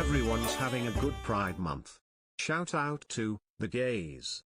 everyone's having a good Pride Month. Shout out to the gays.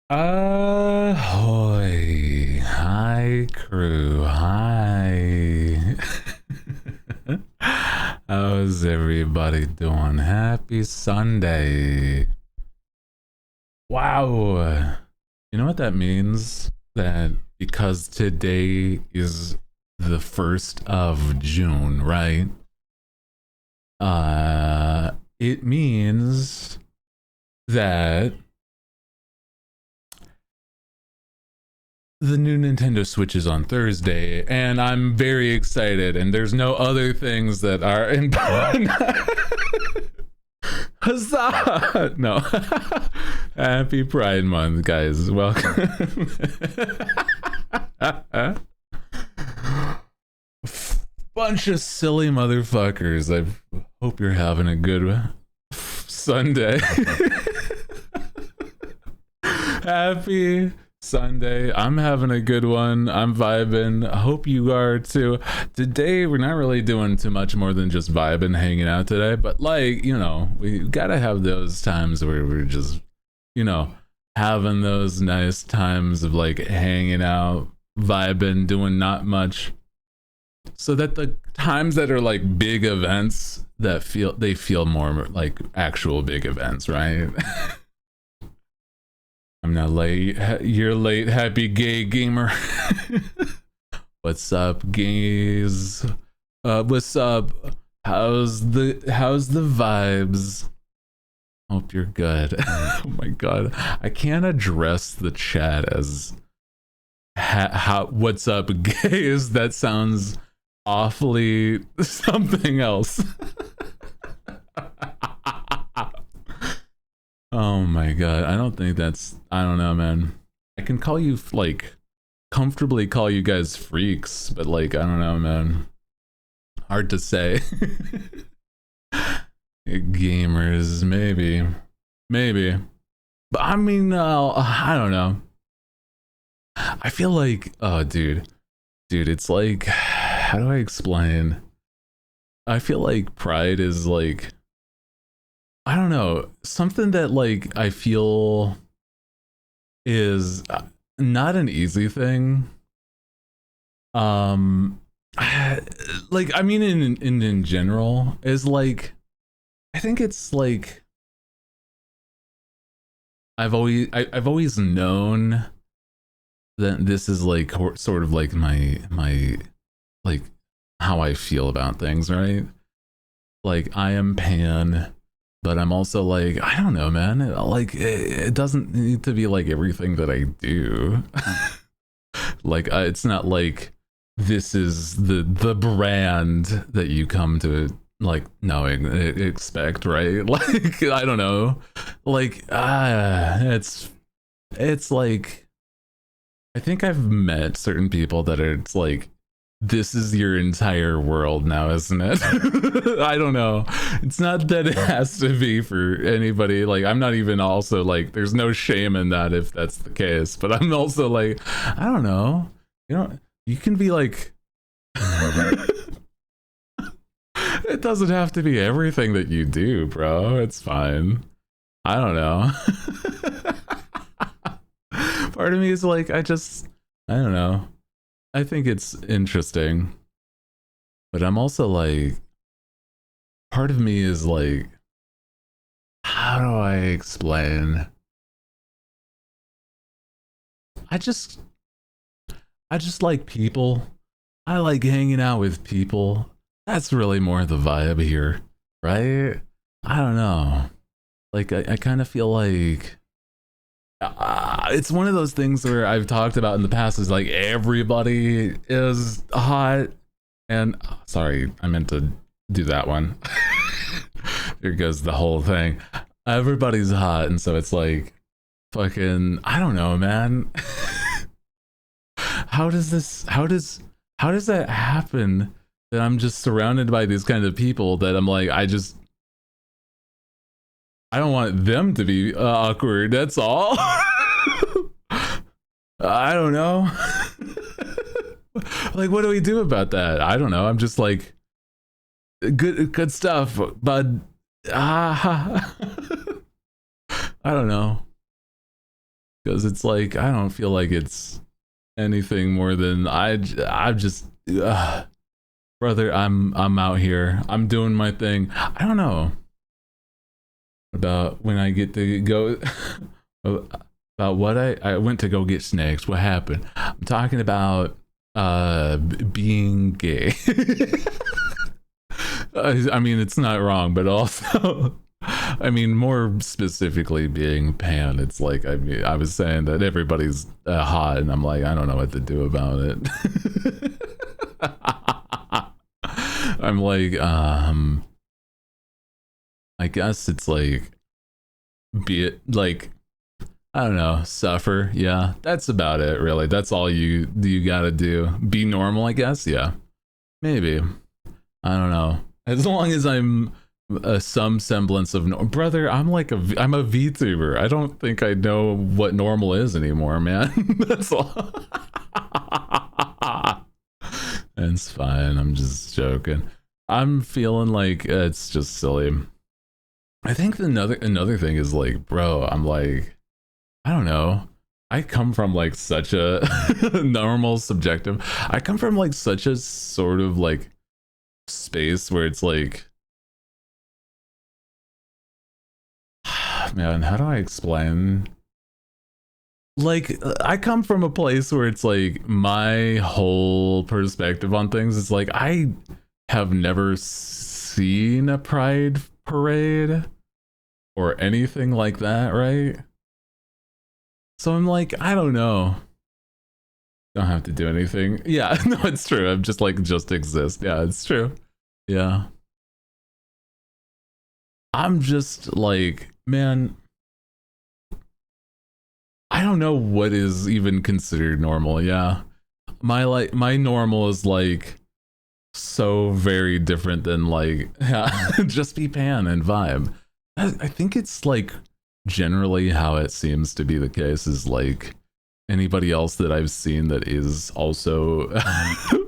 Ahoy. Hi, crew. Hi. How's everybody doing? Happy Sunday. Wow. You know what that means? That because today is the 1st of June, right? It means that the new Nintendo Switch is on Thursday, and I'm very excited, and there's no other things that are important. Huzzah! No. Happy Pride Month, guys. Welcome. Bunch of silly motherfuckers. I hope you're having a good Sunday. Happy Sunday. I'm having a good one. I'm vibing. I hope you are too. Today, we're not really doing too much more than just vibing, hanging out today, but like, you know, we gotta have those times where we're just, you know, having those nice times of like hanging out, vibing, doing not much. So that the times that are like big events that feel more like actual big events, right? I'm not late. You're late. Happy gay gamer. What's up, gays? What's up? How's the vibes? Hope you're good. Oh my god, I can't address the chat as what's up, gays. That sounds awfully something else. Oh my god, I don't think that's, I don't know, man. I can call you, like, comfortably call you guys freaks, but like, I don't know, man. Hard to say. Gamers, maybe. But I mean, I don't know. I feel like, oh dude, it's like, how do I explain? I feel like Pride is like, I don't know, something that like I feel is not an easy thing. Like, I mean, in general, is like, I think it's like, I've always known that this is like sort of like my like how I feel about things, right? Like, I am pan, but I'm also like, I don't know, man. Like, it doesn't need to be like everything that I do. Like, it's not like this is the brand that you come to like knowing expect, right? Like, I don't know. Like, it's like, I think I've met certain people that are, it's like, this is your entire world now, isn't it? I don't know. It's not that it has to be for anybody. Like, I'm not even also like, there's no shame in that if that's the case. But I'm also like, I don't know. You know, you can be like, it doesn't have to be everything that you do, bro. It's fine. I don't know. Part of me is like, I don't know. I think it's interesting, but I'm also like, part of me is like, how do I explain? I just like people. I like hanging out with people. That's really more the vibe here, right? I don't know. Like, I kind of feel like, it's one of those things where I've talked about in the past is like everybody is hot, and sorry, I meant to do that one. Here goes the whole thing. Everybody's hot, and so it's like, fucking, I don't know, man. How does that happen that I'm just surrounded by these kind of people that I'm like, I don't want them to be awkward, that's all. I don't know. Like, what do we do about that? I don't know. I'm just like, good stuff, bud. I don't know. Because it's like, I don't feel like it's anything more than I'm just, brother, I'm out here. I'm doing my thing. I don't know about when I get to go About what I went to go get snacks. What happened? I'm talking about being gay. I mean, it's not wrong, but also, I mean, more specifically being pan. It's like, I mean, I was saying that everybody's hot, and I'm like, I don't know what to do about it. I'm like, I guess it's like, be it like, I don't know, suffer. Yeah, that's about it, really. That's all you gotta do. Be normal, I guess. Yeah, maybe. I don't know. As long as I'm some semblance of brother, I'm like I'm a VTuber. I don't think I know what normal is anymore, man. That's all. It's fine. I'm just joking. I'm feeling like it's just silly. I think another thing is like, bro, I'm like, I don't know. I come from like such a normal subjective. I come from like such a sort of like space where it's like, man, how do I explain? Like, I come from a place where it's like my whole perspective on things is like, I have never seen a pride parade or anything like that, right? So I'm like, I don't know. Don't have to do anything. Yeah, no, it's true. I'm just like, just exist. Yeah, it's true. Yeah. I'm just like, man, I don't know what is even considered normal. Yeah. My normal is like so very different than like, yeah, just be pan and vibe. I think it's like generally how it seems to be the case is like anybody else that I've seen that is also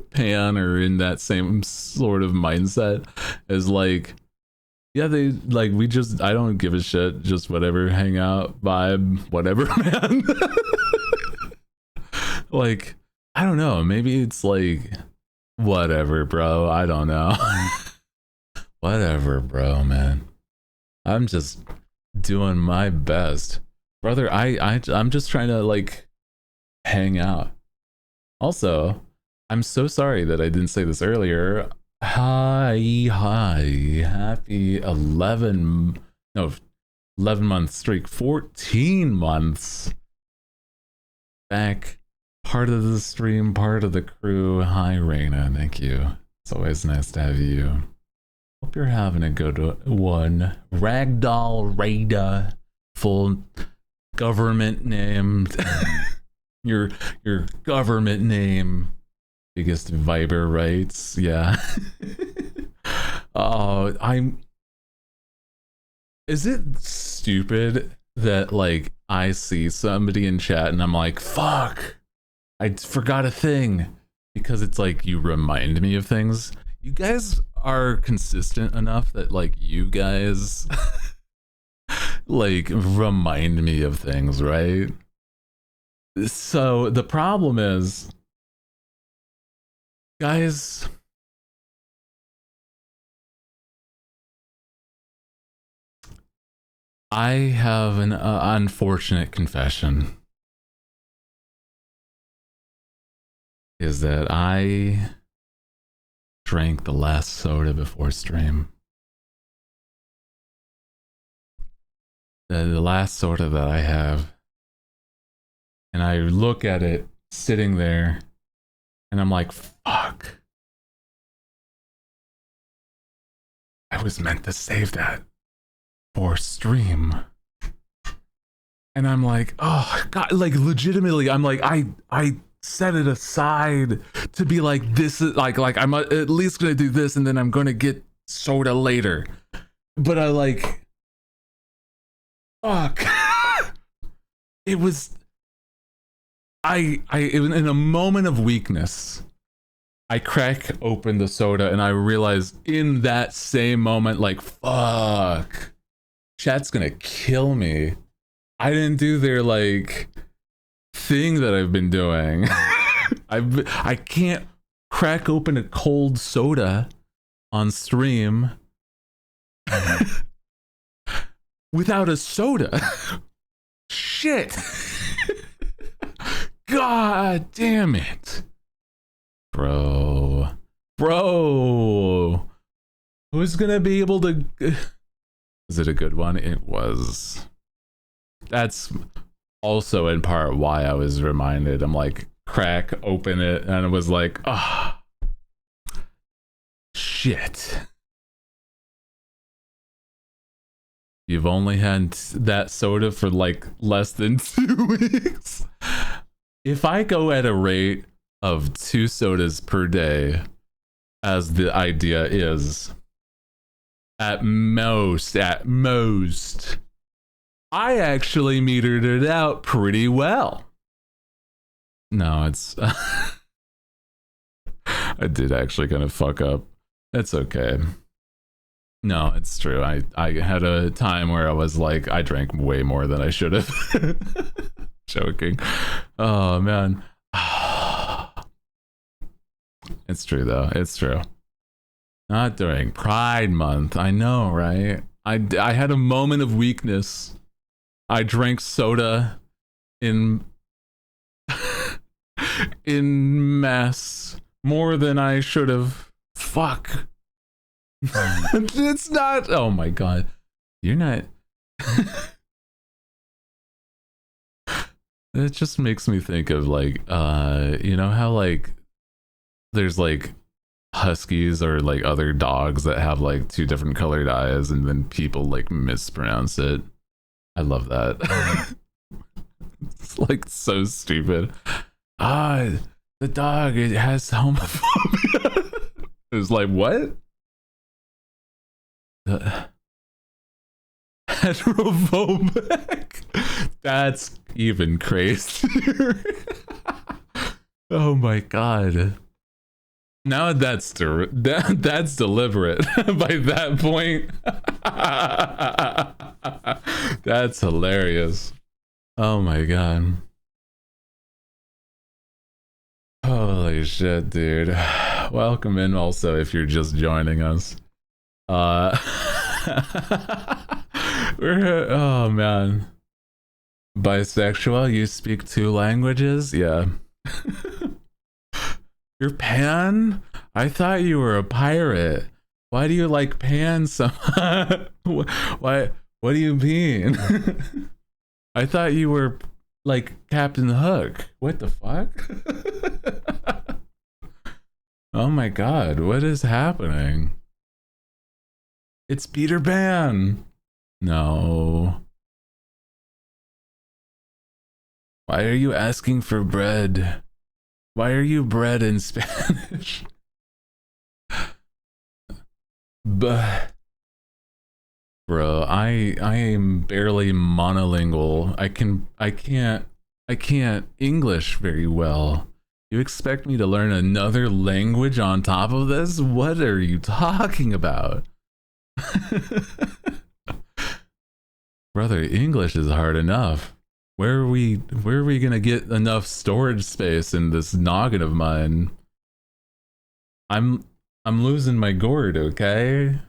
pan or in that same sort of mindset is like, yeah, they like, we just, I don't give a shit, just whatever, hang out, vibe, whatever, man. Like, I don't know, maybe it's like, whatever, bro, I don't know. Whatever, bro, man. I'm just doing my best. Brother, I'm just trying to like hang out. Also, I'm so sorry that I didn't say this earlier. Hi, happy 11 month streak, 14 months back, part of the stream, part of the crew. Hi Reina, thank you. It's always nice to have you. Hope you're having a good one. Ragdoll Rada, full government name. your government name. Biggest Viber rights, yeah. Oh, is it stupid that like I see somebody in chat and I'm like, fuck, I forgot a thing, because it's like you remind me of things. You guys are consistent enough that like you guys like remind me of things, right? So the problem is, guys, I have an unfortunate confession. Is that I drank the last soda before stream. The last soda that I have. And I look at it sitting there and I'm like, fuck. I was meant to save that for stream. And I'm like, oh God, like legitimately, I'm like, I set it aside to be like, this is like I'm at least gonna do this and then I'm gonna get soda later. But I like, fuck. It was, it was in a moment of weakness. I crack open the soda and I realize in that same moment, like, fuck, chat's gonna kill me. I didn't do their like thing that I've been doing. I can't crack open a cold soda on stream without a soda. Shit. God damn it. Bro. Who's gonna be able to... Is it a good one? It was. That's also in part why I was reminded. I'm like, crack, open it, and it was like, ah, oh, shit. You've only had that soda for like less than 2 weeks. If I go at a rate of 2 sodas per day, as the idea is, at most, I actually metered it out pretty well. No, it's... I did actually kind of fuck up. It's okay. No, it's true. I had a time where I was like, I drank way more than I should have. Joking. Oh, man. It's true, though. It's true. Not during Pride Month. I know, right? I had a moment of weakness. I drank soda in mass more than I should have. Fuck. It's not. Oh my god. You're not. It just makes me think of like, you know how like there's like huskies or like other dogs that have like 2 different colored eyes and then people like mispronounce it. I love that. It's like so stupid. The dog, it has homophobia. It was like, what? Heterophobic? That's even crazier. Oh my god. Now that's that's deliberate by that point. That's hilarious. Oh my god. Holy shit, dude. Welcome in also if you're just joining us. Oh man. Bisexual, you speak 2 languages? Yeah. You're Pan? I thought you were a pirate. Why do you like Pan so Why? What do you mean? I thought you were like Captain Hook. What the fuck? Oh my god, what is happening? It's Peter Pan. No. Why are you asking for bread? Why are you bread in Spanish? But bro, I am barely monolingual. I can't English very well. You expect me to learn another language on top of this? What are you talking about? Brother, English is hard enough. Where are we gonna get enough storage space in this noggin of mine? I'm losing my gourd, okay?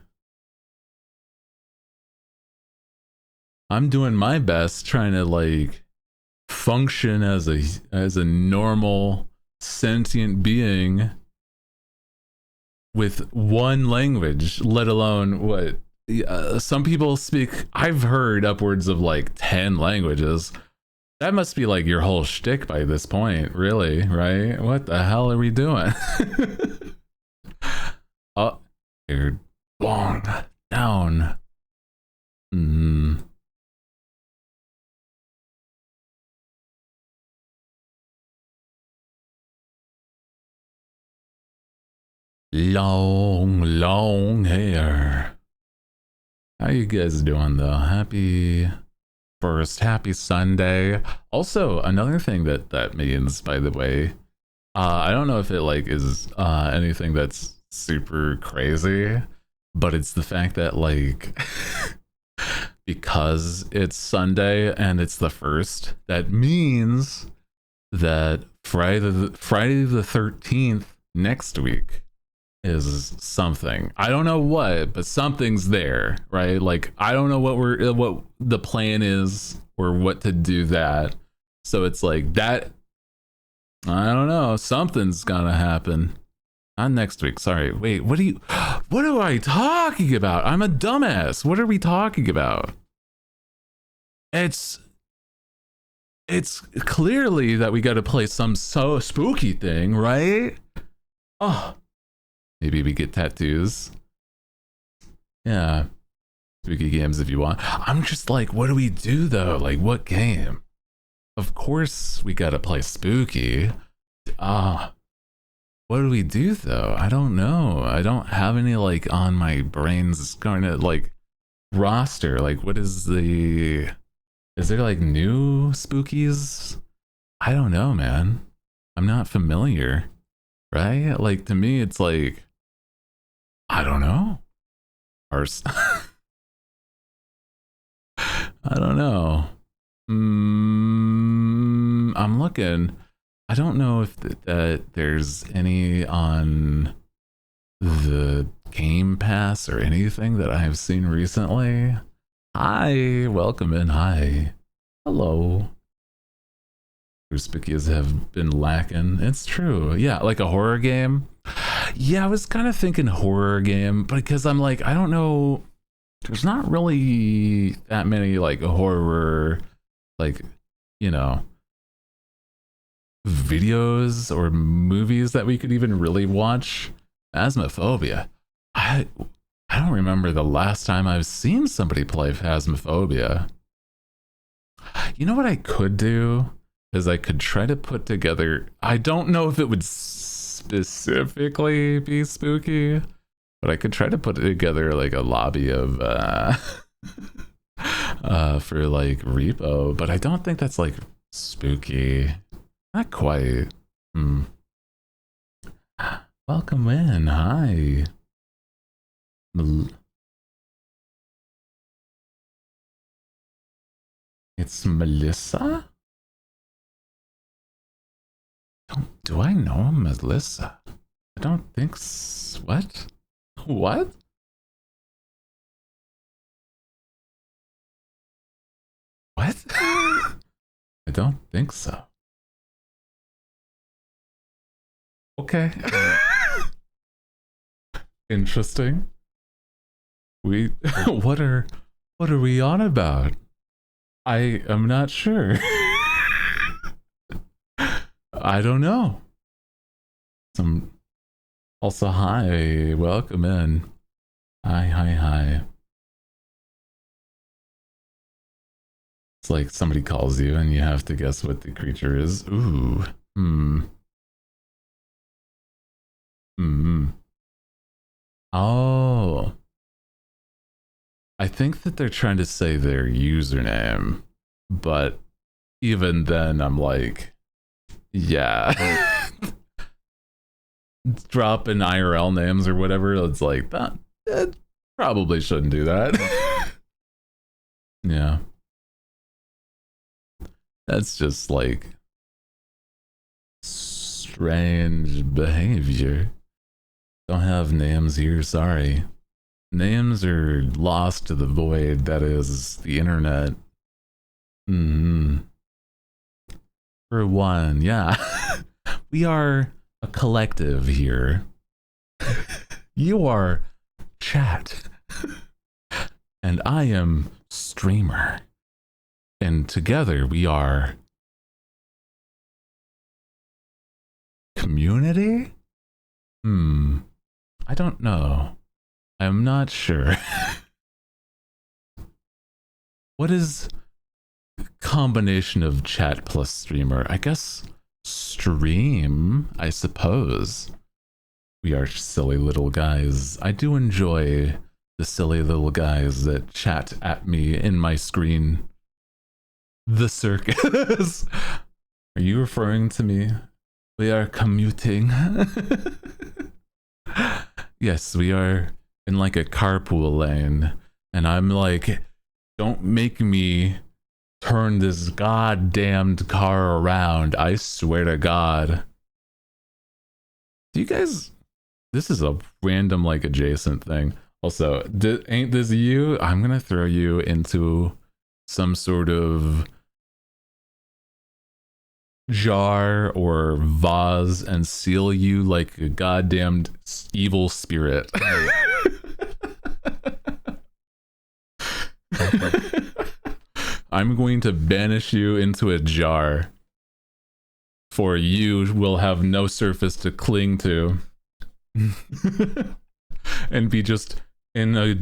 I'm doing my best trying to like function as a normal sentient being with 1 language, let alone what some people speak. I've heard upwards of like 10 languages. That must be like your whole shtick by this point, really, right? What the hell are we doing? Oh, you're long down. Long hair. How you guys doing though? Happy Sunday. Also, another thing that means, by the way, I don't know if it like is anything that's super crazy, but it's the fact that like because it's Sunday and it's the 1st, that means that Friday the 13th next week is something. I don't know what, but something's there, right? Like I don't know what the plan is. or what to do that. So it's like that. I don't know. Something's gonna happen. Not next week. Sorry. Wait. What am I talking about? I'm a dumbass. What are we talking about? It's clearly that we got to play some so spooky thing, right? Oh, maybe we get tattoos. Yeah, spooky games if you want. I'm just like, what do we do though? Like, what game? Of course we got to play spooky. What do we do though? I don't know. I don't have any like on my brain's kind of like roster. Like, what is the? Is there like new spookies? I don't know, man. I'm not familiar, right? Like to me, it's like, I don't know. I don't know. I'm looking. I don't know if that there's any on the Game Pass or anything that I have seen recently. Hi, welcome in. Hi, hello. Spookies have been lacking. It's true. Yeah, like a horror game. Yeah, I was kind of thinking horror game, but because I'm like, I don't know. There's not really that many like horror, like, you know, videos or movies that we could even really watch. Phasmophobia. I don't remember the last time I've seen somebody play Phasmophobia. You know what I could do is I could try to put together. I don't know if it would specifically be spooky, but I could try to put together like a lobby of for like Repo, but I don't think that's like spooky. Not quite. Welcome in. Hi. It's Melissa? Do I know Melissa? I don't think what? What? What? I don't think so. Okay. Interesting. What are we on about? I am not sure. I don't know. Also, hi, welcome in. Hi. It's like somebody calls you and you have to guess what the creature is. Ooh. Oh. I think that they're trying to say their username, but even then I'm like, yeah. Drop in IRL names or whatever. It's like that probably shouldn't do that. Yeah. That's just like strange behavior. Don't have names here, sorry. Names are lost to the void that is the internet. For one, yeah. We are a collective here. You are chat. And I am streamer. And together we are community? I don't know. I'm not sure. What is combination of chat plus streamer? I guess stream, I suppose. We are silly little guys. I do enjoy the silly little guys that chat at me in my screen. The circus. Are you referring to me? We are commuting. Yes, we are in like a carpool lane. And I'm like, don't make me turn this goddamned car around. I swear to God. Do you guys... This is a random like adjacent thing. Also, ain't this you? I'm gonna throw you into some sort of jar or vase and seal you like a goddamn evil spirit. I'm going to banish you into a jar, for you will have no surface to cling to and be just in a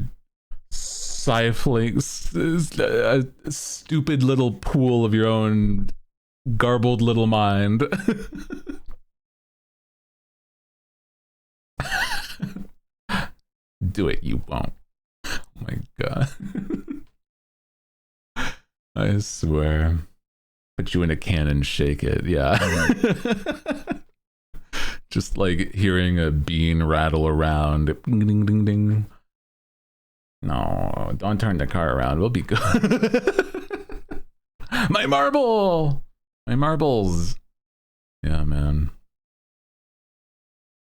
stifling, a stupid little pool of your own garbled little mind. Do it, you won't. Oh my god. I swear. Put you in a can and shake it, yeah. Just like hearing a bean rattle around. Ding, ding, ding, ding. No, don't turn the car around. We'll be good. My marble! My marbles. Yeah, man.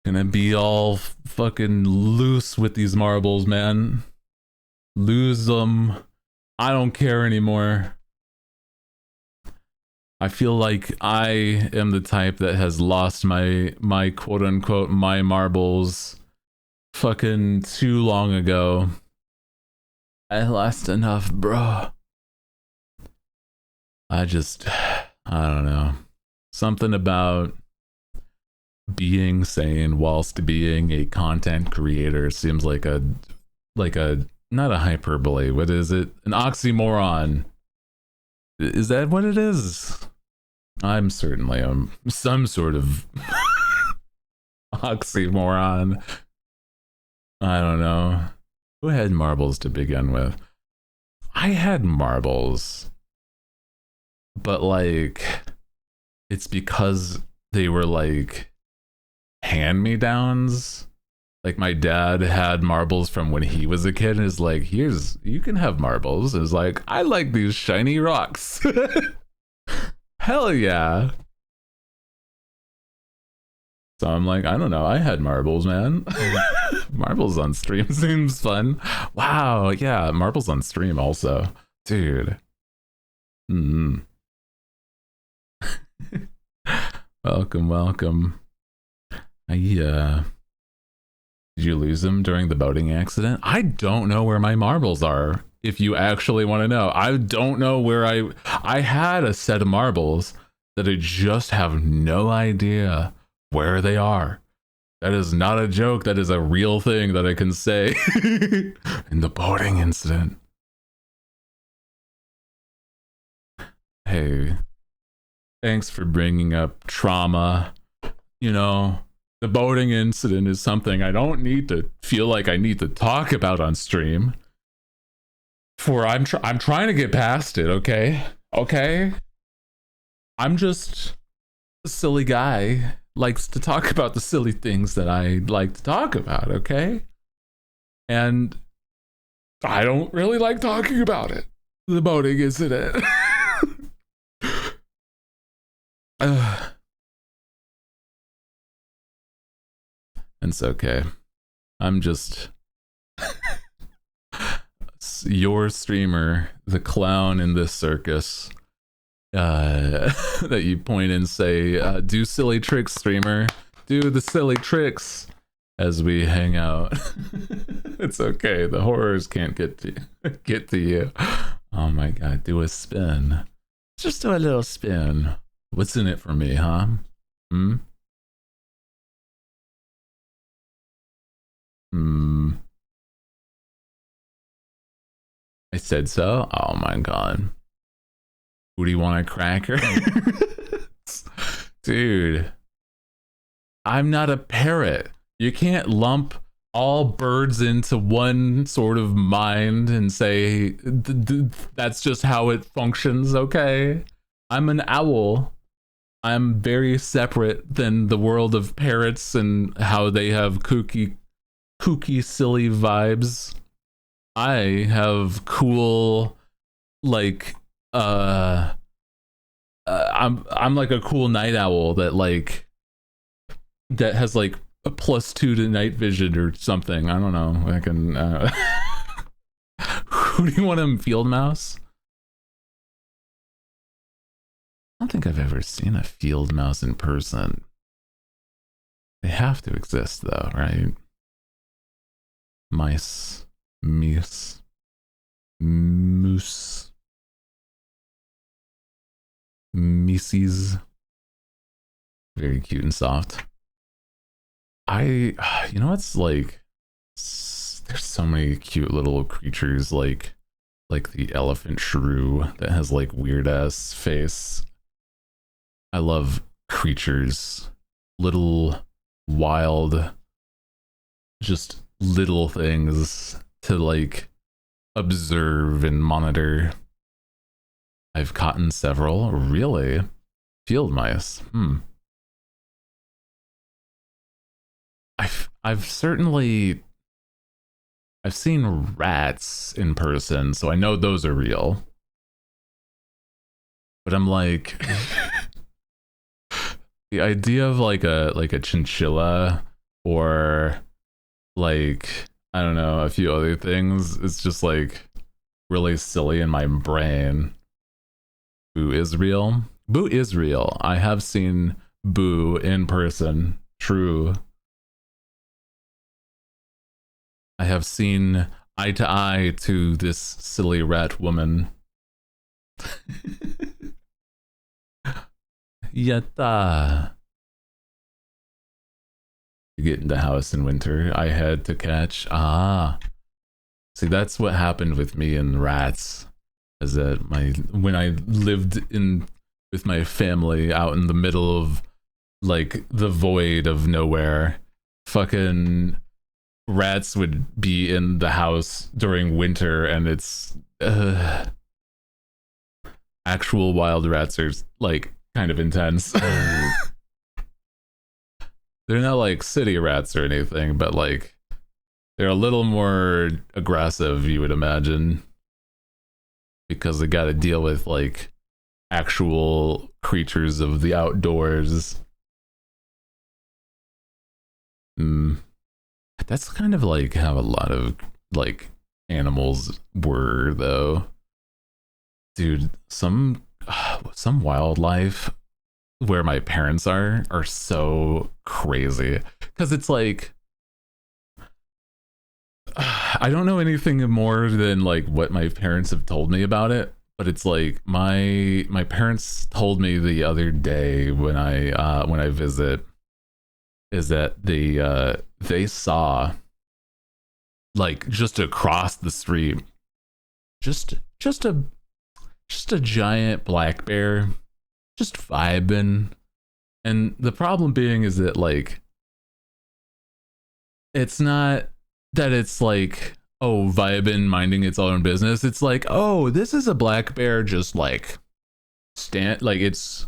Gonna be all fucking loose with these marbles, man. Lose them. I don't care anymore. I feel like I am the type that has lost my quote unquote my marbles fucking too long ago. I lost enough, bro. I don't know. Something about being sane whilst being a content creator seems like a not a hyperbole. What is it? An oxymoron. Is that what it is? I'm certainly some sort of oxymoron. I don't know. Who had marbles to begin with? I had marbles. But like, it's because they were like hand-me-downs. Like my dad had marbles from when he was a kid and is like, here's, you can have marbles. It's like, I like these shiny rocks. Hell yeah. So I'm like, I don't know, I had marbles, man. Marbles on stream seems fun. Wow, yeah, marbles on stream also. Dude. Welcome, welcome. Did you lose them during the boating accident? I don't know where my marbles are, if you actually want to know. I don't know where I had a set of marbles that I just have no idea where they are. That is not a joke. That is a real thing that I can say. In the boating incident. Hey, thanks for bringing up trauma. You know, the boating incident is something I don't need to feel like I need to talk about on stream. For I'm trying to get past it, okay? Okay? I'm just a silly guy, likes to talk about the silly things that I like to talk about, okay? And I don't really like talking about it. The boating incident. It's okay. I'm just your streamer, the clown in this circus. That you point and say, do silly tricks, streamer. Do the silly tricks as we hang out. It's okay. The horrors can't get to you. Oh my god, do a spin. Just do a little spin. What's in it for me, huh? I said so? Oh my god. Who do you want a cracker? Dude. I'm not a parrot. You can't lump all birds into one sort of mind and say that's just how it functions, okay? I'm an owl. I'm very separate than the world of parrots and how they have kooky, silly vibes. I have cool, like, I'm like a cool night owl that has like a +2 to night vision or something. I don't know. I can. Who do you want him, field mouse? don't think I've ever seen a field mouse in person. They have to exist though, right? Mice, meese, moose, mices. Very cute and soft. You know what's like, there's so many cute little creatures like the elephant shrew that has like weird ass face. I love creatures, little wild, just little things to like observe and monitor. I've caught several, really. Field mice. I've certainly I've seen rats in person, so I know those are real. But I'm like the idea of like a chinchilla or like I don't know, a few other things, it's just like really silly in my brain. Boo is real. Boo is real. I have seen Boo in person. True. I have seen eye to eye to this silly rat woman. Yatta. You get in the house in winter. I had to catch. See, that's what happened with me and rats. Is that when I lived in with my family out in the middle of like the void of nowhere, fucking rats would be in the house during winter, and it's actual wild rats are like kind of intense. They're not like city rats or anything, but like they're a little more aggressive, you would imagine, because they got to deal with like actual creatures of the outdoors. That's kind of like how a lot of like animals were though. Dude, some wildlife where my parents are so crazy, because it's like I don't know anything more than like what my parents have told me about it, but it's like my parents told me the other day when I visit is that they saw like just across the street just a giant black bear just vibing. And the problem being is that like it's not that it's like, oh, vibing, minding its own business. It's like, oh, this is a black bear just like it's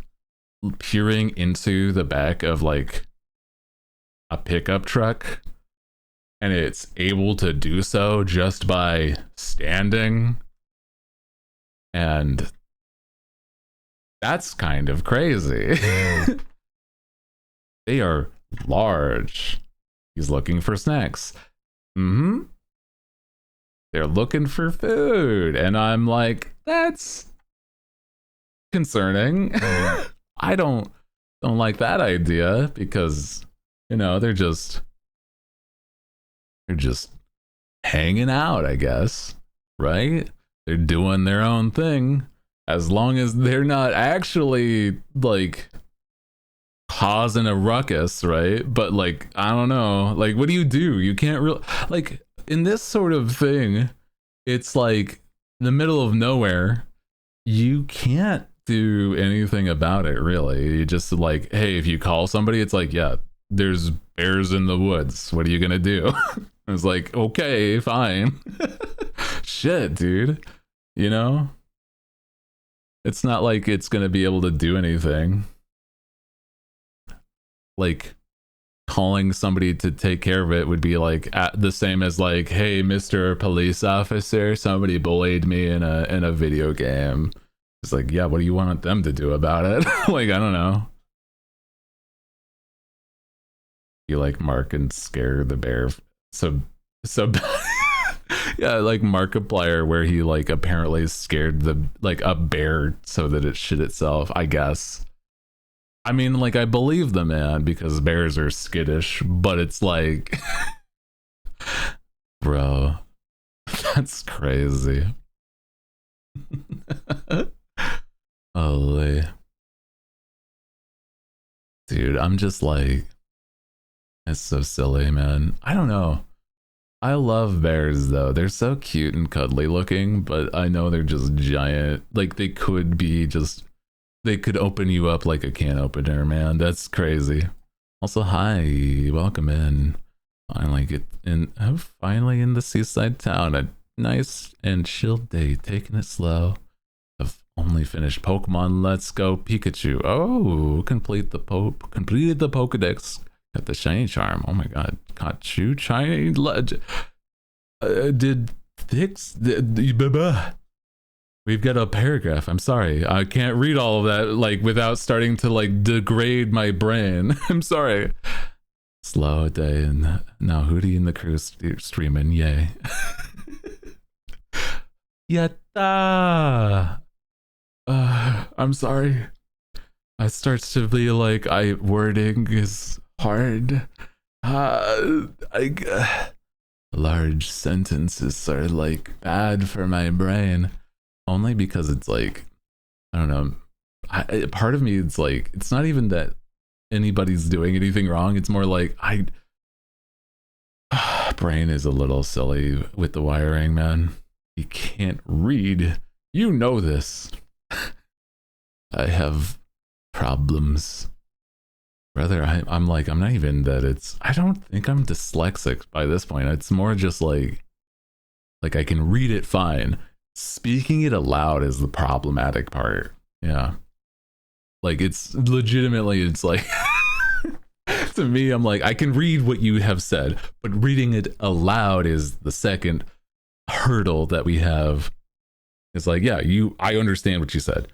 peering into the back of like a pickup truck, and it's able to do so just by standing. And that's kind of crazy. They are large. He's looking for snacks. They're looking for food. And I'm like, that's concerning. I don't like that idea, because, you know, they're just hanging out, I guess. Right? They're doing their own thing, as long as they're not actually like causing a ruckus, right? But like, I don't know, like, what do? You can't really, like, in this sort of thing, it's like the middle of nowhere. You can't do anything about it, really. You just like, hey, if you call somebody, it's like, yeah, there's bears in the woods. What are you gonna do? It's like, okay, fine. Shit, dude. You know? It's not like it's gonna be able to do anything. Like, calling somebody to take care of it would be like the same as like, hey, Mr. Police Officer, somebody bullied me in a video game. It's like, yeah, what do you want them to do about it? Like, I don't know. You like mark and scare the bear so Yeah, like Markiplier, where he like apparently scared the like a bear so that it shit itself, I guess. I mean, like, I believe the man because bears are skittish, but it's like, bro, that's crazy. Holy. Dude, I'm just like, it's so silly, man. I don't know. I love bears though. They're so cute and cuddly looking, but I know they're just giant. Like they could be just, they could open you up like a can opener, man. That's crazy. Also, hi, welcome in. Finally get in. I'm finally in the seaside town. A nice and chill day, taking it slow. I've only finished Pokemon Let's Go Pikachu. Oh, completed the Pokedex. Got the shiny charm. Oh my god. Caught you shiny legend. Did Thix? We've got a paragraph. I'm sorry. I can't read all of that like without starting to like degrade my brain. I'm sorry. Slow day and now Hootie and the crew streaming. Yay. Yatta. I'm sorry. I starts to be like wording is hard. Large sentences are like bad for my brain, only because it's like, I don't know. Part of me, it's like, it's not even that anybody's doing anything wrong. It's more like brain is a little silly with the wiring, man. You can't read. You know this. I have problems. Brother, I'm like, I'm not even that it's, I don't think I'm dyslexic by this point. It's more just like I can read it fine. Speaking it aloud is the problematic part. Yeah. Like it's legitimately, it's like, to me, I'm like, I can read what you have said, but reading it aloud is the second hurdle that we have. It's like, yeah, I understand what you said.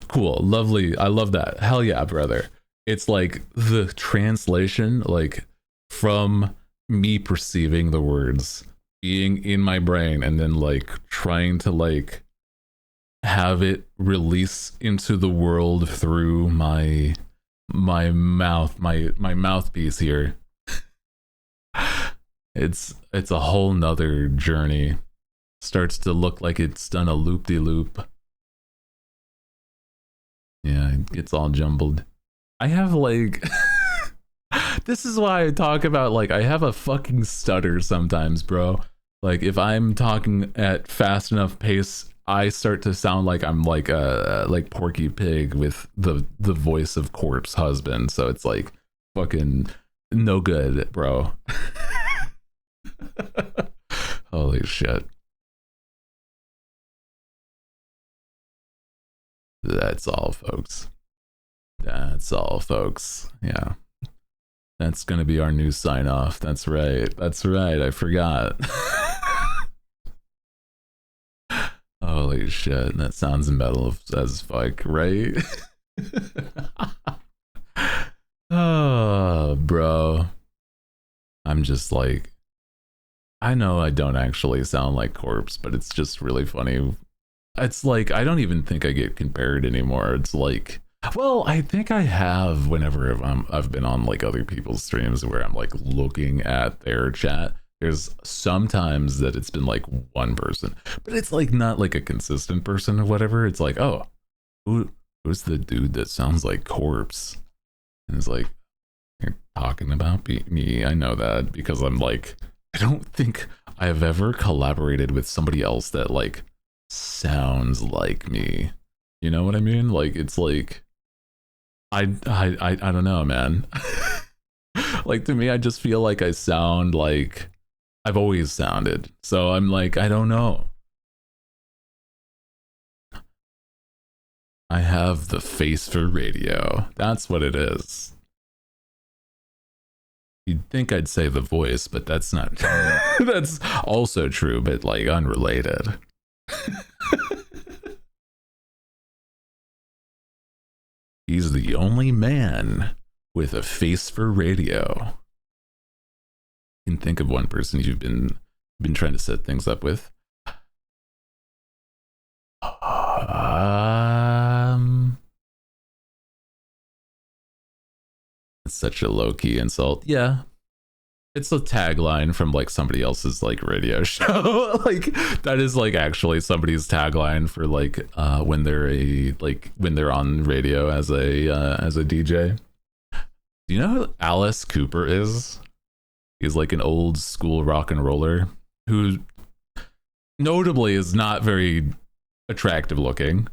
Cool, lovely. I love that. Hell yeah, brother. It's like the translation, like from me perceiving the words being in my brain and then like trying to like have it release into the world through my mouth, my mouthpiece here. It's a whole nother journey. Starts to look like it's done a loop-de-loop. Yeah, it gets all jumbled. I have like this is why I talk about like I have a fucking stutter sometimes, bro. Like if I'm talking at fast enough pace, I start to sound like I'm like a like Porky Pig with the voice of Corpse Husband. So it's like fucking no good, bro. Holy shit. That's all, folks. That's all, folks. Yeah. That's gonna be our new sign off. That's right. That's right. I forgot. Holy shit. That sounds metal as fuck, right? Oh, bro. I'm just like, I know I don't actually sound like Corpse, but it's just really funny. It's like, I don't even think I get compared anymore. It's like, well, I think I have whenever I've been on like other people's streams where I'm like looking at their chat. There's sometimes that it's been like one person, but it's like not like a consistent person or whatever. It's like, oh, who's the dude that sounds like Corpse? And it's like, you're talking about me. I know that because I'm like, I don't think I've ever collaborated with somebody else that like sounds like me. You know what I mean? Like it's like I don't know, man. Like to me, I just feel like I sound like I've always sounded. So I'm like, I don't know. I have the face for radio. That's what it is. You'd think I'd say the voice, but that's not. That's also true, but like unrelated. He's the only man with a face for radio. You can think of one person you've been been trying to set things up with. It's such a low-key insult. Yeah. It's a tagline from like somebody else's like radio show. Like that is like actually somebody's tagline for like when they're on radio as a DJ. Do you know who Alice Cooper is? He's like an old school rock and roller who notably is not very attractive looking.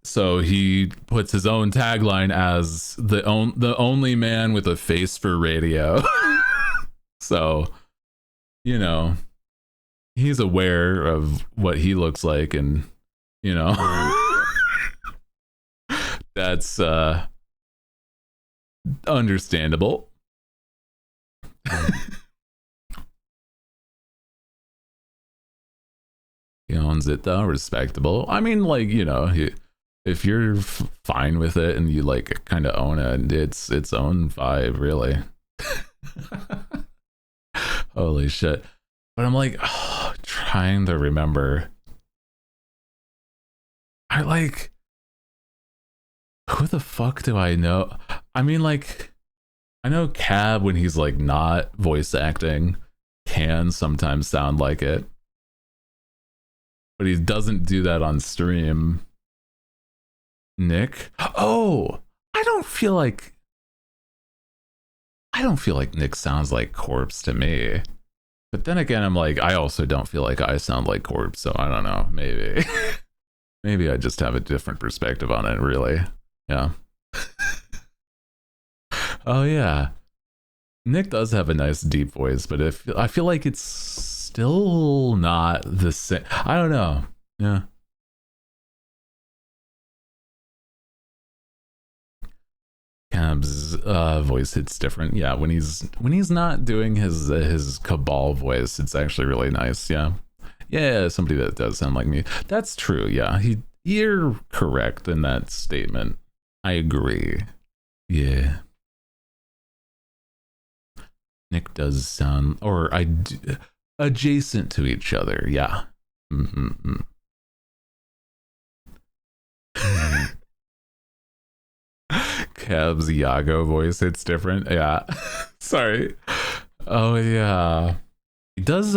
So he puts his own tagline as the only man with a face for radio. So, you know, he's aware of what he looks like, and you know, that's understandable. He owns it though, respectable. I mean, like, you know, if you're fine with it and you like kind of own it, it's its own vibe, really. Holy shit. But I'm like, trying to remember. I like, who the fuck do I know? I mean, like, I know Cab, when he's like not voice acting, can sometimes sound like it. But he doesn't do that on stream. Nick? Oh, I don't feel like Nick sounds like Corpse to me. But then again, I'm like, I also don't feel like I sound like Corpse, so I don't know. Maybe. Maybe I just have a different perspective on it, really. Yeah. Oh, yeah. Nick does have a nice deep voice, but I feel like it's still not the same. I don't know. Yeah. Cab's voice hits different. Yeah, when he's not doing his Cabal voice, it's actually really nice. Yeah, yeah, somebody that does sound like me. That's true. Yeah, you're correct in that statement. I agree. Yeah, Nick does sound, or adjacent to each other. Yeah. Mm-hmm. Kev's Iago voice, it's different. Yeah. Sorry. Oh yeah. He does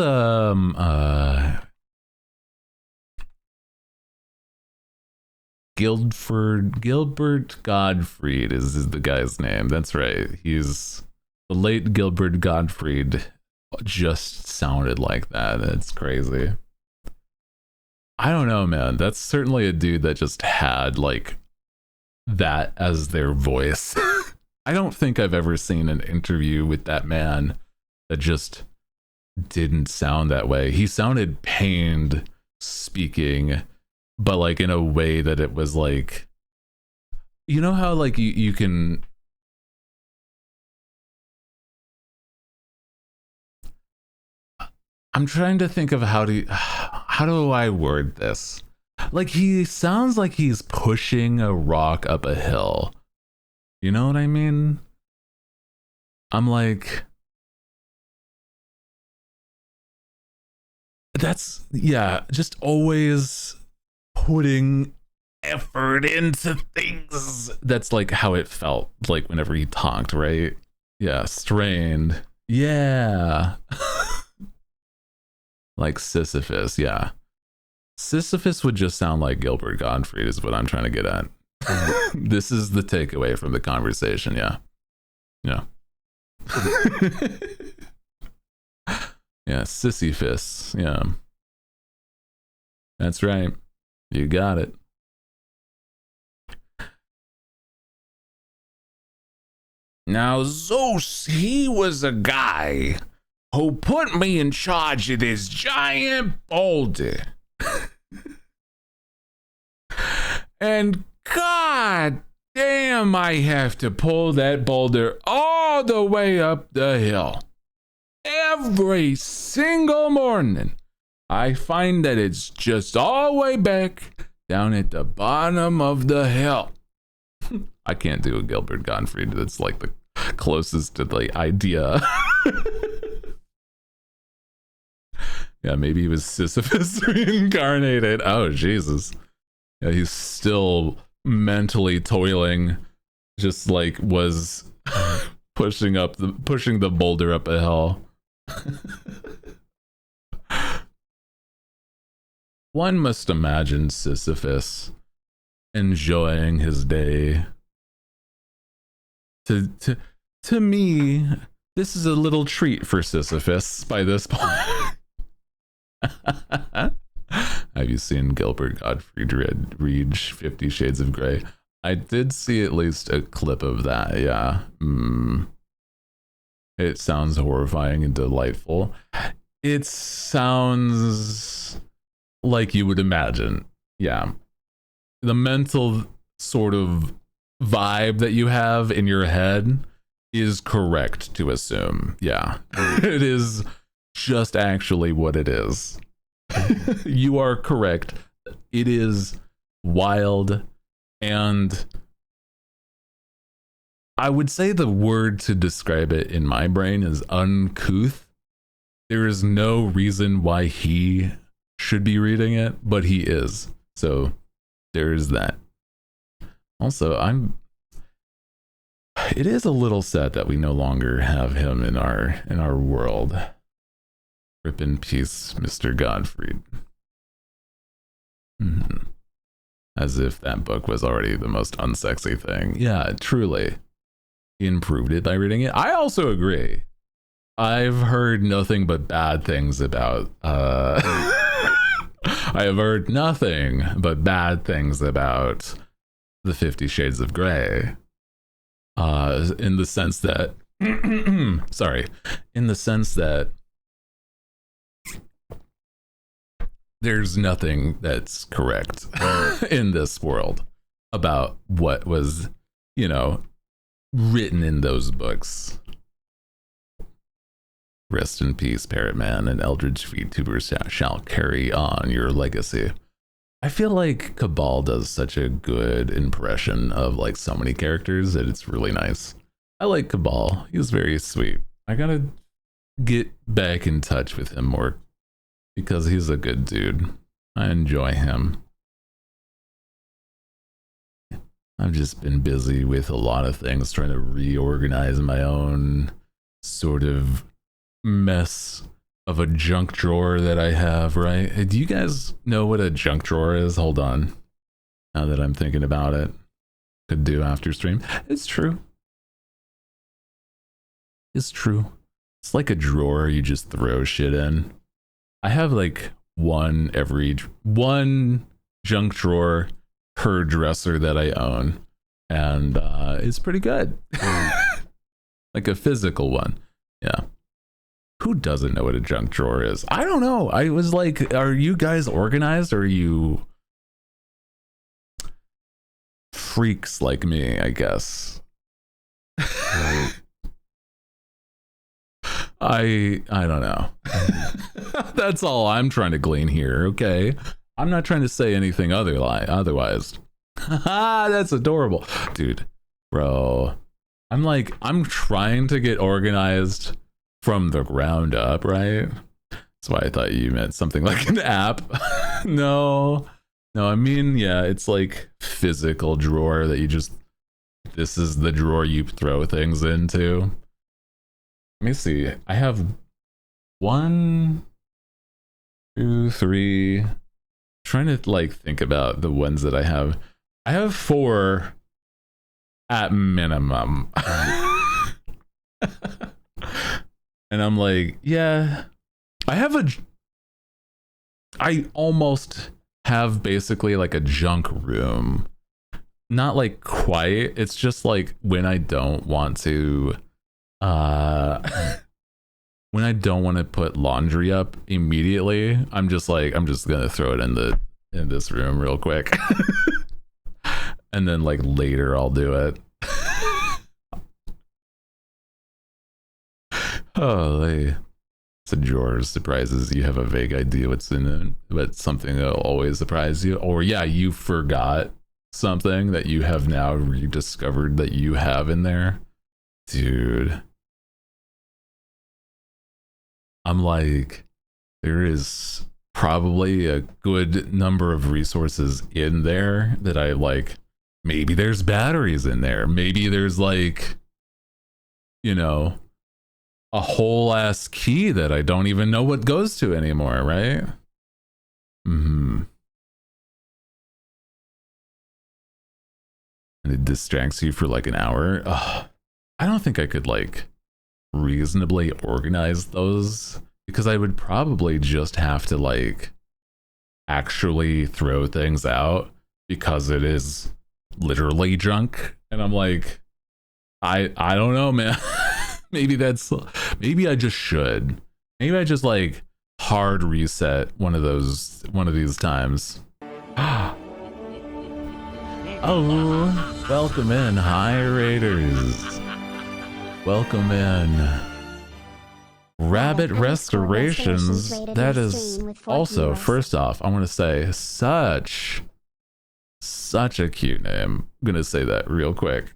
Gilbert Gottfried is the guy's name. That's right. He's the late Gilbert Gottfried. Just sounded like that. It's crazy. I don't know, man. That's certainly a dude that just had like that as their voice. I don't think I've ever seen an interview with that man that just didn't sound that way. He sounded pained speaking, but like in a way that it was like, you know how like you can, I'm trying to think of how do I word this? Like he sounds like he's pushing a rock up a hill. You know what I mean? I'm like, that's, yeah, just always putting effort into things. That's like how it felt like whenever he talked, right? Yeah, strained. Yeah. Like Sisyphus, yeah. Sisyphus would just sound like Gilbert Gottfried is what I'm trying to get at. This is the takeaway from the conversation, yeah. Yeah. Yeah, Sisyphus, yeah. That's right. You got it. Now, Zeus, he was a guy who put me in charge of this giant boulder. And god damn, I have to pull that boulder all the way up the hill. Every single morning, I find that it's just all the way back down at the bottom of the hill. I can't do a Gilbert Gottfried. That's like the closest to the idea. Yeah, maybe he was Sisyphus reincarnated. Oh, Jesus. Yeah, he's still mentally toiling, just like was pushing the boulder up a hill. One must imagine Sisyphus enjoying his day. To me, this is a little treat for Sisyphus by this point. Have you seen Gilbert Gottfried read 50 Shades of Grey? I did see at least a clip of that, yeah. It sounds horrifying and delightful. It sounds like you would imagine, yeah. The mental sort of vibe that you have in your head is correct to assume, yeah. It is just actually what it is. You are correct. It is wild, and I would say the word to describe it in my brain is uncouth. There is no reason why he should be reading it, but he is. So there is that. Also, it is a little sad that we no longer have him in our world. Rip in peace, Mr. Gottfried. As if that book was already the most unsexy thing. Yeah, truly. He improved it by reading it. I also agree. I've heard nothing but bad things about I have heard nothing but bad things about the 50 Shades of Grey. In the sense that sorry, in the sense that there's nothing that's correct in this world about what was, written in those books. Rest in peace, Parrot Man, and Eldritch VTubers shall carry on your legacy. I feel like Cabal does such a good impression of like so many characters that it's really nice. I like Cabal. He was very sweet. I gotta get back in touch with him more because he's a good dude. I enjoy him. I've just been busy with a lot of things, trying to reorganize my own sort of mess of a junk drawer that I have, right? Do you guys know what a junk drawer is? Hold on. Now that I'm thinking about it. Could do after stream. It's true. It's true. It's like a drawer you just throw shit in. I have like one junk drawer per dresser that I own, and it's pretty good. Like a physical one. Yeah. Who doesn't know what a junk drawer is? I don't know. I was like, are you guys organized, or are you freaks like me, I guess? I don't know. That's all I'm trying to glean here, okay? I'm not trying to say anything otherwise. That's adorable. Dude, bro. I'm trying to get organized from the ground up, right? That's why I thought you meant something like an app. No, I mean, yeah, it's like physical drawer that this is the drawer you throw things into. Let me see. I have 1, 2, 3. Trying to like think about the ones that I have. I have 4 at minimum. And I'm like, yeah, I almost have basically like a junk room. Not like quiet. It's just like when I don't want to when I don't want to put laundry up immediately, I'm just gonna throw it in this room real quick. And then like later I'll do it. Holy. It's a drawer of surprises. You have a vague idea what's in it, but something that'll always surprise you. Or yeah, you forgot something that you have now rediscovered that you have in there. Dude. I'm like there is probably a good number of resources in there that I like. Maybe there's batteries in there. Maybe there's like, you know, a whole ass key that I don't even know what goes to anymore, right? And it distracts you for like an hour. Ugh. I don't think I could like reasonably organize those, because I would probably just have to like actually throw things out because it is literally junk. And I'm like, I don't know, man. maybe I just should. Maybe I just like hard reset one of these times. Oh, welcome in, hi Raiders. Welcome in. Rabbit Restorations. That is also, first off, I want to say such a cute name. I'm gonna say that real quick.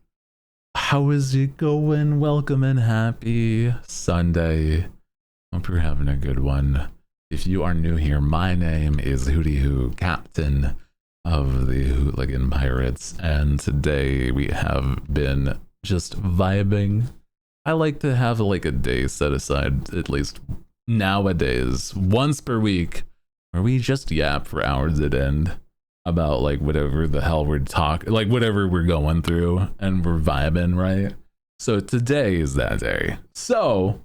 How is it going? Welcome and happy Sunday. Hope you're having a good one. If you are new here, my name is Hootie Hoo, captain of the Hooligan Pirates, and today we have been just vibing. I like to have like a day set aside, at least nowadays, once per week, where we just yap for hours at end about like whatever the hell we're talking, like whatever we're going through, and we're vibing, right? So today is that day. So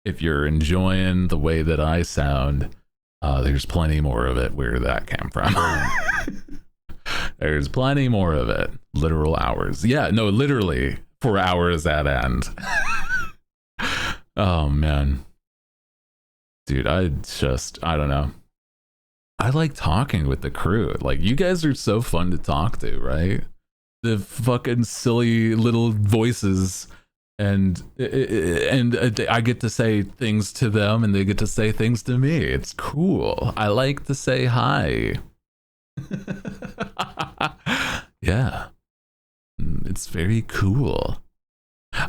if you're enjoying the way that I sound, there's plenty more of it where that came from. There's plenty more of it. Literal hours. Yeah, no, literally for hours at end. Oh man. Dude, I don't know. I like talking with the crew. Like, you guys are so fun to talk to, right? The fucking silly little voices, and I get to say things to them and they get to say things to me. It's cool. I like to say hi. Yeah. It's very cool.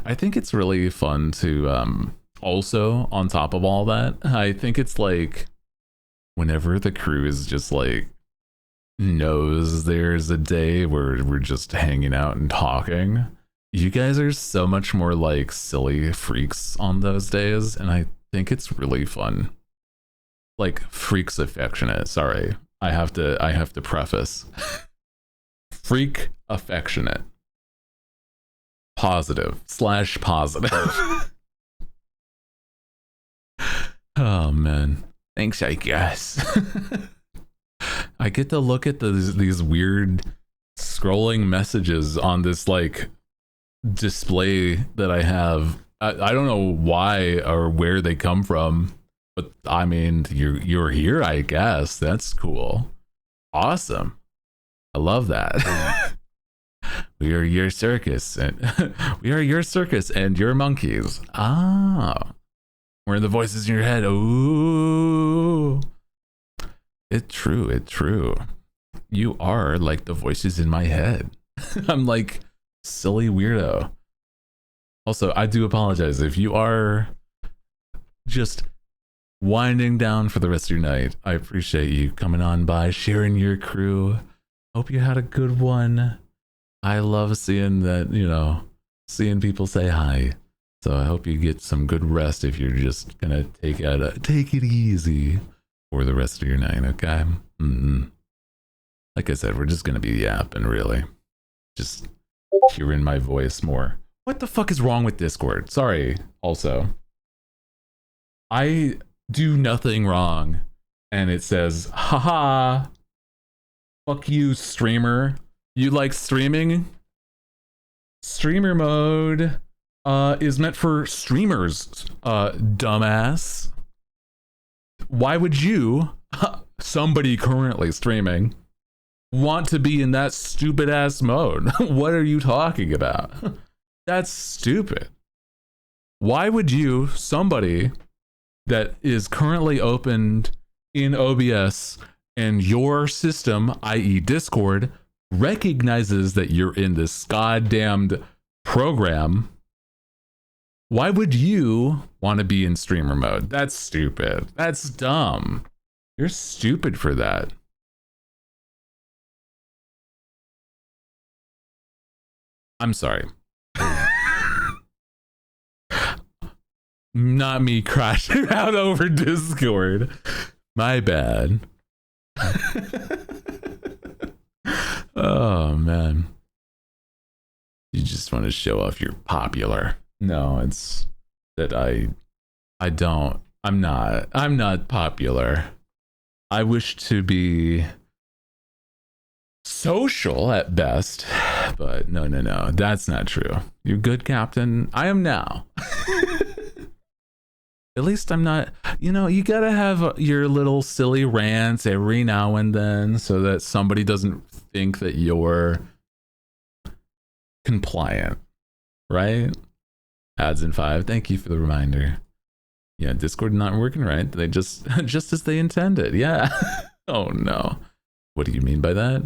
I think it's really fun to also, on top of all that, I think it's like whenever the crew is just like knows there's a day where we're just hanging out and talking, you guys are so much more like silly freaks on those days, and I think it's really fun. Like freaks affectionate. Sorry, I have to preface. Freak affectionate. /positive. Oh man, thanks, I guess. I get to look at these weird scrolling messages on this like display that I have. I don't know why or where they come from, but I mean, you're here, I guess. That's cool. Awesome. I love that. We are your circus, and we are your circus and your monkeys. Ah, we're the voices in your head. Ooh, it's true. You are like the voices in my head. I'm like silly weirdo. Also, I do apologize if you are just winding down for the rest of your night. I appreciate you coming on by, sharing your crew. Hope you had a good one. I love seeing that, you know, seeing people say hi. So I hope you get some good rest if you're just gonna take it easy for the rest of your night, okay? Like I said, we're just gonna be yapping, really. Just hearing my voice more. What the fuck is wrong with Discord? Sorry, also. I do nothing wrong, and it says, haha, fuck you, streamer. You like streaming? Streamer mode is meant for streamers, dumbass. Why would you, somebody currently streaming, want to be in that stupid ass mode? What are you talking about? That's stupid. Why would you, somebody that is currently opened in OBS and your system, i.e. Discord, recognizes that you're in this goddamned program, Why would you want to be in streamer mode? That's stupid. That's dumb. You're stupid for that. I'm sorry. Not me crashing out over Discord. My bad. Oh, man. You just want to show off you're popular. No, it's that I'm not popular. I wish to be social at best, but no, that's not true. You're good, Captain. I am now. At least I'm not, you gotta have your little silly rants every now and then so that somebody doesn't think that you're compliant, right? Ads in 5, thank you for the reminder. Yeah, Discord not working right. They just as they intended. Yeah. Oh no. What do you mean by that?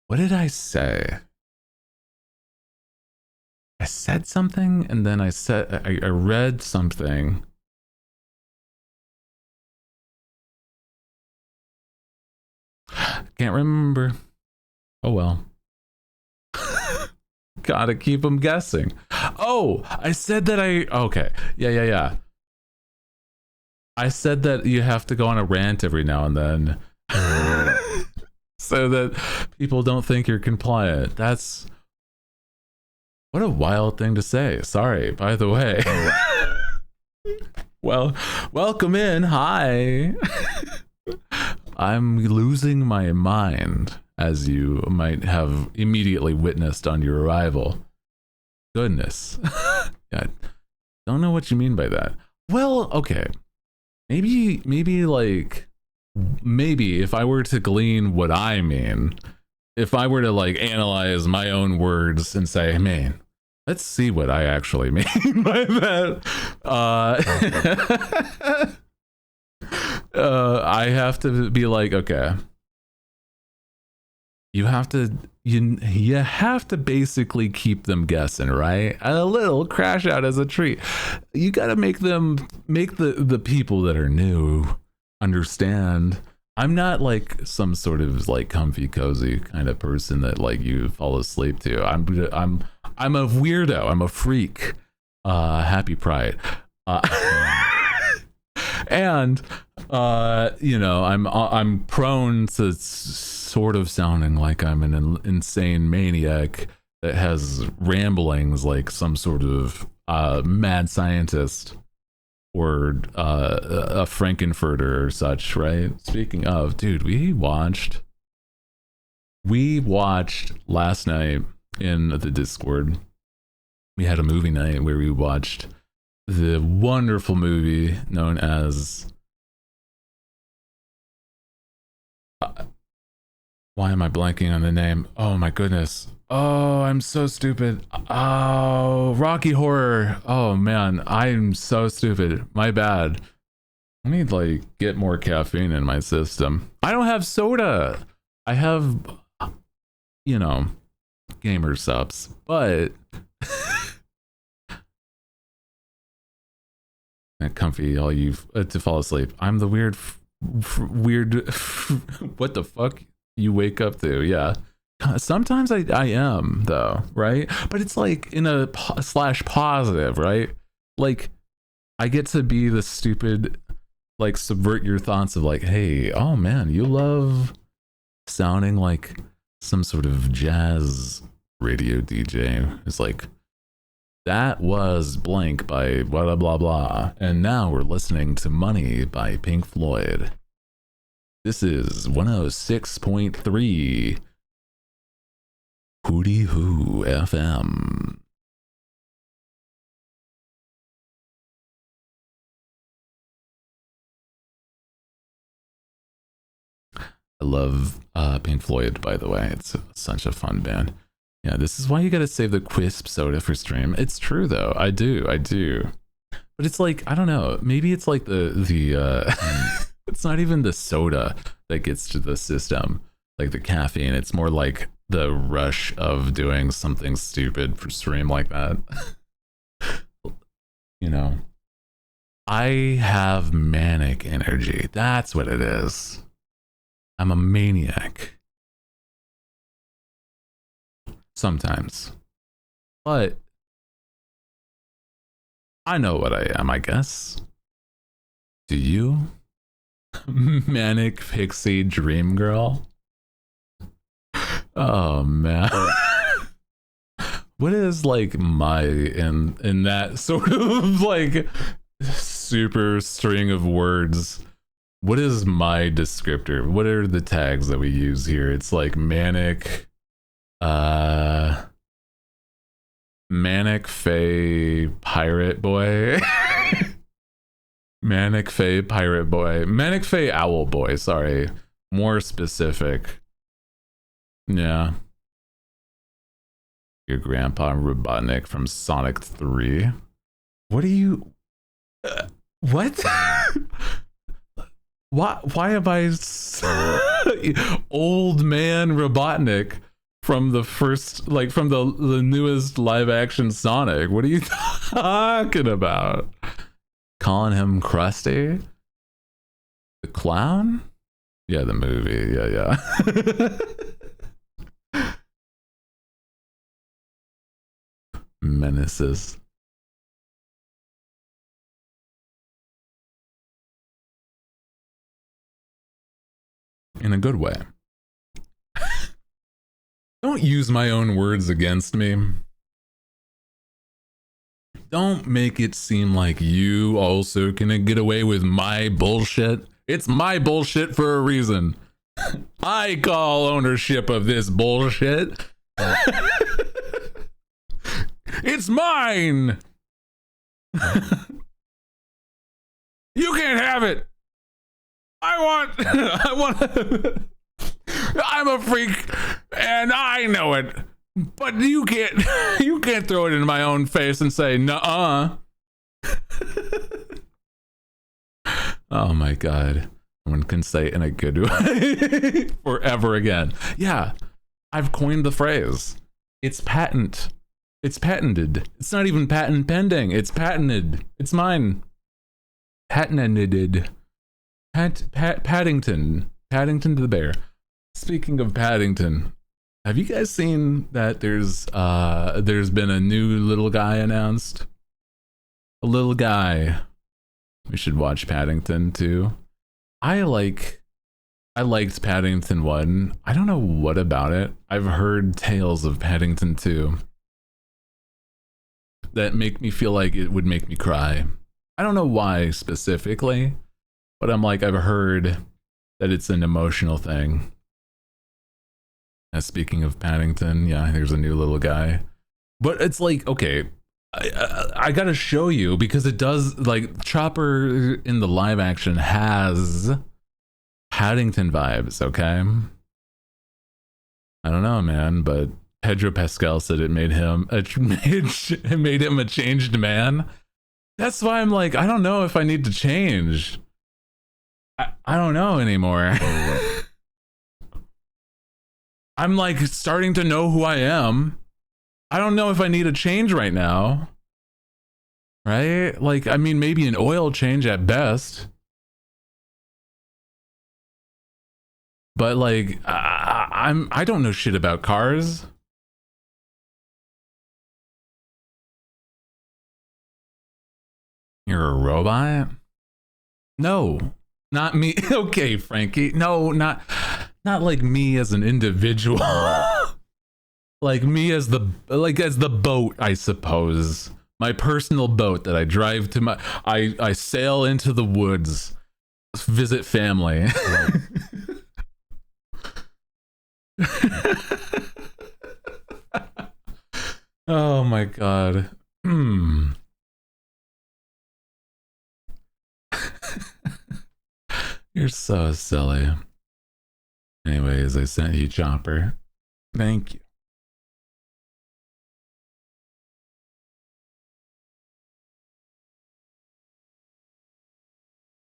What did I say? I said something and then I read something. Can't remember. Oh well. Gotta keep them guessing. Oh, I said that okay. Yeah. I said that you have to go on a rant every now and then. So that people don't think you're compliant. That's... What a wild thing to say. Sorry, by the way. Well, welcome in. Hi. I'm losing my mind, as you might have immediately witnessed on your arrival. Goodness. Yeah, don't know what you mean by that. Well, okay. Maybe if I were to glean what I mean, if I were to analyze my own words and say, man, let's see what I actually mean by that. I have to be okay. You have to basically keep them guessing, right? A little crash out as a treat. You got to make the people that are new understand. I'm not some sort of comfy cozy kind of person that you fall asleep to. I'm a weirdo. I'm a freak. Happy Pride. And I'm prone to sort of sounding like I'm an insane maniac that has ramblings like some sort of mad scientist or a Frankenfurter or such, right? Speaking of, dude, we watched last night in the Discord. We had a movie night where we watched the wonderful movie known as why am I blanking on the name? Oh my goodness. Oh, I'm so stupid. Oh, Rocky Horror. Oh man, I'm so stupid. My bad. I need get more caffeine in my system. I don't have soda. I have, gamer subs, but comfy all you to fall asleep. I'm the weird what the fuck you wake up to. Yeah, sometimes I am though, right? But it's in a slash positive, right? I get to be the stupid subvert your thoughts of hey, oh man, you love sounding like some sort of jazz radio DJ. It's that was blank by blah blah blah, and now we're listening to Money by Pink Floyd. This is 106.3 Hootie Hoo FM. I love Pink Floyd, by the way. It's such a fun band. Yeah, this is why you gotta save the Quisp soda for stream. It's true though. I do. But it's I don't know. Maybe it's it's not even the soda that gets to the system, the caffeine. It's more the rush of doing something stupid for stream like that. You know, I have manic energy. That's what it is. I'm a maniac. Sometimes. But I know what I am, I guess. Do you? Manic pixie dream girl? Oh man. What is like my in that sort of like super string of words? What is my descriptor? What are the tags that we use here? It's like manic manic fae pirate boy. Manic fae pirate boy. Manic fae owl boy, sorry. More specific. Yeah. Your grandpa Robotnik from Sonic 3. What are you what? Why am I old man Robotnik from the first, like from the newest live action Sonic? What are you talking about? Calling him Krusty? The clown? Yeah, the movie. Yeah. Menaces. In a good way. Don't use my own words against me. Don't make it seem like you also can get away with my bullshit. It's my bullshit for a reason. I call ownership of this bullshit. It's mine. You can't have it. I want I'm a freak and I know it. But you can't throw it in my own face and say nuh-uh. Oh my god. Someone can say it in a good way forever again. Yeah, I've coined the phrase. It's patent. It's patented. It's not even patent pending. It's patented. It's mine. Patented. Paddington. Paddington to the bear. Speaking of Paddington, have you guys seen that there's been a new little guy announced? A little guy. We should watch Paddington 2. I liked Paddington 1. I don't know what about it. I've heard tales of Paddington 2 that make me feel like it would make me cry. I don't know why specifically, but I'm like, I've heard that it's an emotional thing. Speaking of Paddington, yeah, there's a new little guy. But it's like, okay, I gotta show you because it does, like, Chopper in the live action has Paddington vibes, okay? I don't know, man, but Pedro Pascal said it made him a changed man. That's why I'm like, I don't know if I need to change. I don't know anymore. I'm like starting to know who I am. I don't know if I need a change right now. Right? Like, I mean, maybe an oil change at best. But like, I don't know shit about cars. You're a robot? No, not me. Okay, Frankie. No, not like me as an individual. Like me as the boat, I suppose. My personal boat that I drive to I sail into the woods, visit family. Oh my god. You're so silly. Anyways, I sent you Chopper. Thank you.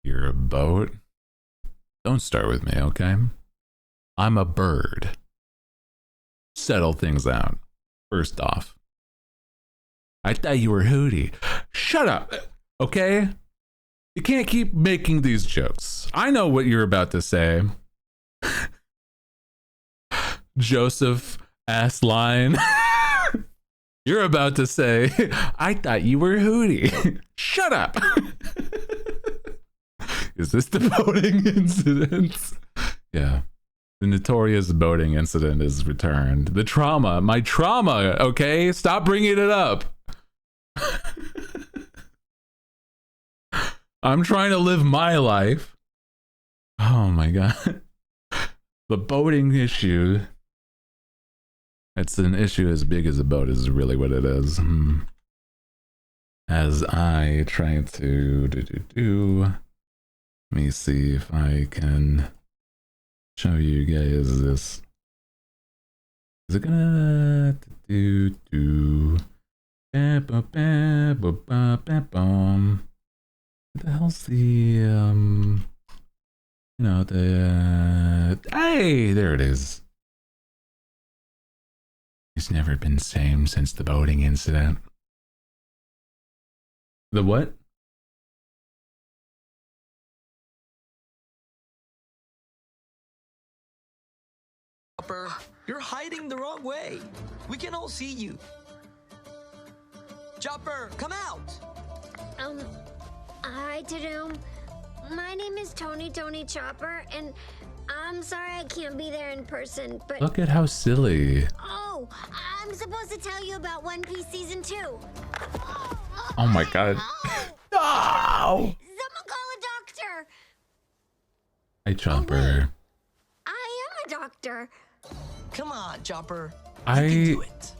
You're a boat? Don't start with me, okay? I'm a bird. settle things out. First off, I thought you were Hootie. Shut up, okay? You can't keep making these jokes. I know what you're about to say. Joseph ass line. You're about to say, I thought you were Hootie. Shut up. Is this the boating incident? Yeah. The notorious boating incident is returned. The trauma, my trauma, okay? Stop bringing it up. I'm trying to live my life. Oh my God. The boating issue. It's an issue as big as a boat is really what it is. As I try to let me see if I can show you guys this. Is it gonna what the hell's the you know, the hey, there it is. He's never been same since the boating incident. The what? Chopper, you're hiding the wrong way. We can all see you. Chopper, come out! Hi, Tadoom. My name is Tony Chopper, and I'm sorry I can't be there in person, but... Look at how silly. Oh, I'm supposed to tell you about One Piece Season 2. Oh my God. No! Someone call a doctor! Hi, Chopper. I am a doctor. Come on, Chopper. I You can do it.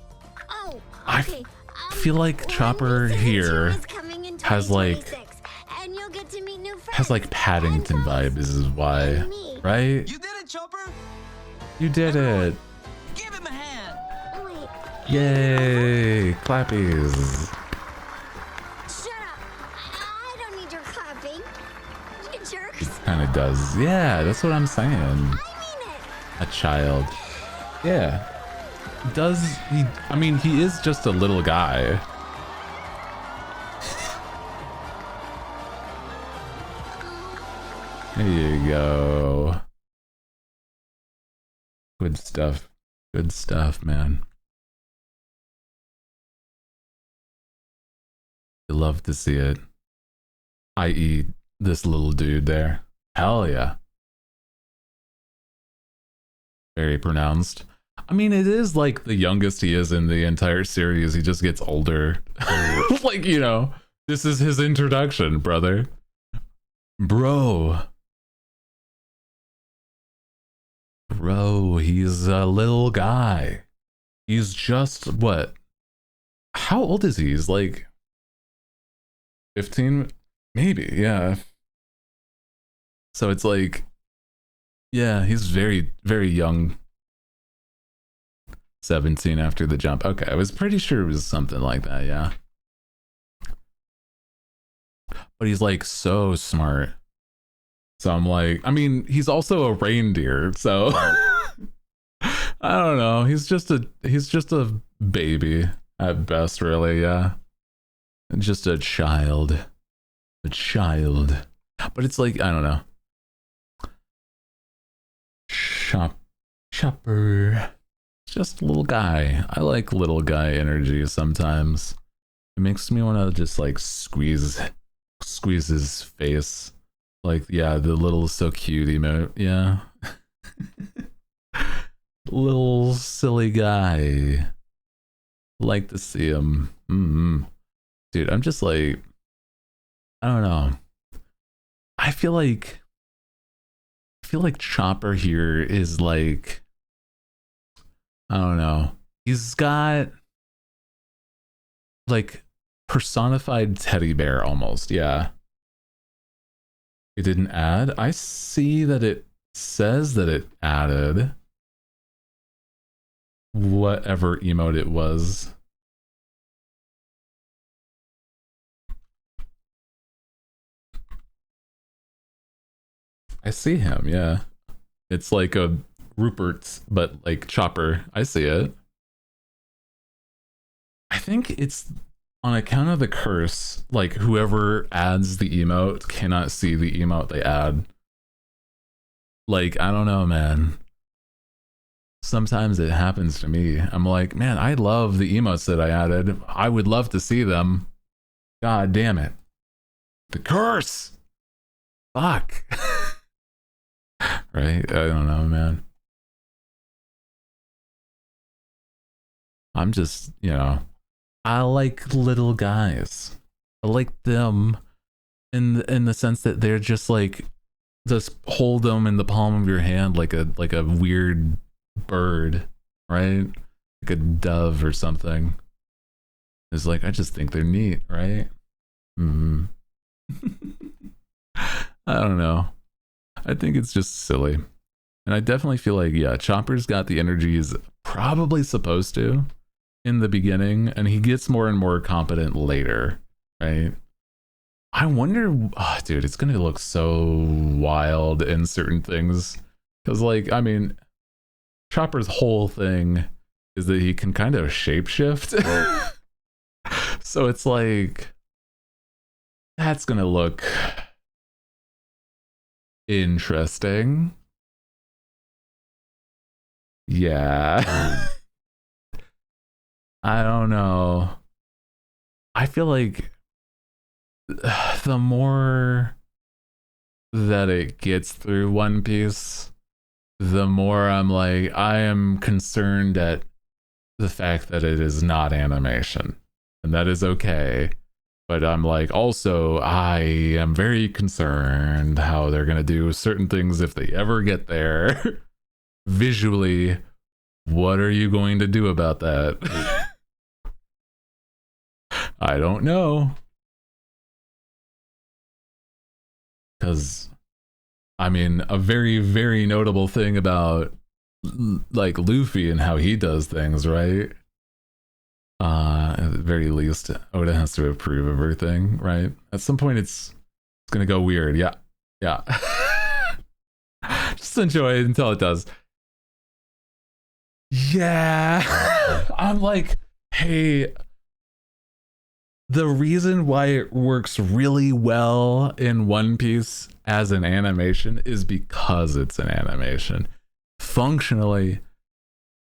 Oh, I okay. feel like Chopper here has like and you'll get to meet new friends. has like Paddington vibes, is why, right? You did it, Chopper. You did it. Give him a hand. Wait, Yay! Clappies. shut up. I don't need your clapping. You jerks. Kind of does. Yeah, that's what I'm saying. I mean it. A child. Yeah. Does he? I mean, he is just a little guy. There you go. Good stuff. Good stuff, man. You love to see it. I.e., this little dude there. Hell yeah. Very pronounced. I mean, it is like the youngest he is in the entire series. He just gets older. Like, you know, this is his introduction, brother. Bro, he's a little guy. He's just, what? How old is he? He's like 15? Maybe, yeah. So it's like, yeah, he's very, very young. 17 after the jump. Okay, I was pretty sure it was something like that, yeah. But he's like so smart. So I'm like, I mean, he's also a reindeer, so I don't know. He's just a baby at best, really, yeah. Just a child. A child. But it's like, I don't know. Chopper. Just a little guy. I like little guy energy sometimes. It makes me want to just like squeeze his face. Like, yeah, the little so cute emote. Yeah. Little silly guy. Like to see him. Dude, I'm just like, I don't know. I feel like Chopper here is like, I don't know. He's got like personified teddy bear almost. Yeah. It didn't add. I see that it says that it added whatever emote it was. I see him. Yeah. It's like a Rupert, but like Chopper. I see it. I think it's on account of the curse, like whoever adds the emote cannot see the emote they add. Like, I don't know, man. Sometimes it happens to me. I'm like, man, I love the emotes that I added. I would love to see them. God damn it. The curse! Fuck. Right? I don't know, man. I'm just, you know, I like little guys. I like them in the sense that they're just like, just hold them in the palm of your hand like a weird bird, right? Like a dove or something. It's like, I just think they're neat, right? I don't know. I think it's just silly. And I definitely feel like, yeah, Chopper's got the energy he's probably supposed to in the beginning, and he gets more and more competent later, right? I wonder, oh, dude, it's gonna look so wild in certain things. Because, like, I mean, Chopper's whole thing is that he can kind of shapeshift. So it's like, that's gonna look interesting. Yeah. I don't know. I feel like the more that it gets through One Piece, the more I'm like, I am concerned at the fact that it is not animation. And that is okay. But I'm like, also, I am very concerned how they're going to do certain things if they ever get there. Visually, what are you going to do about that? I don't know. Because, I mean, a very, very notable thing about, like, Luffy and how he does things, right? At the very least, Oda has to approve of everything, right? At some point, it's gonna go weird. Yeah. Just enjoy it until it does. Yeah. I'm like, hey, the reason why it works really well in One Piece as an animation is because it's an animation. Functionally,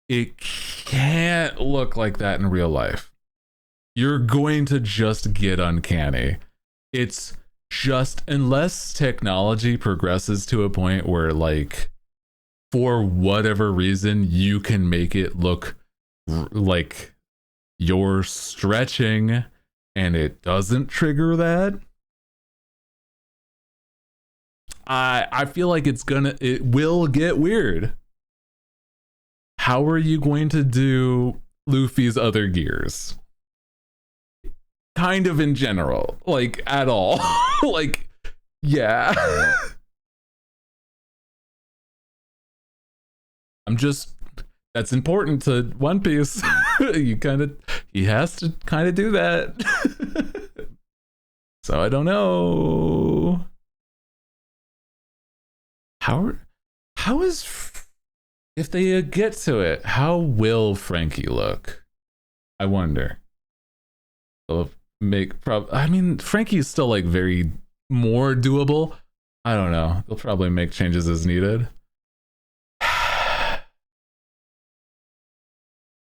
it can't look like that in real life. You're going to just get uncanny. It's just, unless technology progresses to a point where, like, for whatever reason, you can make it look like you're stretching and it doesn't trigger that. I feel like it will get weird. How are you going to do Luffy's other gears? Kind of in general, like, at all. Like, yeah. That's important to One Piece. He has to kind of do that. So I don't know. How is, if they get to it, how will Frankie look? I wonder. They'll I mean, Frankie's still, like, very more doable. I don't know. They'll probably make changes as needed.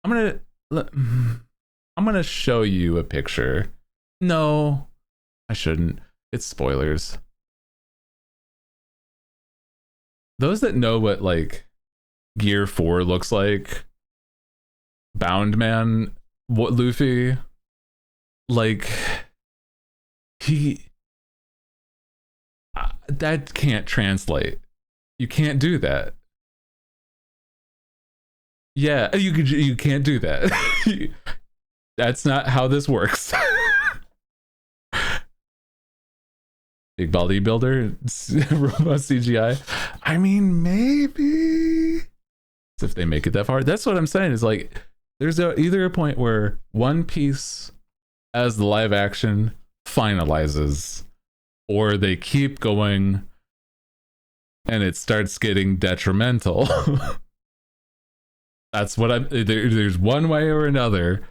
I'm gonna show you a picture. No, I shouldn't. It's spoilers. Those that know what, like, Gear 4 looks like, Bound Man, what Luffy, like, that can't translate. You can't do that. Yeah, you can't do that. That's not how this works. Big bodybuilder, robot CGI. I mean, maybe if they make it that far. That's what I'm saying. Is like, there's either a point where One Piece as the live action finalizes, or they keep going and it starts getting detrimental. That's what I'm there's one way or another.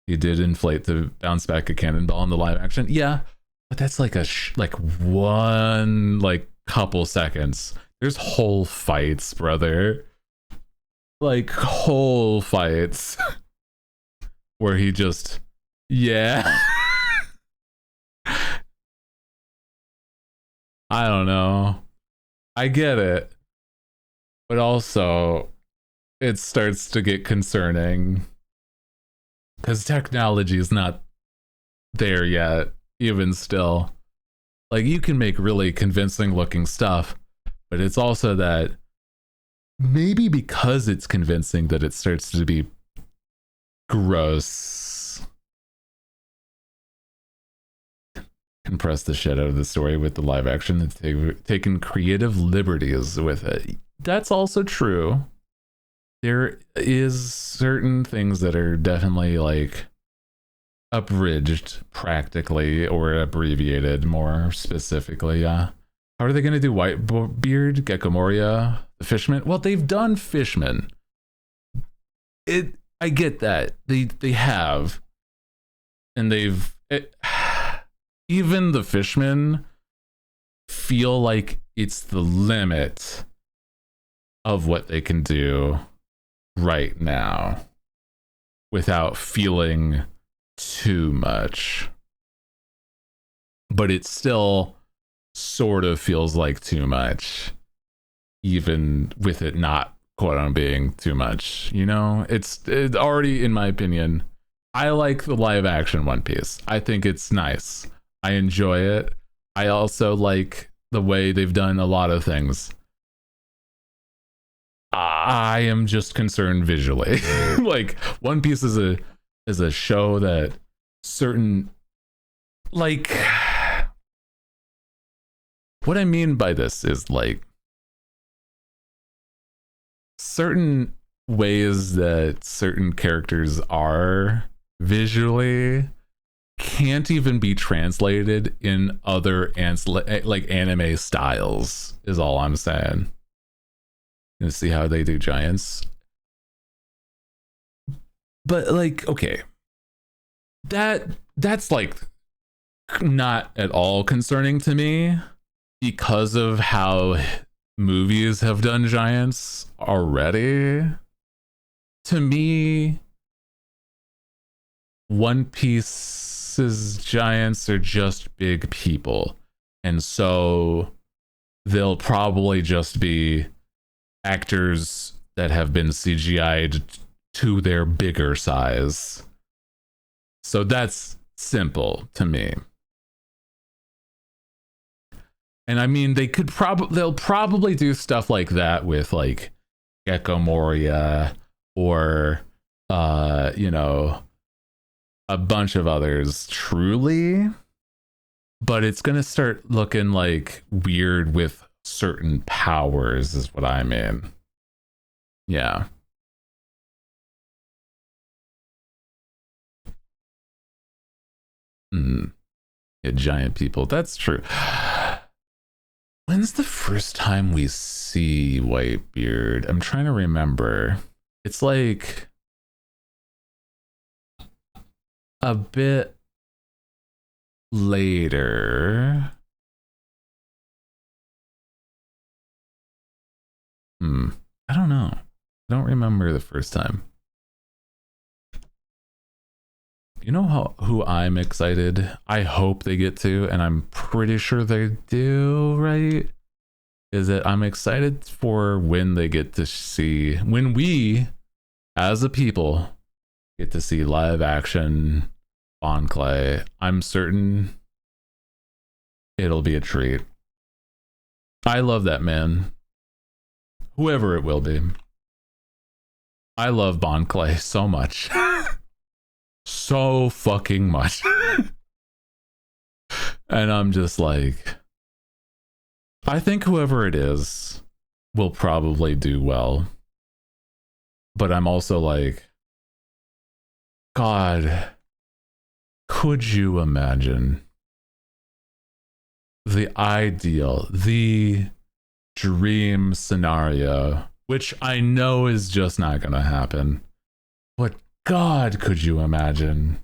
He did inflate the bounce back a cannonball in the live action. Yeah, but that's like like one like couple seconds. There's whole fights, brother. Like whole fights where he just yeah. I don't know. I get it. But also it starts to get concerning. Because technology is not there yet, even still. Like, you can make really convincing looking stuff, but it's also that maybe because it's convincing that it starts to be gross. Compress the shit out of the story with the live action and taken creative liberties with it. That's also true. There is certain things that are definitely like abridged practically or abbreviated more specifically. Yeah. How are they going to do Whitebeard, Gecko Moria, the Fishman? Well, they've done Fishman. I get that. They have. And even the Fishmen feel like it's the limit of what they can do right now without feeling too much. But it still sort of feels like too much, even with it not quote on being too much. You know, it's already, in my opinion, I like the live action One Piece. I think it's nice. I enjoy it. I also like the way they've done a lot of things. I am just concerned visually. Like, One Piece is a show that certain, like, what I mean by this is like certain ways that certain characters are visually can't even be translated in other like anime styles is all I'm saying. You see how they do giants, but like, okay, that's like not at all concerning to me because of how movies have done giants already. To me, One Piece's giants are just big people, and so they'll probably just be actors that have been CGI'd to their bigger size. So that's simple to me. And I mean, they'll probably do stuff like that with like Gecko Moria or you know, a bunch of others truly, but it's gonna start looking like weird with certain powers is what I mean. Yeah. Yeah, giant people. That's true. When's the first time we see Whitebeard? I'm trying to remember. It's like a bit later. I don't know. I don't remember the first time. You know who I'm excited? I hope they get to, and I'm pretty sure they do, right? Is that I'm excited for when they get to see, when we, as a people, get to see live action Bon Clay. I'm certain it'll be a treat. I love that man. Whoever it will be. I love Bon Clay so much. So fucking much. And I'm just like, I think whoever it is will probably do well. But I'm also like, God, could you imagine the ideal, the dream scenario, which I know is just not going to happen. What God could you imagine?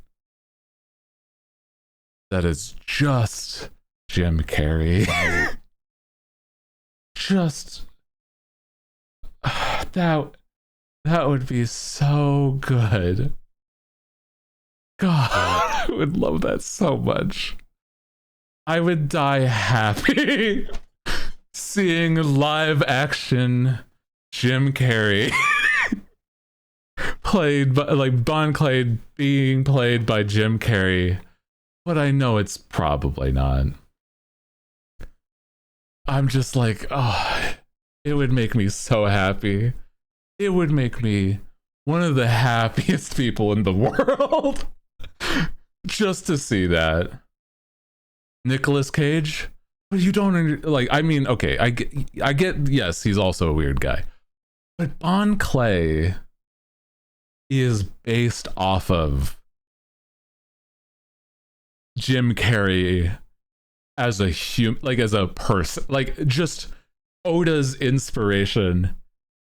That is just Jim Carrey. Just that would be so good. God, I would love that so much. I would die happy seeing live action Jim Carrey played by, like, Bon Clay being played by Jim Carrey, but I know it's probably not. I'm just like, oh, it would make me so happy. It would make me one of the happiest people in the world just to see that. Nicolas Cage, but you don't like. I mean, okay, I get. Yes, he's also a weird guy, but Bon Clay is based off of Jim Carrey as a like as a person. Like, just Oda's inspiration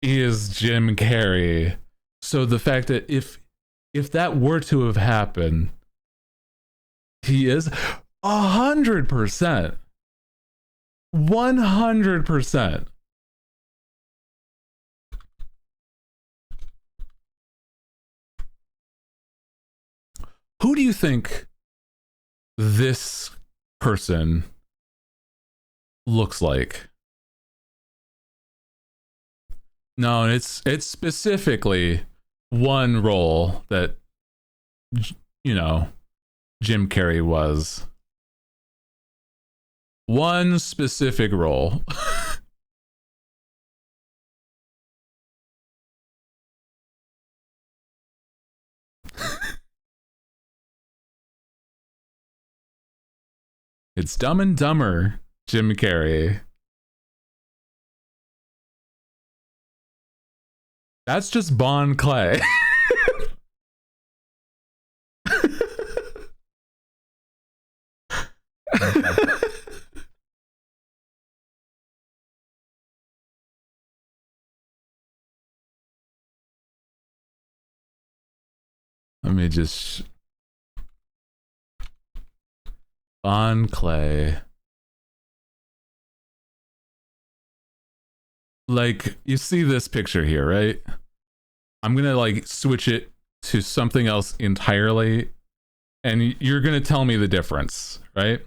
is Jim Carrey. So the fact that if that were to have happened, he is 100%. 100%. Who do you think this person looks like? No, it's specifically one role that, you know, Jim Carrey was. One specific role. It's Dumb and Dumber, Jim Carrey. That's just Bon Clay. Let me just... Bon Clay. Like, you see this picture here, right? I'm gonna, like, switch it to something else entirely, and you're gonna tell me the difference, right?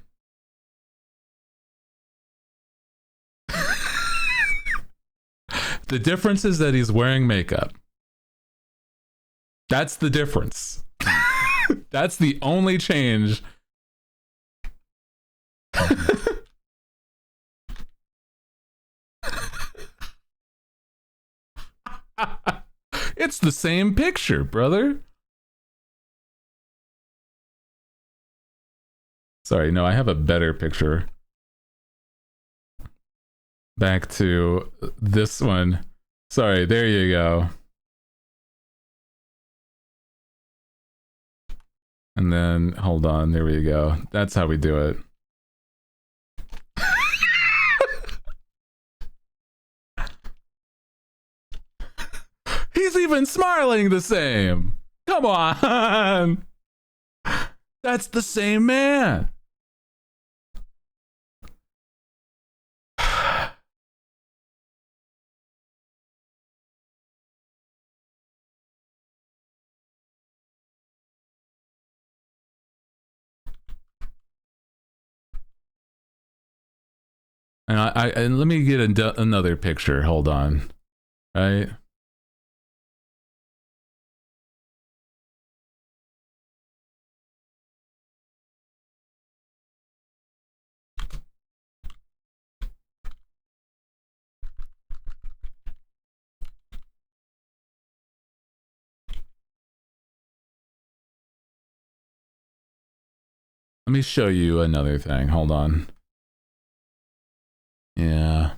The difference is that he's wearing makeup. That's the difference. That's the only change. It's the same picture, brother. Sorry, no, I have a better picture. Back to this one. Sorry, there you go. And then, hold on, there we go. That's how we do it. He's even smiling the same. Come on. That's the same man. And let me get another picture. Hold on. Right? Let me show you another thing. Hold on. Yeah.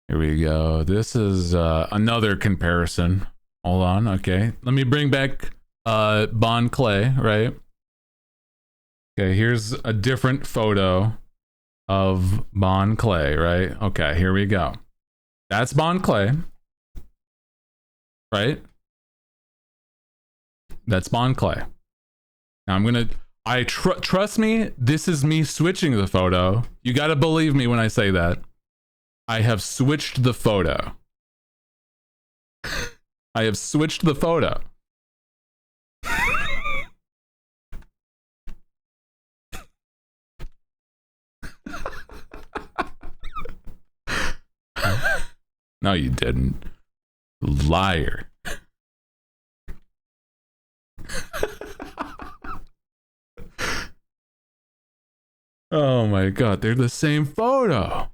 Here we go. This is another comparison. Hold on. Okay. Let me bring back Bon Clay, right? Okay, here's a different photo of Bon Clay, right? Okay, here we go. That's Bon Clay, right? That's Bon Clay. Now I'm gonna, trust me, this is me switching the photo. You gotta believe me when I say that. I have switched the photo. I have switched the photo. No, you didn't. Liar. Oh my god, they're the same photo.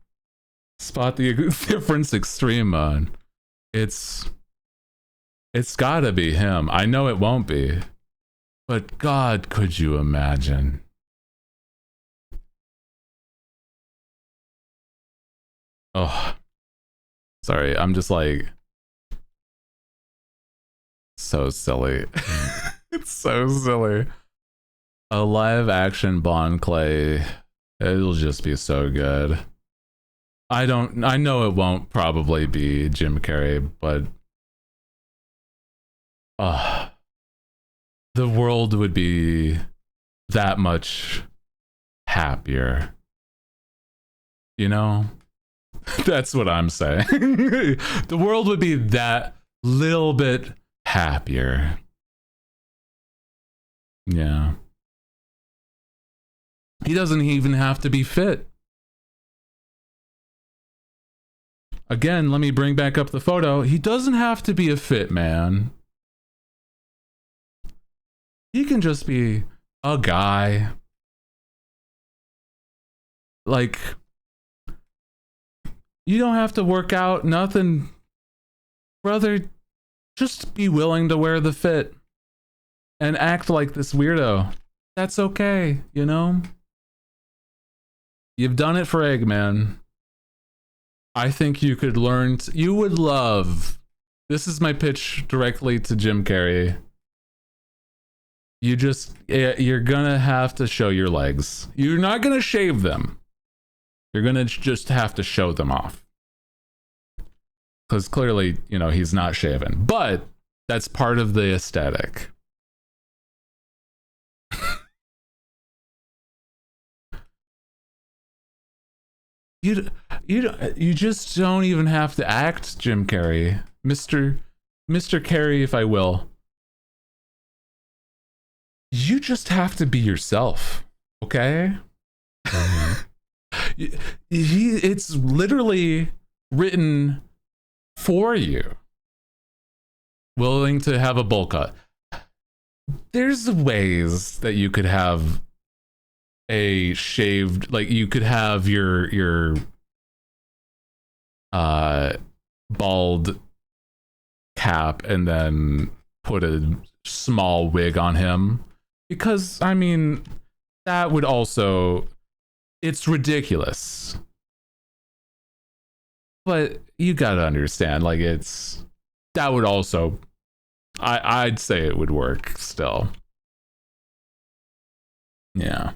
Spot the difference, extreme on. It's gotta be him. I know it won't be. But God, could you imagine? Oh. Sorry, I'm just like so silly. It's so silly. A live action Bon Clay, it'll just be so good. I know it won't probably be Jim Carrey, but the world would be that much happier. You know? That's what I'm saying. The world would be that little bit happier. Yeah. He doesn't even have to be fit. Again, let me bring back up the photo. He doesn't have to be a fit man. He can just be a guy. Like, you don't have to work out, nothing. Brother, just be willing to wear the fit and act like this weirdo. That's okay, you know? You've done it for Eggman. I think you could learn, you would love, this is my pitch directly to Jim Carrey. You're gonna have to show your legs. You're not gonna shave them. You're gonna just have to show them off. Because clearly, you know, he's not shaven. But that's part of the aesthetic. You just don't even have to act, Jim Carrey. Mr. Carrey, if I will. You just have to be yourself, okay? It's literally written for you. Willing to have a bowl cut. There's ways that you could have a shaved, like you could have your bald cap and then put a small wig on him, because I mean that would also, it's ridiculous, but you gotta understand, like, it's, that would also, I'd say it would work still. Yeah.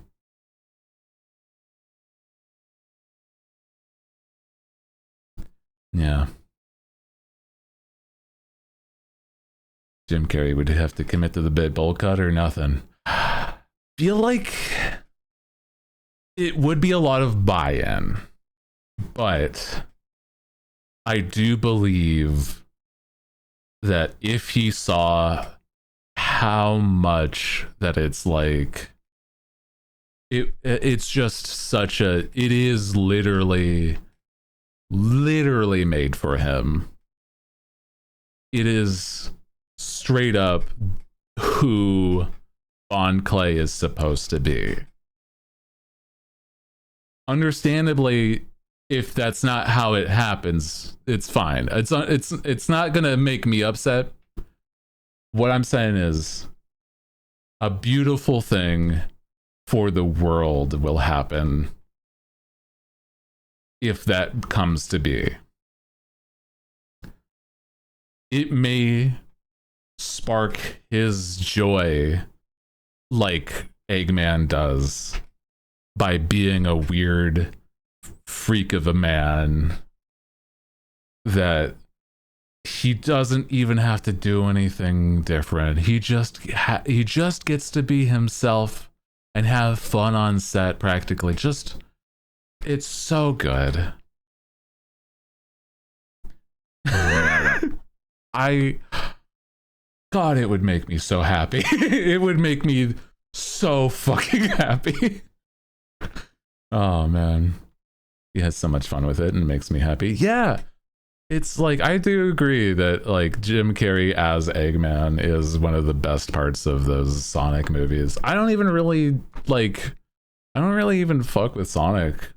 Yeah. Jim Carrey would have to commit to the bit bowl cut or nothing. Feel like it would be a lot of buy-in, but I do believe that if he saw how much that it's like, it's just such a, it is literally made for him. It is straight up who Bon Clay is supposed to be. Understandably, if that's not how it happens, it's fine. It's not gonna make me upset. What I'm saying is, a beautiful thing for the world will happen if that comes to be. It may spark his joy like Eggman does by being a weird freak of a man that he doesn't even have to do anything different. He just gets to be himself and have fun on set practically. Just, it's so good. God, it would make me so happy. It would make me so fucking happy. Oh man. He has so much fun with it and makes me happy. Yeah. It's like, I do agree that like Jim Carrey as Eggman is one of the best parts of those Sonic movies. I don't really even fuck with Sonic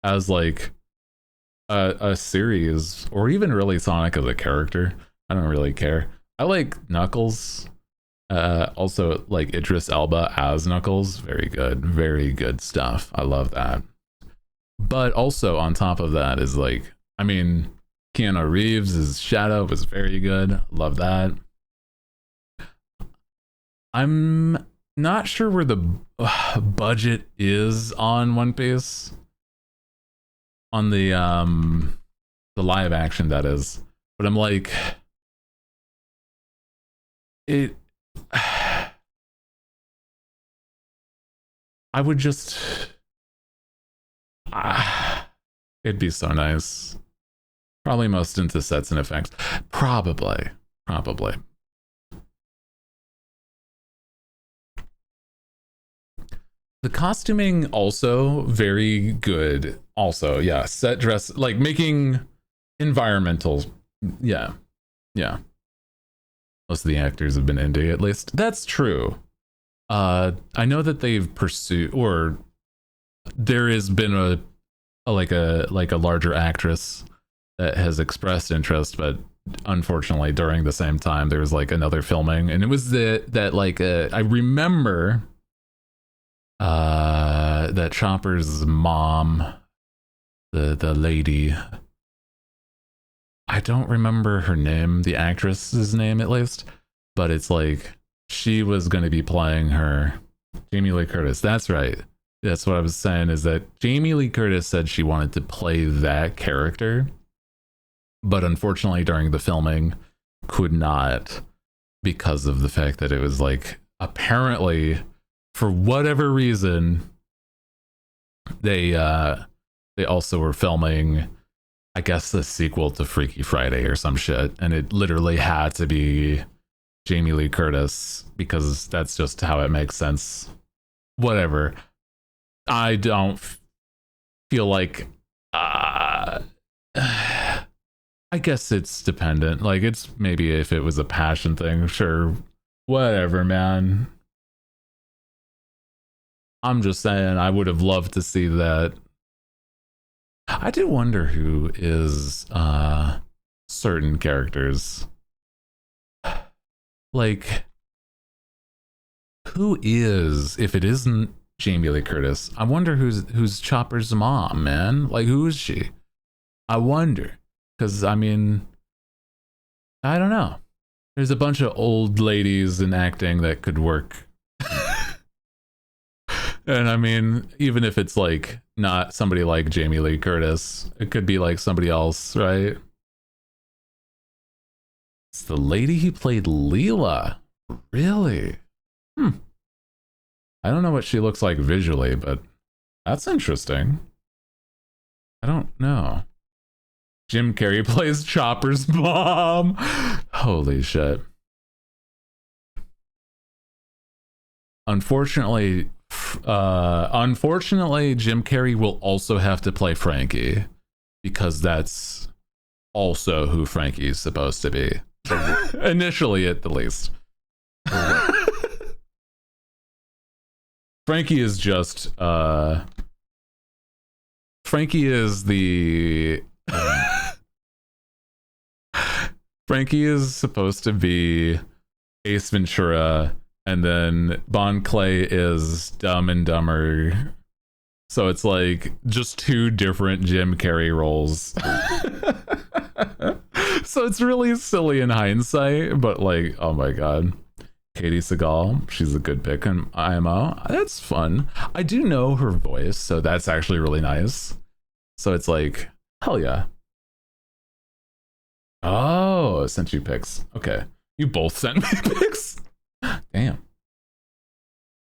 as like a series, or even really Sonic as a character. I don't really care. I like Knuckles. Also like Idris Elba as Knuckles. Very good stuff. I love that. But also on top of that is like, I mean, Keanu Reeves' Shadow was very good. Love that. I'm not sure where the budget is on One Piece. On the live action, that is. But I'm like, it. I would just. It'd be so nice. Probably most into sets and effects. Probably. The costuming also very good. Also, yeah, set dress, like making environmentals. Yeah. Most of the actors have been indie, at least. That's true. I know that they've pursued, or there has been a larger actress that has expressed interest, but unfortunately during the same time there was like another filming, and it was I remember that Chopper's mom, the lady, I don't remember her name, the actress's name at least, but it's like she was going to be playing her, Jamie Lee Curtis. That's right. That's what I was saying, is that Jamie Lee Curtis said she wanted to play that character, but unfortunately during the filming could not, because of the fact that it was like, apparently for whatever reason they also were filming, I guess, the sequel to Freaky Friday or some shit, and it literally had to be Jamie Lee Curtis because that's just how it makes sense. Whatever. I don't feel like I guess it's dependent. Like, it's maybe if it was a passion thing, sure, whatever, man. I'm just saying I would have loved to see that. I do wonder who is certain characters. Like, who is, if it isn't Jamie Lee Curtis, I wonder who's Chopper's mom, man. Like, who is she? I wonder. Because, I mean, I don't know. There's a bunch of old ladies in acting that could work. And I mean, even if it's like not somebody like Jamie Lee Curtis, it could be like somebody else, right? It's the lady who played Leela. Really? I don't know what she looks like visually, but that's interesting. I don't know. Jim Carrey plays Chopper's mom. Holy shit. Unfortunately, Jim Carrey will also have to play Frankie, because that's also who Frankie's supposed to be. Initially, at the least. Frankie is just Frankie is the Frankie is supposed to be Ace Ventura, and then Bon Clay is Dumb and Dumber. So it's like just two different Jim Carrey roles. So it's really silly in hindsight, but like, oh my god. Katie Seagal, she's a good pick in IMO. That's fun. I do know her voice, so that's actually really nice. So it's like, hell yeah. Oh, I sent you pics. Okay. You both sent me pics? Damn.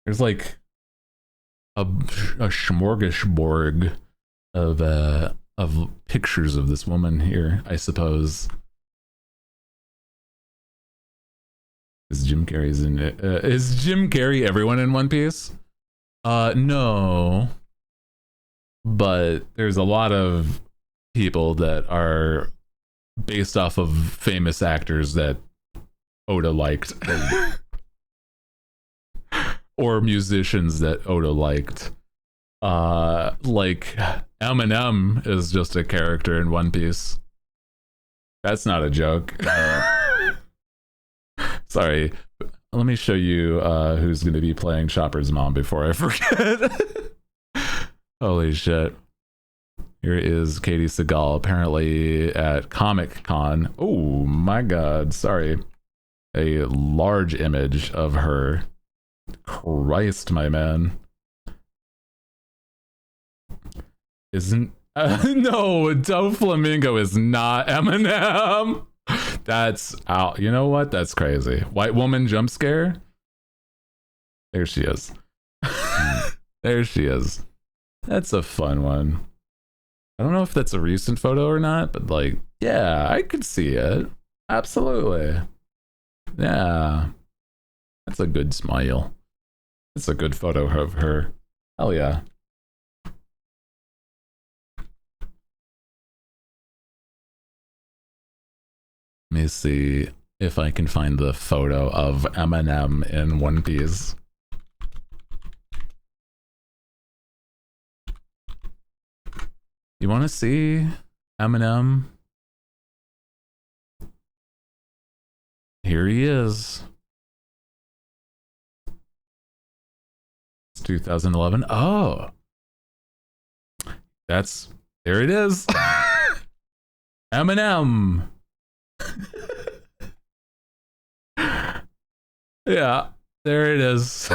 There's like a smorgasbord of pictures of this woman here, I suppose. Is Jim Carrey's in it? Is Jim Carrey everyone in One Piece? No. But there's a lot of people that are based off of famous actors that Oda liked. Or musicians that Oda liked. Like Eminem is just a character in One Piece. That's not a joke. Sorry. Let me show you who's going to be playing Chopper's mom before I forget. Holy shit. Here is Katie Seagal, apparently at Comic Con. Oh my god, sorry. A large image of her. Christ, my man. Isn't... no, Doflamingo is not Eminem. That's out. You know what? That's crazy. White woman jump scare? There she is. There she is. That's a fun one. I don't know if that's a recent photo or not, but like, yeah, I could see it. Absolutely. Yeah. That's a good smile. That's a good photo of her. Hell yeah. Let me see if I can find the photo of Eminem in One Piece. You want to see Eminem? Here he is. It's 2011. Oh. There it is. Eminem. Yeah, there it is.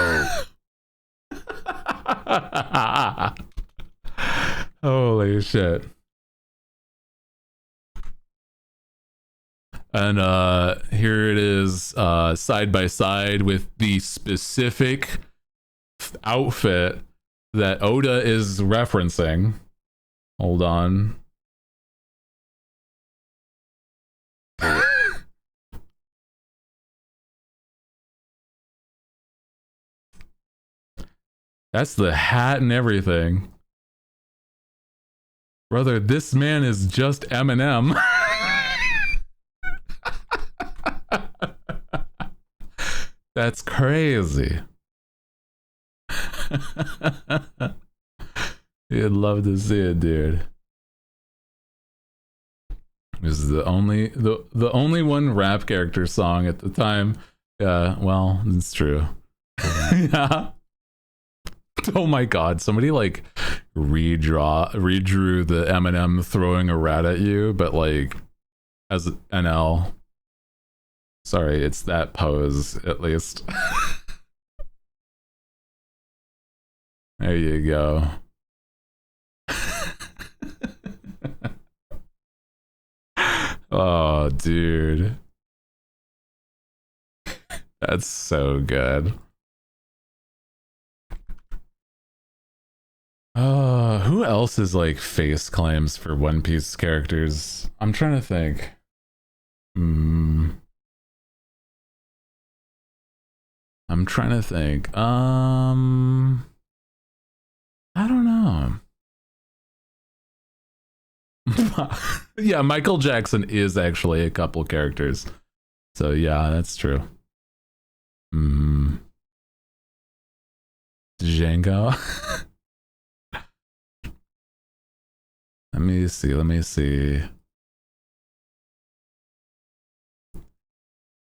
Holy shit. And here it is side by side with the specific outfit that Oda is referencing. Hold on. That's the hat and everything. Brother, this man is just Eminem. That's crazy. You'd love to see it, dude. This is the only one rap character song at the time. Yeah, well, it's true. Yeah. Oh my god, somebody like redrew the Eminem throwing a rat at you, but like as NL. Sorry, it's that pose at least. There you go. Oh, dude. That's so good. Who else is like face claims for One Piece characters? I'm trying to think. I'm trying to think. I don't know. Yeah, Michael Jackson is actually a couple characters. So yeah, that's true. Django. Let me see.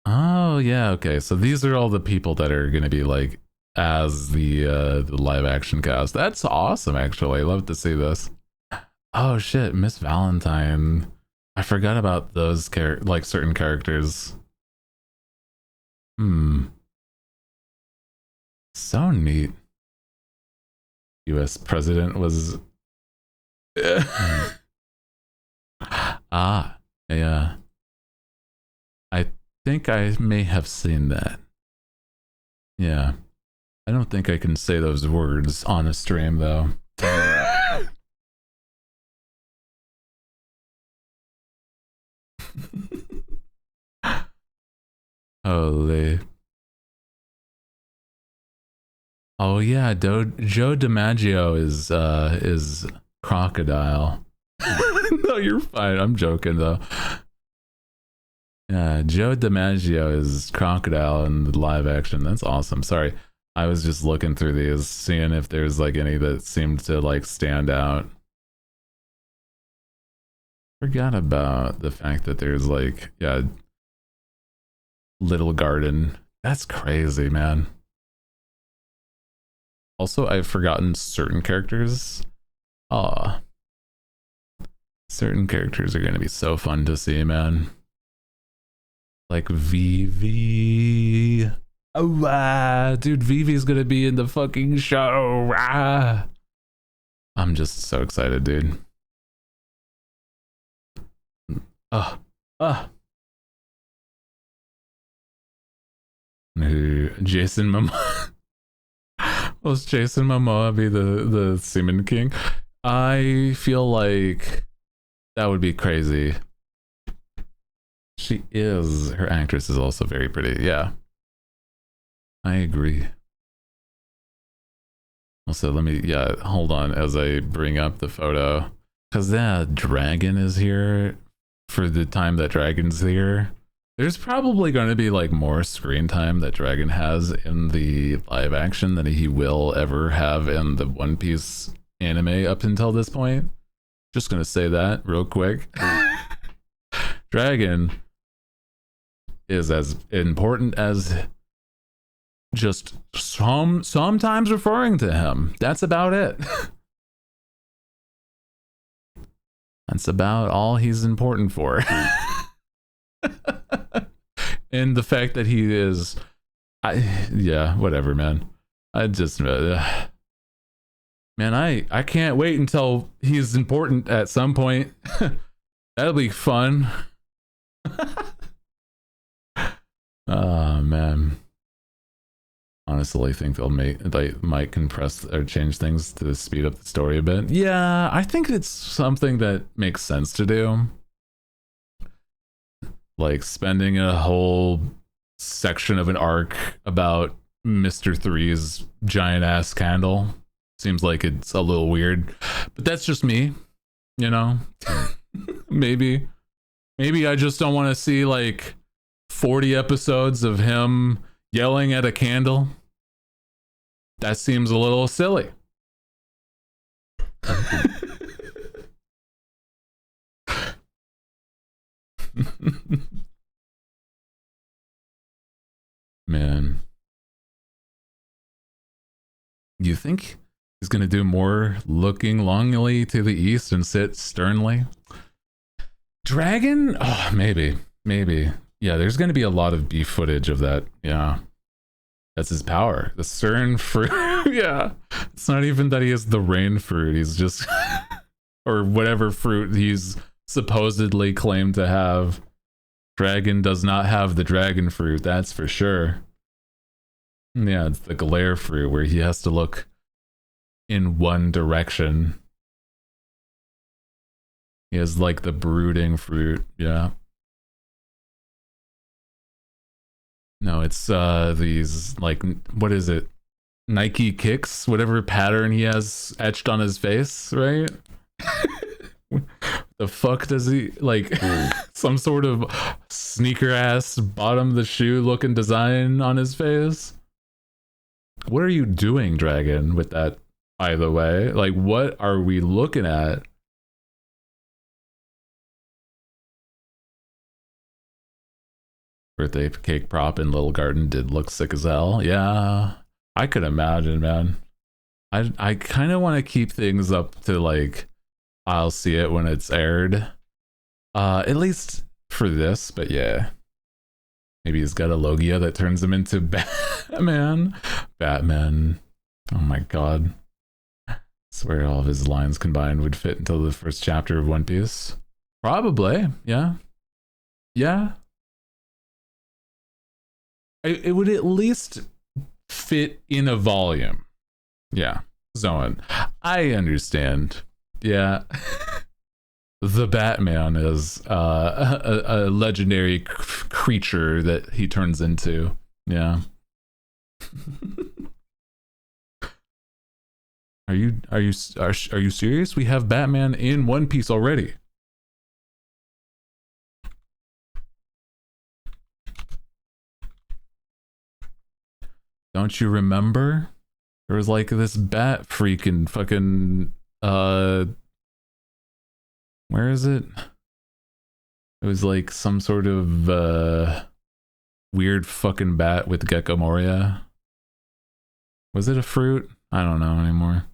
Oh yeah, okay. So these are all the people that are gonna be like as the live action cast. That's awesome, actually. Love to see this. Oh shit, Miss Valentine. I forgot about those like certain characters. So neat. US president was ah, yeah. I think I may have seen that. Yeah. I don't think I can say those words on a stream though. Holy. Oh yeah, Joe DiMaggio is Crocodile. No, you're fine. I'm joking though. Yeah, Joe DiMaggio is Crocodile in the live action. That's awesome. Sorry. I was just looking through these, seeing if there's like any that seemed to like stand out. Forgot about the fact that there's like, yeah, Little Garden. That's crazy, man. Also, I've forgotten certain characters. Aw. Certain characters are gonna be so fun to see, man. Like Vivi. Oh, dude, Vivi's gonna be in the fucking show. I'm just so excited, dude. Jason Momoa. Will Jason Momoa be the Semen King? I feel like that would be crazy. She is. Her actress is also very pretty. Yeah. I agree. Also, let me, yeah, hold on as I bring up the photo. Because that dragon is here for the time that Dragon's here. There's probably going to be like more screen time that Dragon has in the live action than he will ever have in the One Piece anime up until this point. Just going to say that real quick. Dragon is as important as just sometimes referring to him. That's about it. That's about all he's important for. And the fact that he is, yeah, whatever, man. I just, man, I can't wait until he's important at some point. That'll be fun. Oh man. Honestly, I think they might compress or change things to speed up the story a bit. Yeah, I think it's something that makes sense to do. Like spending a whole section of an arc about Mr. Three's giant ass candle seems like it's a little weird, but that's just me, you know. maybe I just don't want to see like 40 episodes of him yelling at a candle. That seems a little silly. Man, you think he's gonna do more looking longingly to the east and sit sternly? Dragon? Oh, maybe. Yeah, there's gonna be a lot of beef footage of that. Yeah, that's his power. The stern fruit. Yeah, it's not even that he has the rain fruit. He's just, or whatever fruit he's supposedly claimed to have. Dragon does not have the dragon fruit, that's for sure. Yeah, it's the glare fruit where he has to look in one direction. He has like the brooding fruit, yeah. No, it's these, like, what is it? Nike Kicks, whatever pattern he has etched on his face, right? The fuck does he, like, some sort of sneaker ass bottom of the shoe looking design on his face? What are you doing, Dragon, with that, by the way? Like, what are we looking at? Birthday cake prop in Little Garden did look sick as hell. Yeah, I could imagine, man. I kind of want to keep things up to like, I'll see it when it's aired. At least for this, but yeah. Maybe he's got a Logia that turns him into Batman. Batman. Oh my god. I swear all of his lines combined would fit into the first chapter of One Piece. Probably, yeah. Yeah. It would at least fit in a volume. Yeah. Zoan. I understand. Yeah. The Batman is a legendary creature that he turns into. Yeah. Are you serious? We have Batman in One Piece already. Don't you remember? There was like this bat freaking fucking where is it? It was like some sort of weird fucking bat with Gecko Moria. Was it a fruit? I don't know anymore.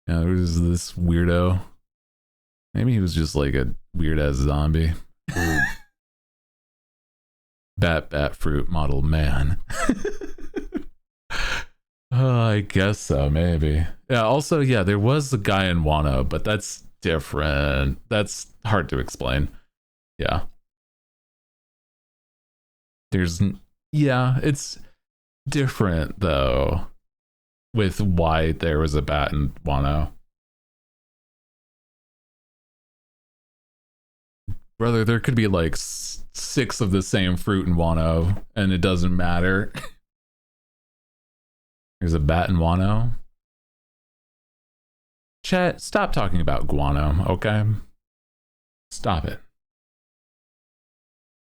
Yeah, there was this weirdo. Maybe he was just like a weird ass zombie. Bat fruit model man. I guess so, maybe. Yeah, also, yeah, there was a guy in Wano, but that's different. That's hard to explain. Yeah. Yeah, it's different though with why there was a bat in Wano. Brother, there could be like 6 of the same fruit in Wano and it doesn't matter. There's a bat in Wano. Chat, stop talking about guano, okay? Stop it.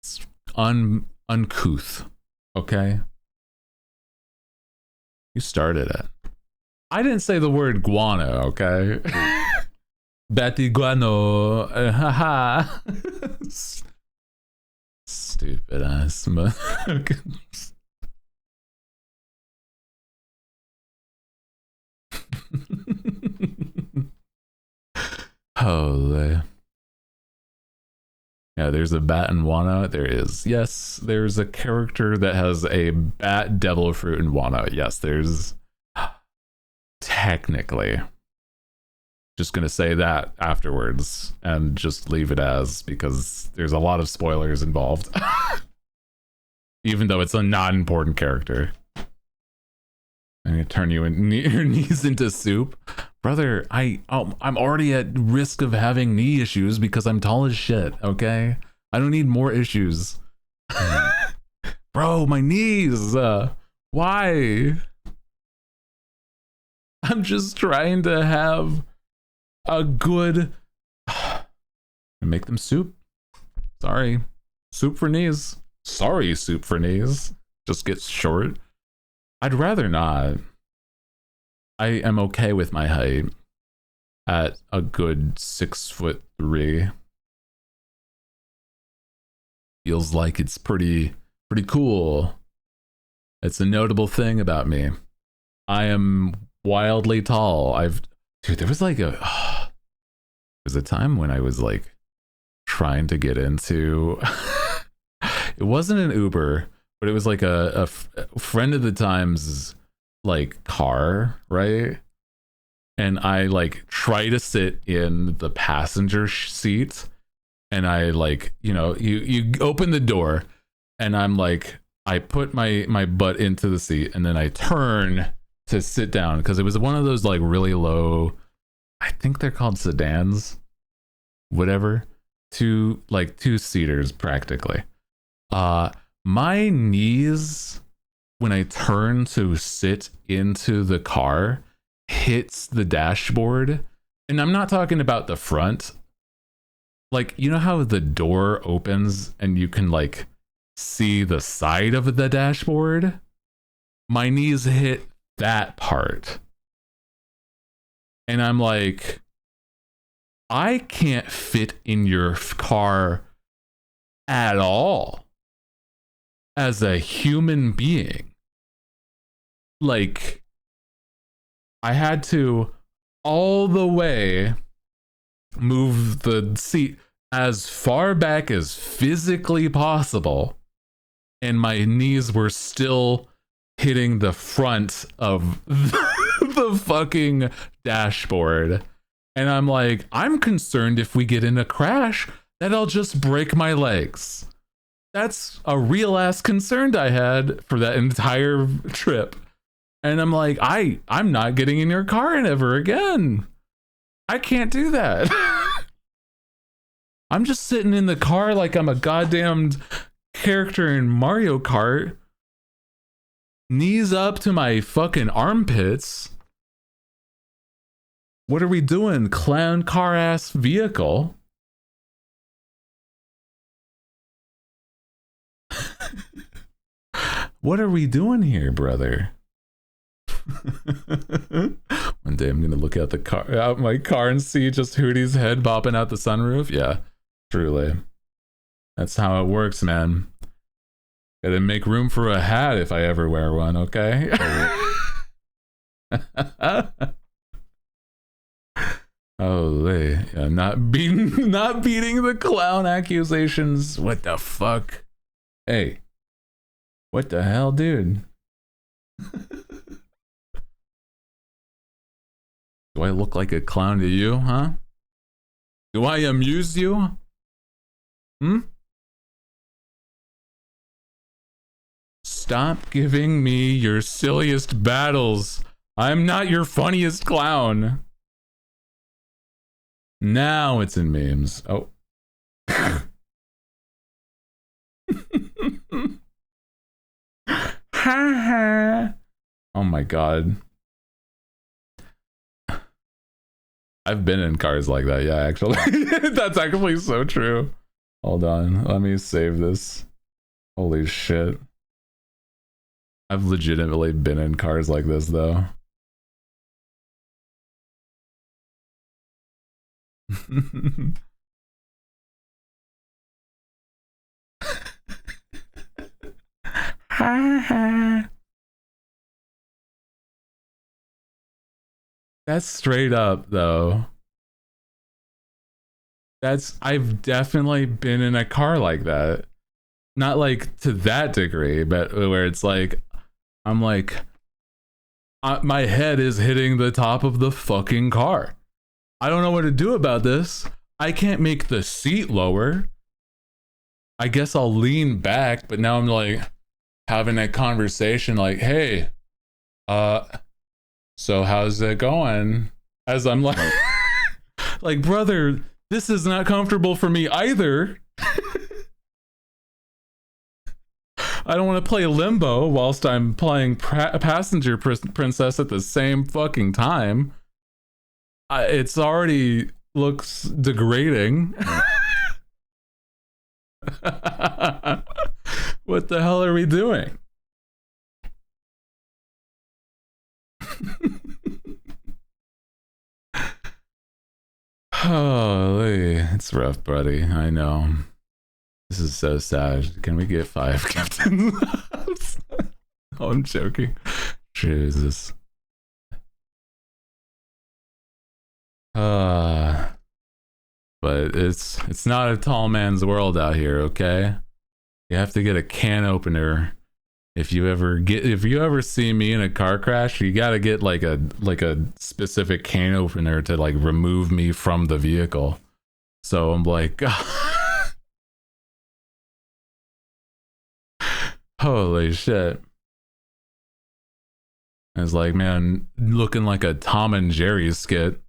It's uncouth, okay? You started it. I didn't say the word guano, okay? Batty guano, haha. Stupid ass. Holy. Yeah, there's a bat in Wano. There is. Yes, there's a character that has a bat devil fruit in Wano. Yes, there's. Technically. Just gonna say that afterwards and just leave it as, because there's a lot of spoilers involved. Even though it's a not important character. I'm gonna turn your knees into soup. Brother, I'm already at risk of having knee issues because I'm tall as shit, okay? I don't need more issues. Bro, my knees! Why? I'm just trying to have a good... Make them soup. Sorry. Soup for knees. Sorry, soup for knees. Just gets short. I'd rather not. I am okay with my height at a good 6'3". Feels like it's pretty cool. It's a notable thing about me. I am wildly tall. Dude, there was like there was a time when I was like trying to get into it wasn't an Uber, but it was like a friend of the time's like car, right? And I like try to sit in the passenger seat, and I like, you know, you open the door, and I'm like, I put my butt into the seat, and then I turn to sit down because it was one of those like really low, I think they're called sedans, whatever, two-seaters practically. My knees, when I turn to sit into the car, hits the dashboard. And I'm not talking about the front. Like, you know how the door opens and you can like see the side of the dashboard? My knees hit that part. And I'm like, I can't fit in your car at all. As a human being, like, I had to all the way move the seat as far back as physically possible, and my knees were still hitting the front of the fucking dashboard. And I'm like, I'm concerned if we get in a crash that I'll just break my legs. That's a real ass concern I had for that entire trip. And I'm like, I'm not getting in your car ever again. I can't do that. I'm just sitting in the car like I'm a goddamn character in Mario Kart. Knees up to my fucking armpits. What are we doing? Clown car ass vehicle. What are we doing here, brother? One day I'm gonna look out my car and see just Hootie's head bopping out the sunroof. Yeah, truly. That's how it works, man. Gotta make room for a hat if I ever wear one, okay? Holy, yeah, not beating the clown accusations. What the fuck? Hey, what the hell, dude? Do I look like a clown to you, huh? Do I amuse you? Stop giving me your silliest battles. I'm not your funniest clown. Now it's in memes. Oh. Oh my god. I've been in cars like that, yeah, actually. That's actually so true. Hold on, let me save this. Holy shit. I've legitimately been in cars like this, though. That's straight up, though. I've definitely been in a car like that. Not like to that degree, but where it's like, I'm like, my head is hitting the top of the fucking car. I don't know what to do about this. I can't make the seat lower. I guess I'll lean back, but now I'm like having a conversation like, hey, so how's it going? As I'm like, like, brother, this is not comfortable for me either. I don't want to play limbo whilst I'm playing passenger princess at the same fucking time. It's already looks degrading. What the hell are we doing? Holy, it's rough, buddy. I know. This is so sad. Can we get 5 captains? Oh, I'm joking. Jesus. But it's not a tall man's world out here, okay? You have to get a can opener. If you ever see me in a car crash, you gotta get like a specific can opener to like remove me from the vehicle. So I'm like, holy shit. It's like, man, looking like a Tom and Jerry skit.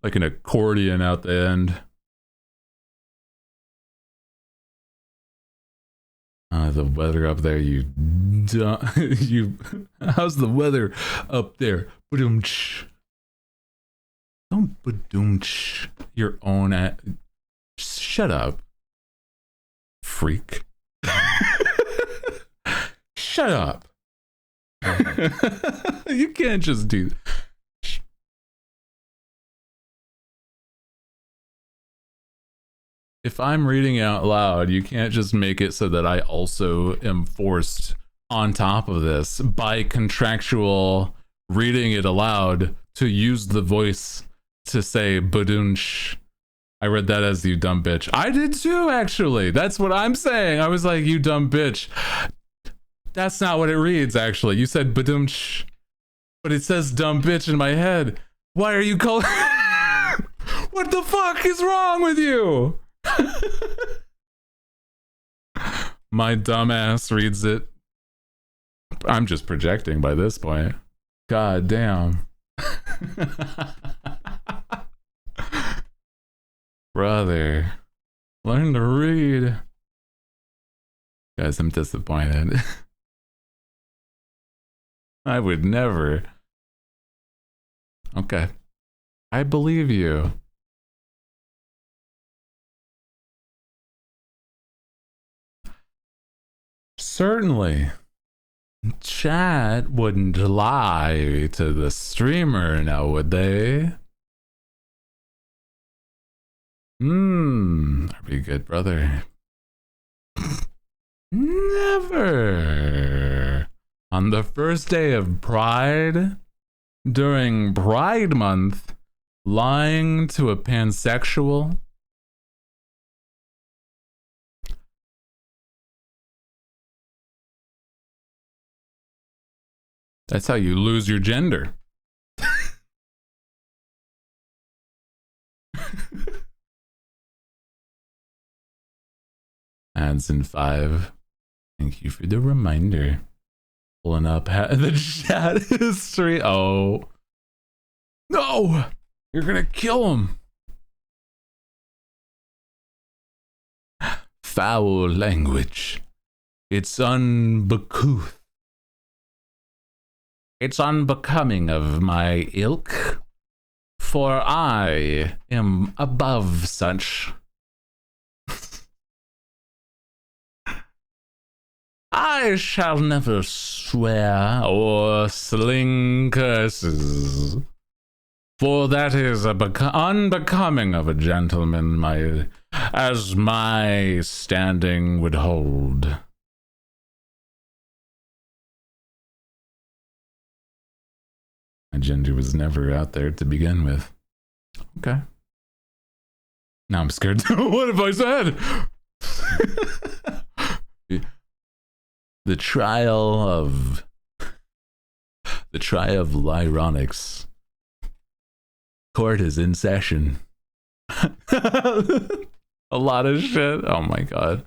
Like an accordion out the end. The weather up there, you how's the weather up there? Ba-doom-tsh. Don't ba-doom-tsh your own shut up, freak. Shut up. You can't just do. If I'm reading out loud, you can't just make it so that I also am forced on top of this by contractual reading it aloud to use the voice to say badunch. I read that as you dumb bitch. I did too, actually. That's what I'm saying. I was like, you dumb bitch. That's not what it reads, actually. You said badumch, but it says dumb bitch in my head. Why are you calling? What the fuck is wrong with you? My dumbass reads it. I'm just projecting by this point. God damn. Brother, learn to read. Guys, I'm disappointed. I would never. Okay. I believe you. Certainly. Chat wouldn't lie to the streamer now, would they? That'd be good, brother. Never. On the first day of Pride, during Pride Month, lying to a pansexual. That's how you lose your gender. Ads in 5. Thank you for the reminder. Pulling up the chat history. Oh. No! You're gonna kill him. Foul language. It's uncouth. It's unbecoming of my ilk, for I am above such. I shall never swear or sling curses, for that is unbecoming of a gentleman, as my standing would hold. My gender was never out there to begin with. Okay. Now I'm scared. What have I said? The trial of Lyronics. Court is in session. A lot of shit. Oh my god.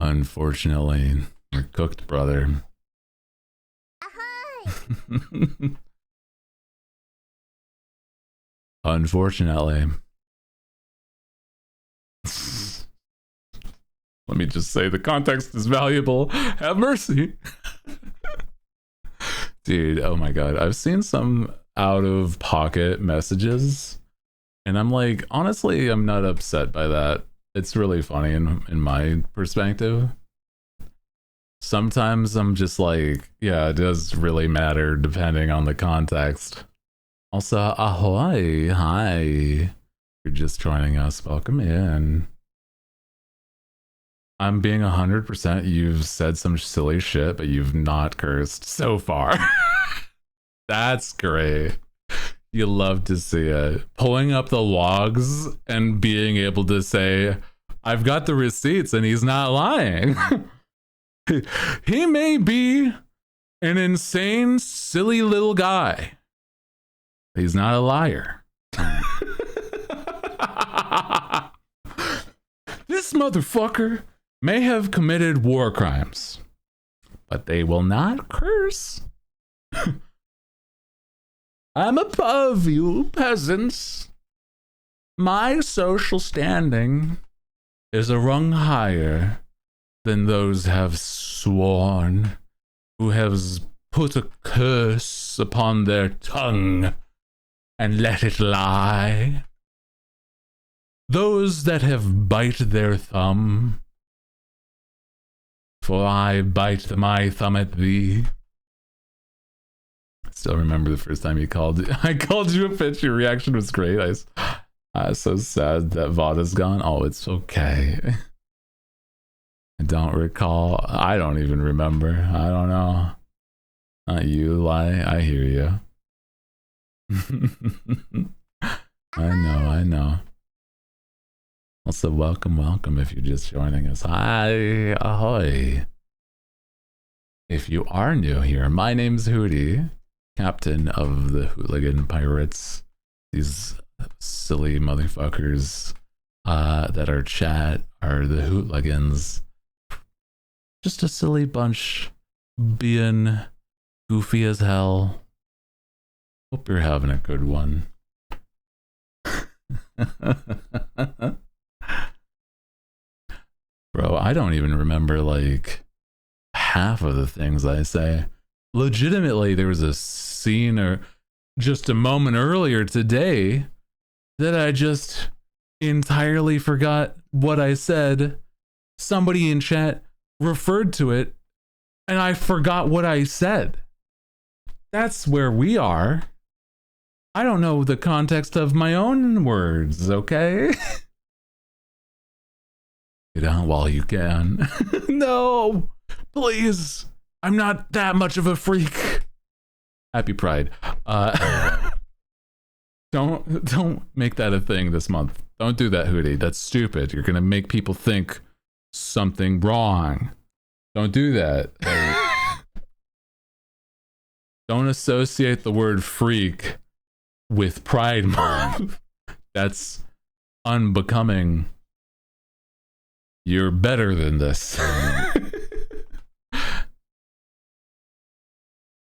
Unfortunately, we're cooked, brother. Unfortunately. Let me just say the context is valuable. Have mercy. Dude, oh my god. I've seen some out of pocket messages, and I'm like, honestly, I'm not upset by that. It's really funny in my perspective. Sometimes I'm just like, yeah, it does really matter depending on the context. Also, ahoy, hi. You're just joining us, welcome in. I'm being 100%, you've said some silly shit, but you've not cursed so far. That's great. You love to see it. Pulling up the logs and being able to say, I've got the receipts and he's not lying. He may be an insane, silly little guy. He's not a liar. This motherfucker may have committed war crimes, but they will not curse. I'm above you, peasants. My social standing is a rung higher than those have sworn, who has put a curse upon their tongue and let it lie. Those that have bite their thumb, for I bite my thumb at thee. Still remember the first time you called. I called you a bitch. Your reaction was great. I was so sad that Vada's gone. Oh, it's okay. I don't recall. I don't even remember. I don't know. Not you, lie. I hear you. I know. Also, welcome if you're just joining us. Hi, ahoy. If you are new here, my name's Hootie, captain of the Hooligan Pirates. These silly motherfuckers that are chat are the Hooligans. Just a silly bunch being goofy as hell. Hope you're having a good one. Bro, I don't even remember like half of the things I say. Legitimately, there was a scene or just a moment earlier today that I just entirely forgot what I said. Somebody in chat referred to it and I forgot what I said. That's where we are. I don't know the context of my own words, okay? Get out while you can. No, please. I'm not that much of a freak. Happy Pride. Don't make that a thing this month. Don't do that, Hootie. That's stupid. You're gonna make people think something wrong. Don't do that. Don't associate the word freak with Pride Month. That's unbecoming. You're better than this.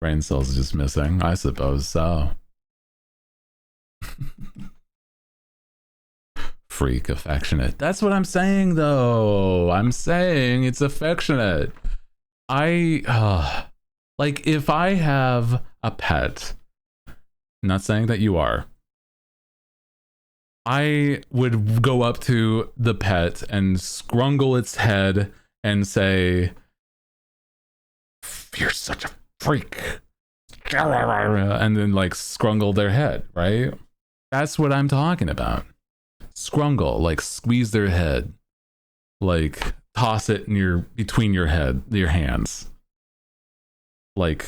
Brain cells just missing. I suppose so. Freak affectionate. That's what I'm saying though. I'm saying it's affectionate. Like if I have a pet, not saying that you are, I would go up to the pet and scrungle its head and say, "You're such a freak," and then like scrungle their head, right? That's what I'm talking about. Scrungle, like squeeze their head, like toss it in between your hands, like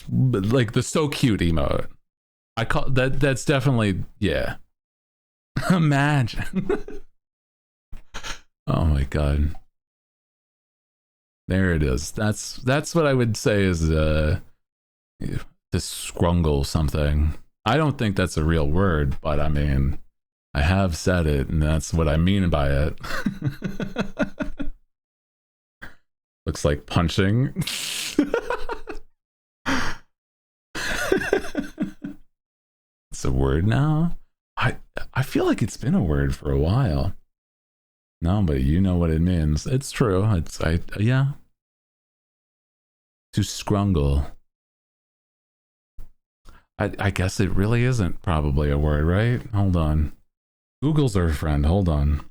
the so cute emote. I call that. That's definitely, yeah. Imagine. Oh my god. There it is. That's what I would say is to scrungle something. I don't think that's a real word, but I mean, I have said it, and that's what I mean by it. Looks like punching. It's a word now? I feel like it's been a word for a while. No, but you know what it means. It's true. Yeah. To scrungle. I guess it really isn't probably a word, right? Hold on. Google's our friend. Hold on.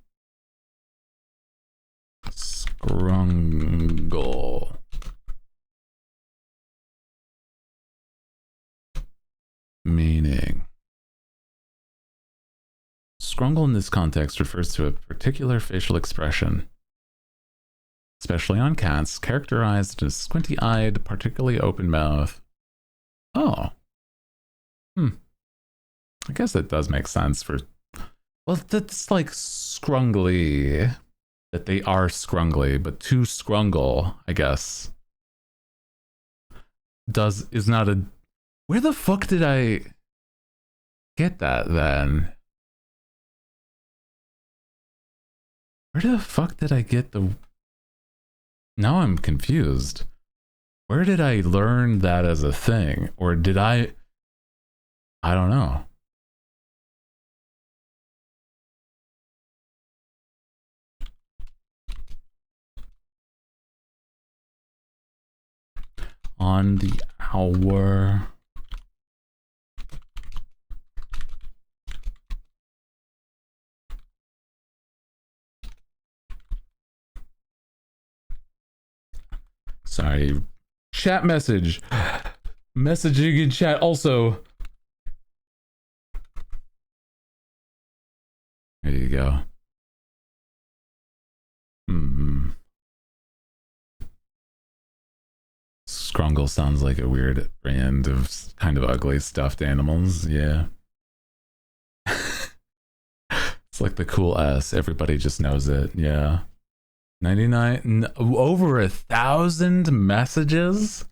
Scrungle. Meaning. Scrungle in this context refers to a particular facial expression, especially on cats, characterized as squinty-eyed, particularly open mouth. Oh. I guess that does make sense for... Well, that's like scrungly. That they are scrungly, but to scrungle, I guess, is not a... Where the fuck did I get that then? Where the fuck did I get the... Now I'm confused. Where did I learn that as a thing? Or did I don't know. On the hour... Sorry. Chat message. Messaging in chat also. There you go. Scrungle sounds like a weird brand of kind of ugly stuffed animals. Yeah. It's like the cool S. Everybody just knows it. Yeah. 99, over 1,000 messages?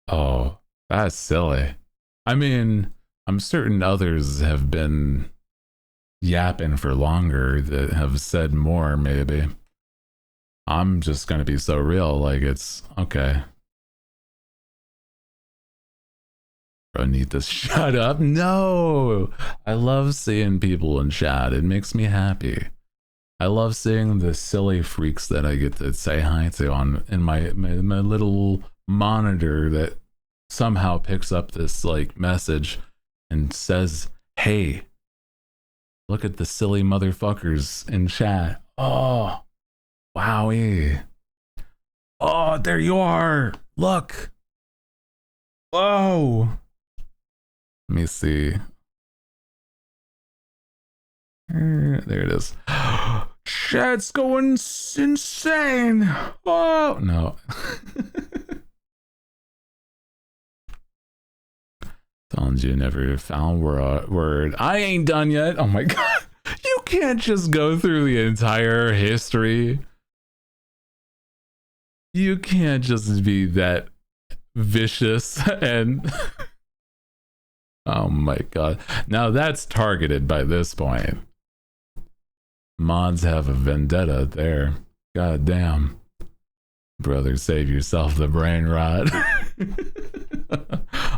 Oh, that's silly. I mean, I'm certain others have been yapping for longer that have said more, maybe. I'm just gonna be so real, like it's okay. Bro, need to shut up. No, I love seeing people in chat. It makes me happy. I love seeing the silly freaks that I get to say hi to on in my little monitor that somehow picks up this like message and says, "Hey, look at the silly motherfuckers in chat." Oh, wowie. Oh, there you are. Look. Whoa. Let me see. There it is. Chat's going insane. Oh, no. Telling you never found word. I ain't done yet. Oh my god. You can't just go through the entire history. You can't just be that vicious and oh my god. Now that's targeted by this point. Mods have a vendetta there. God damn. Brother, save yourself the brain rot.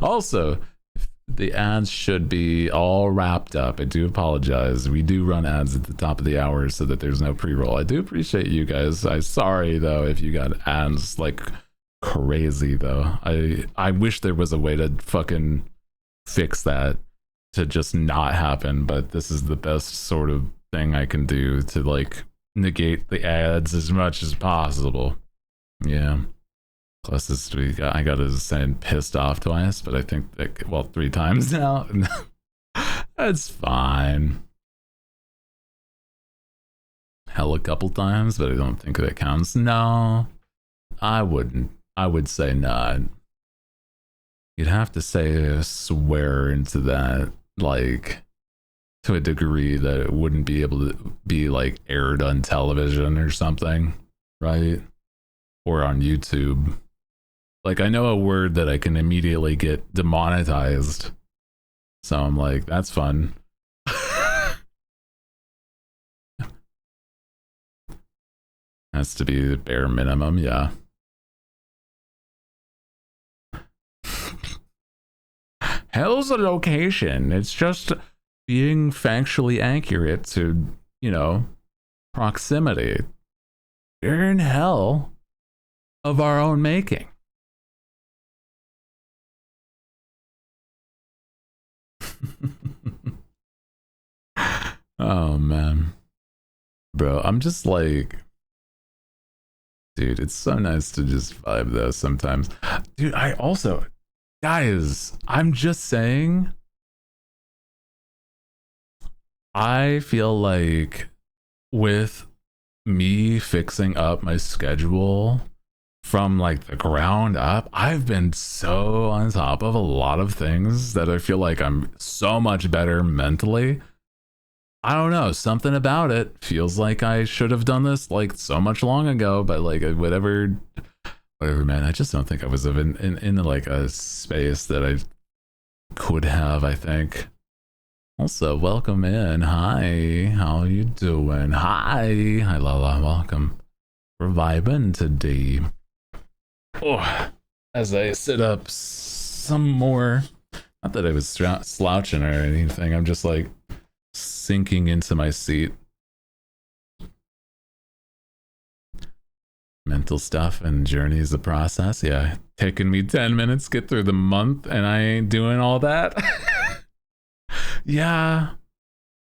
Also, the ads should be all wrapped up. I do apologize. We do run ads at the top of the hour so that there's no pre-roll. I do appreciate you guys. I'm sorry though if you got ads like crazy though. I wish there was a way to fucking fix that to just not happen, but this is the best sort of thing I can do to like negate the ads as much as possible. Yeah. Plus this week I got to send pissed off twice, but I think that, well, 3 times now. That's fine. Hell, a couple times, but I don't think that counts. No, I wouldn't. I would say not. You'd have to say a swear into that, like, to a degree that it wouldn't be able to be, like, aired on television or something, right? Or on YouTube. Like, I know a word that I can immediately get demonetized. So I'm like, that's fun. Has to be the bare minimum, yeah. Hell's a location. It's just being factually accurate to, you know, proximity. We're in hell of our own making. Oh man, bro, I'm just like, dude, it's so nice to just vibe though sometimes. Dude, I also, guys, I'm just saying, I feel like with me fixing up my schedule from like the ground up, I've been so on top of a lot of things that I feel like I'm so much better mentally. I don't know, something about it feels like I should have done this like so much long ago, but like whatever, man. I just don't think I was in like a space that I could have, I think. Also, welcome in. Hi, how you doing? Hi Lala, welcome. We're vibing today. Oh, as I sit up some more, not that I was slouching or anything, I'm just like sinking into my seat. Mental stuff and journey is a process. Yeah, taking me 10 minutes get through the month and I ain't doing all that. Yeah,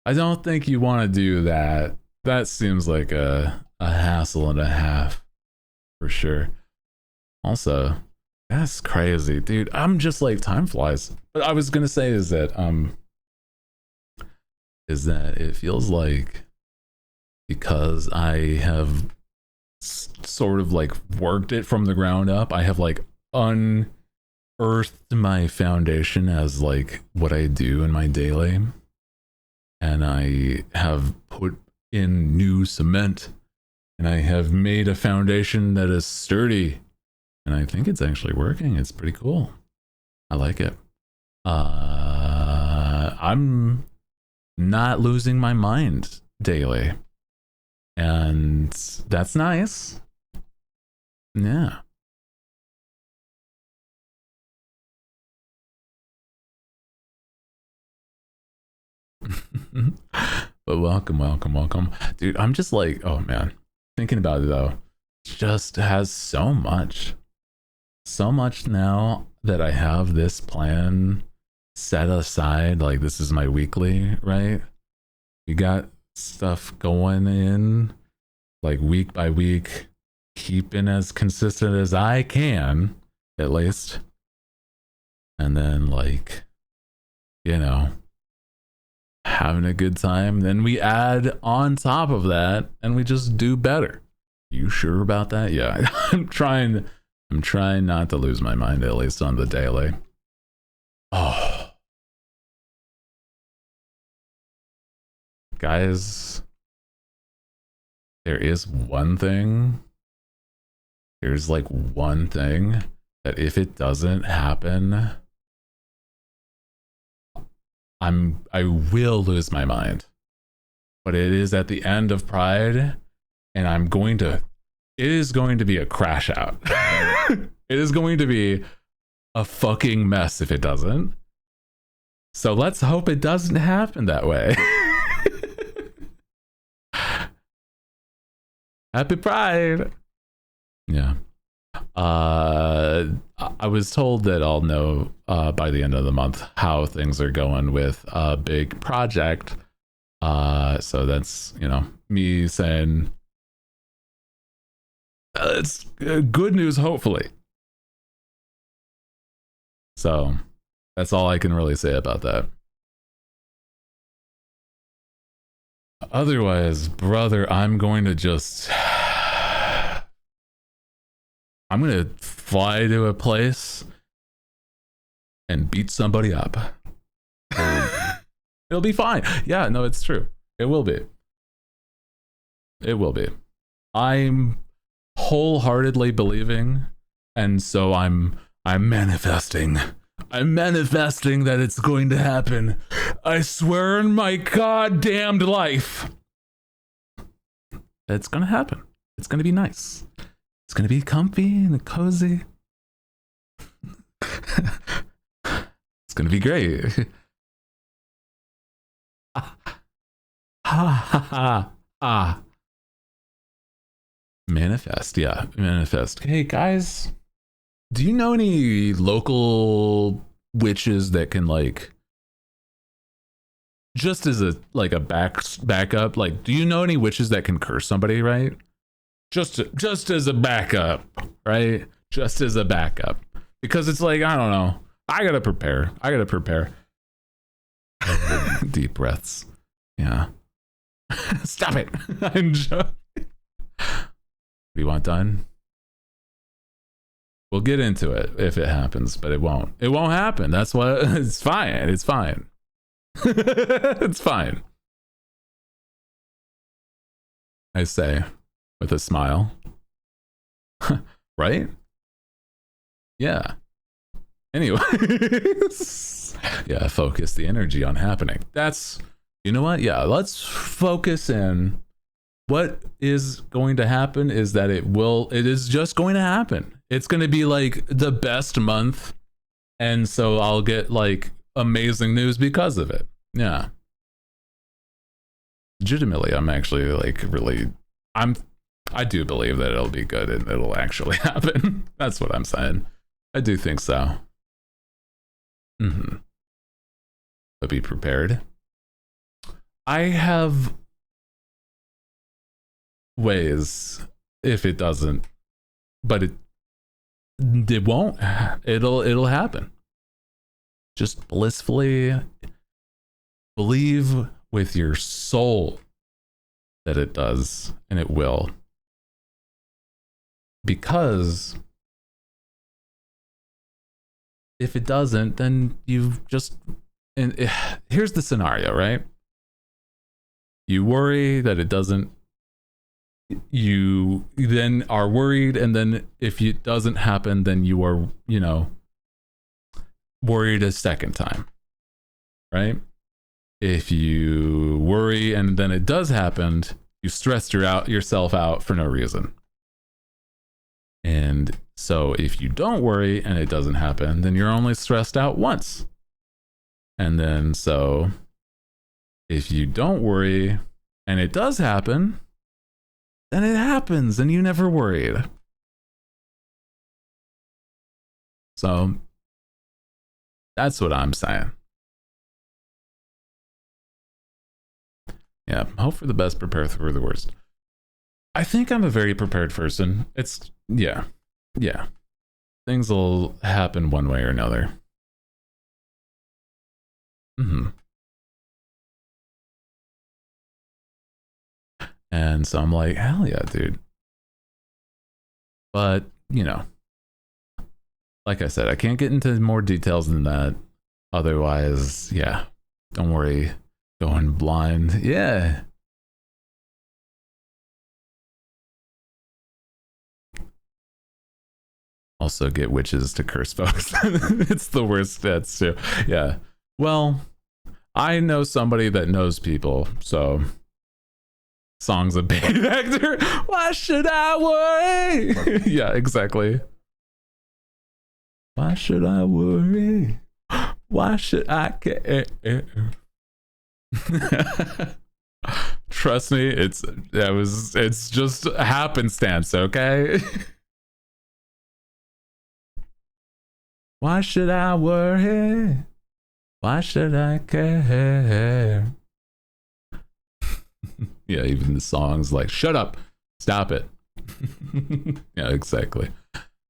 I don't think you want to do that. That seems like a hassle and a half for sure. Also, that's crazy, dude. I'm just like, time flies. What I was gonna say is that it feels like because I have sort of like worked it from the ground up, I have like unearthed my foundation as like what I do in my daily, and I have put in new cement, and I have made a foundation that is sturdy, and I think it's actually working. It's pretty cool. I like it. I'm not losing my mind daily, and that's nice. Yeah. But welcome, dude. I'm just like, oh man, thinking about it though, just has so much now that I have this plan set aside. Like, this is my weekly, right? We got stuff going in, like, week by week, keeping as consistent as I can, at least. And then, like, you know, having a good time. Then we add on top of that, and we just do better. You sure about that? Yeah. I'm trying not to lose my mind, at least on the daily. Oh, guys, there's like one thing that if it doesn't happen, I will lose my mind. But it is at the end of Pride, and it is going to be a crash out. It is going to be a fucking mess if it doesn't. So let's hope it doesn't happen that way. Happy Pride. Yeah. I was told that I'll know by the end of the month how things are going with a big project. So that's, you know, me saying it's good news, hopefully. So that's all I can really say about that. Otherwise, brother, I'm going to fly to a place and beat somebody up. It'll be fine. Yeah, no, it's true. It will be. It will be. I'm wholeheartedly believing, and so I'm manifesting. I'm manifesting that it's going to happen. I swear on my goddamned life. It's gonna happen. It's gonna be nice. It's gonna be comfy and cozy. It's gonna be great. Ha ha ha. Manifest, yeah, manifest. Hey guys, do you know any local witches that can, like, just as a backup? Like, do you know any witches that can curse somebody, right? Just as a backup, right? Just as a backup, because it's like, I don't know. I gotta prepare. Deep breaths. Yeah. Stop it. I'm joking. What do you want done? We'll get into it if it happens, but it won't. It won't happen. That's what. It's fine. It's fine. It's fine. I say with a smile. Right? Yeah. Anyways. Yeah, focus the energy on happening. That's, you know what? Yeah, let's focus in. What is going to happen is that it is just going to happen. It's going to be like the best month. And so I'll get like amazing news because of it. Yeah. Legitimately, I'm actually like I do believe that it'll be good and it'll actually happen. That's what I'm saying. I do think so. But be prepared. I have ways if it doesn't, but it won't. It'll happen. Just blissfully believe with your soul that it does, and it will. Because if it doesn't, then you've just, and here's the scenario, right? You worry that it doesn't, you then are worried, and then if it doesn't happen, then you are, you know, worried a second time, right? If you worry and then it does happen, you stressed yourself out for no reason. And so if you don't worry and it doesn't happen, then you're only stressed out once. And then so if you don't worry and it does happen, then it happens and you never worried. So that's what I'm saying. Yeah, hope for the best, prepare for the worst. I think I'm a very prepared person. It's, yeah. Things will happen one way or another. And so I'm like, hell yeah, dude. But, you know, like I said, I can't get into more details than that. Otherwise, yeah, don't worry. Going blind. Yeah. Also get witches to curse folks. It's the worst stats too. Yeah. Well, I know somebody that knows people, so song's a bad actor. Why should I worry? Yeah, exactly. Why should I worry? Why should I care? Trust me, it's just happenstance, okay? Why should I worry? Why should I care? Yeah, even the song's like, shut up, stop it. Yeah, exactly.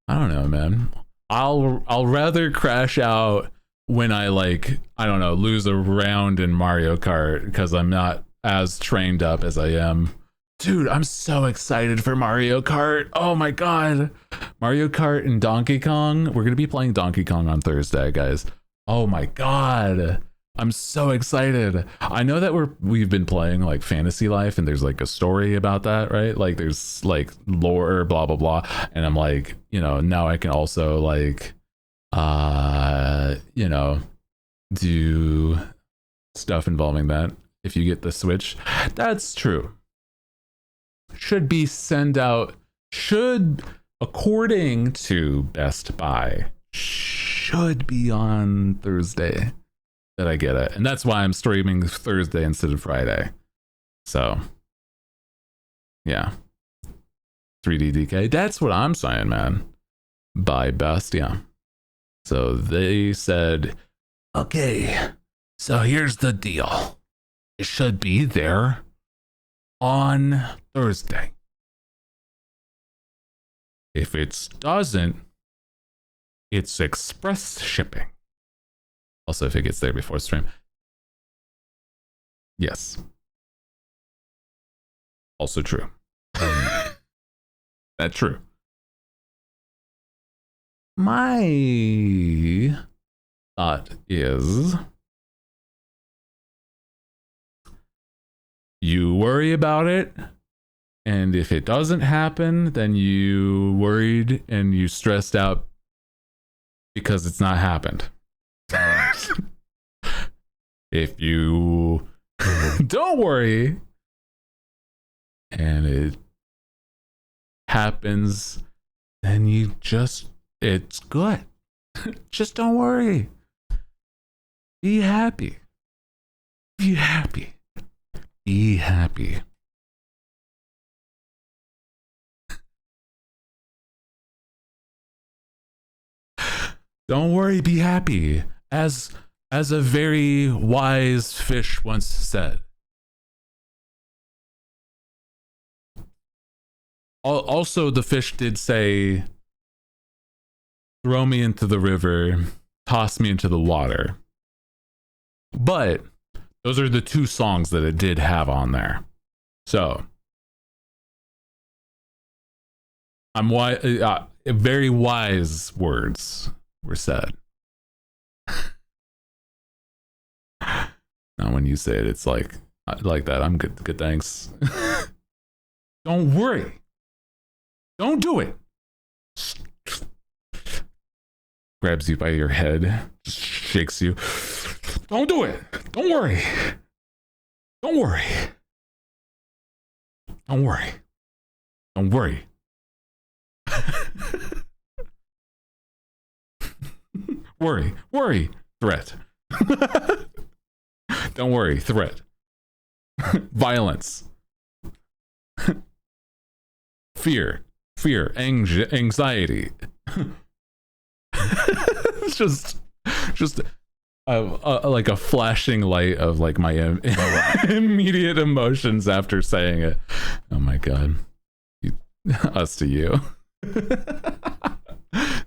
I don't know, man. I'll rather crash out when I, like, I don't know, lose a round in Mario Kart because I'm not as trained up as I am. Dude, I'm so excited for Mario Kart. Oh my god. Mario Kart and Donkey Kong. We're going to be playing Donkey Kong on Thursday, guys. Oh my god. I'm so excited. I know that we've been playing like Fantasy Life and there's like a story about that, right? Like there's like lore, blah blah blah. And I'm like, you know, now I can also like you know, do stuff involving that if you get the Switch. That's true. Should be sent out, should, according to Best Buy, should be on Thursday that I get it. And that's why I'm streaming Thursday instead of Friday. So, yeah. 3D DK, that's what I'm saying, man. By Best, yeah. So they said, okay, so here's the deal. It should be there on Thursday. If it doesn't, it's express shipping. Also, if it gets there before stream. Yes. Also true. That's true. My thought is, you worry about it, and if it doesn't happen, then you worried and you stressed out because it's not happened. If you don't worry and it happens, then you just, it's good. Just don't worry. Be happy. Be happy. Be happy. Don't worry, be happy. As a very wise fish once said. Also, the fish did say, throw me into the river, toss me into the water. But those are the two songs that it did have on there. So, very wise words were said. Now when you say it, it's like I like that. I'm good. Good, thanks. Don't worry. Don't do it. Grabs you by your head, just shakes you. Don't do it. Don't worry. Don't worry. Don't worry. Don't worry. Worry. Threat. Don't worry. Threat. Violence. Fear, anxiety. It's just like a flashing light of like my immediate emotions after saying it. Oh my god, us to you.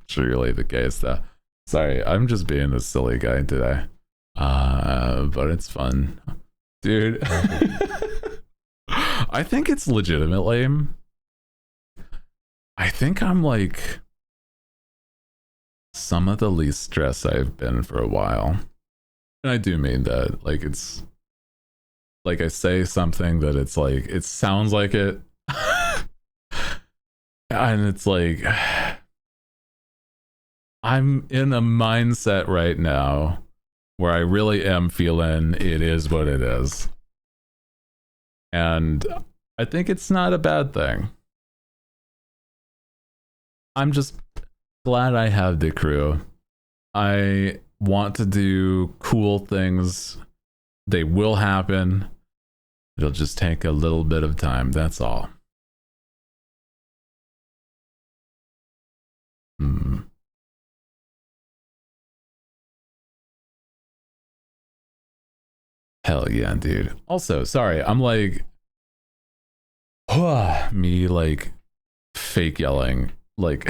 Truly the case, though. Sorry, I'm just being a silly guy today. But it's fun, dude. I think it's legitimately. I think I'm like some of the least stressed I've been for a while. And I do mean that. Like, it's like I say something that it's like, it sounds like it. And it's like, I'm in a mindset right now where I really am feeling it is what it is. And I think it's not a bad thing. I'm just glad I have the crew. I want to do cool things. They will happen. It'll just take a little bit of time. That's all. Hell yeah, dude. Also, sorry, I'm like, me like fake yelling, like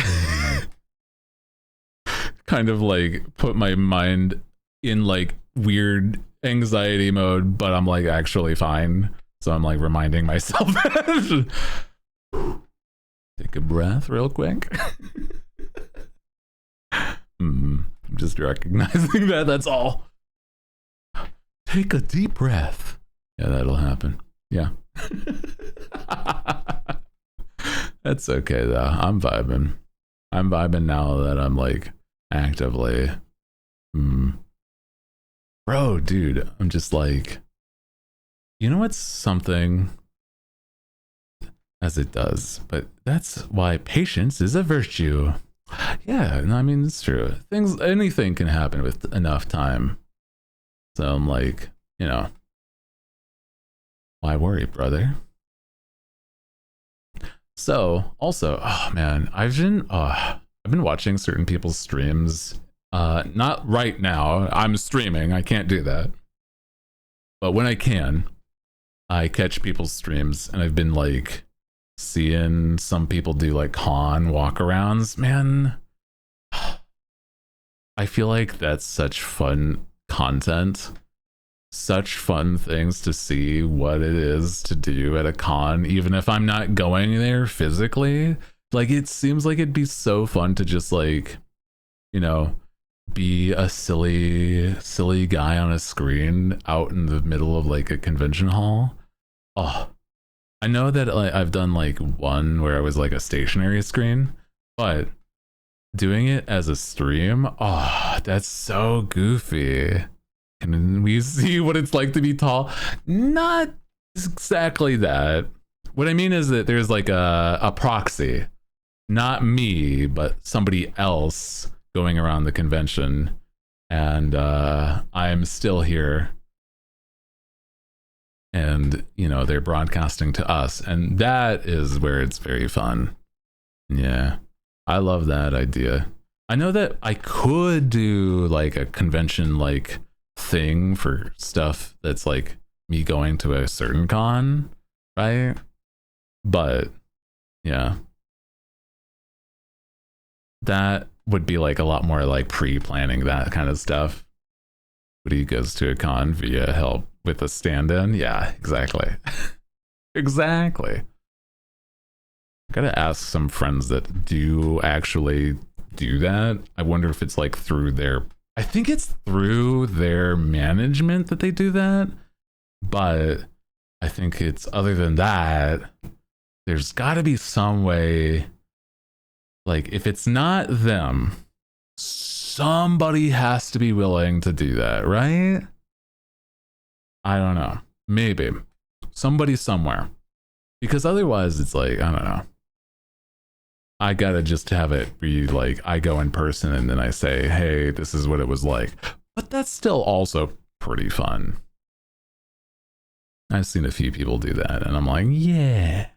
kind of like put my mind in like weird anxiety mode, but I'm like actually fine. So I'm like reminding myself that. Take a breath real quick. I'm just recognizing that, that's all. Take a deep breath. Yeah, that'll happen. Yeah. That's okay though. I'm vibing. I'm vibing now that I'm like actively. Bro, dude, I'm just like, you know what's something, as it does, but that's why patience is a virtue. Yeah, I mean, it's true. Anything can happen with enough time. So I'm like, you know, why worry, brother? So also, oh man, I've been watching certain people's streams. Not right now. I'm streaming. I can't do that. But when I can, I catch people's streams, and I've been like seeing some people do like con walkarounds. Man, I feel like that's such fun content. Such fun things to see what it is to do at a con, even if I'm not going there physically. Like, it seems like it'd be so fun to just like, you know, be a silly guy on a screen out in the middle of like a convention hall. Oh, I know that like, I've done like one where I was like a stationary screen, but doing it as a stream, oh, that's so goofy. Can we see what it's like to be tall? Not exactly that. What I mean is that there's like a proxy, not me, but somebody else going around the convention, and I'm still here, and you know, they're broadcasting to us, and that is where it's very fun. Yeah, I love that idea. I know that I could do like a convention like thing for stuff that's like me going to a certain con, right? But yeah, that would be like a lot more like pre-planning that kind of stuff. But he goes to a con via help with a stand-in. Yeah, exactly. Exactly. I gotta ask some friends that do actually do that. I wonder if it's like through their, I think it's through their management that they do that, but I think it's other than that, there's got to be some way. Like, if it's not them, somebody has to be willing to do that, right? I don't know. Maybe. Somebody somewhere. Because otherwise, it's like, I don't know. I gotta just have it be like, I go in person and then I say, hey, this is what it was like. But that's still also pretty fun. I've seen a few people do that, and I'm like, yeah.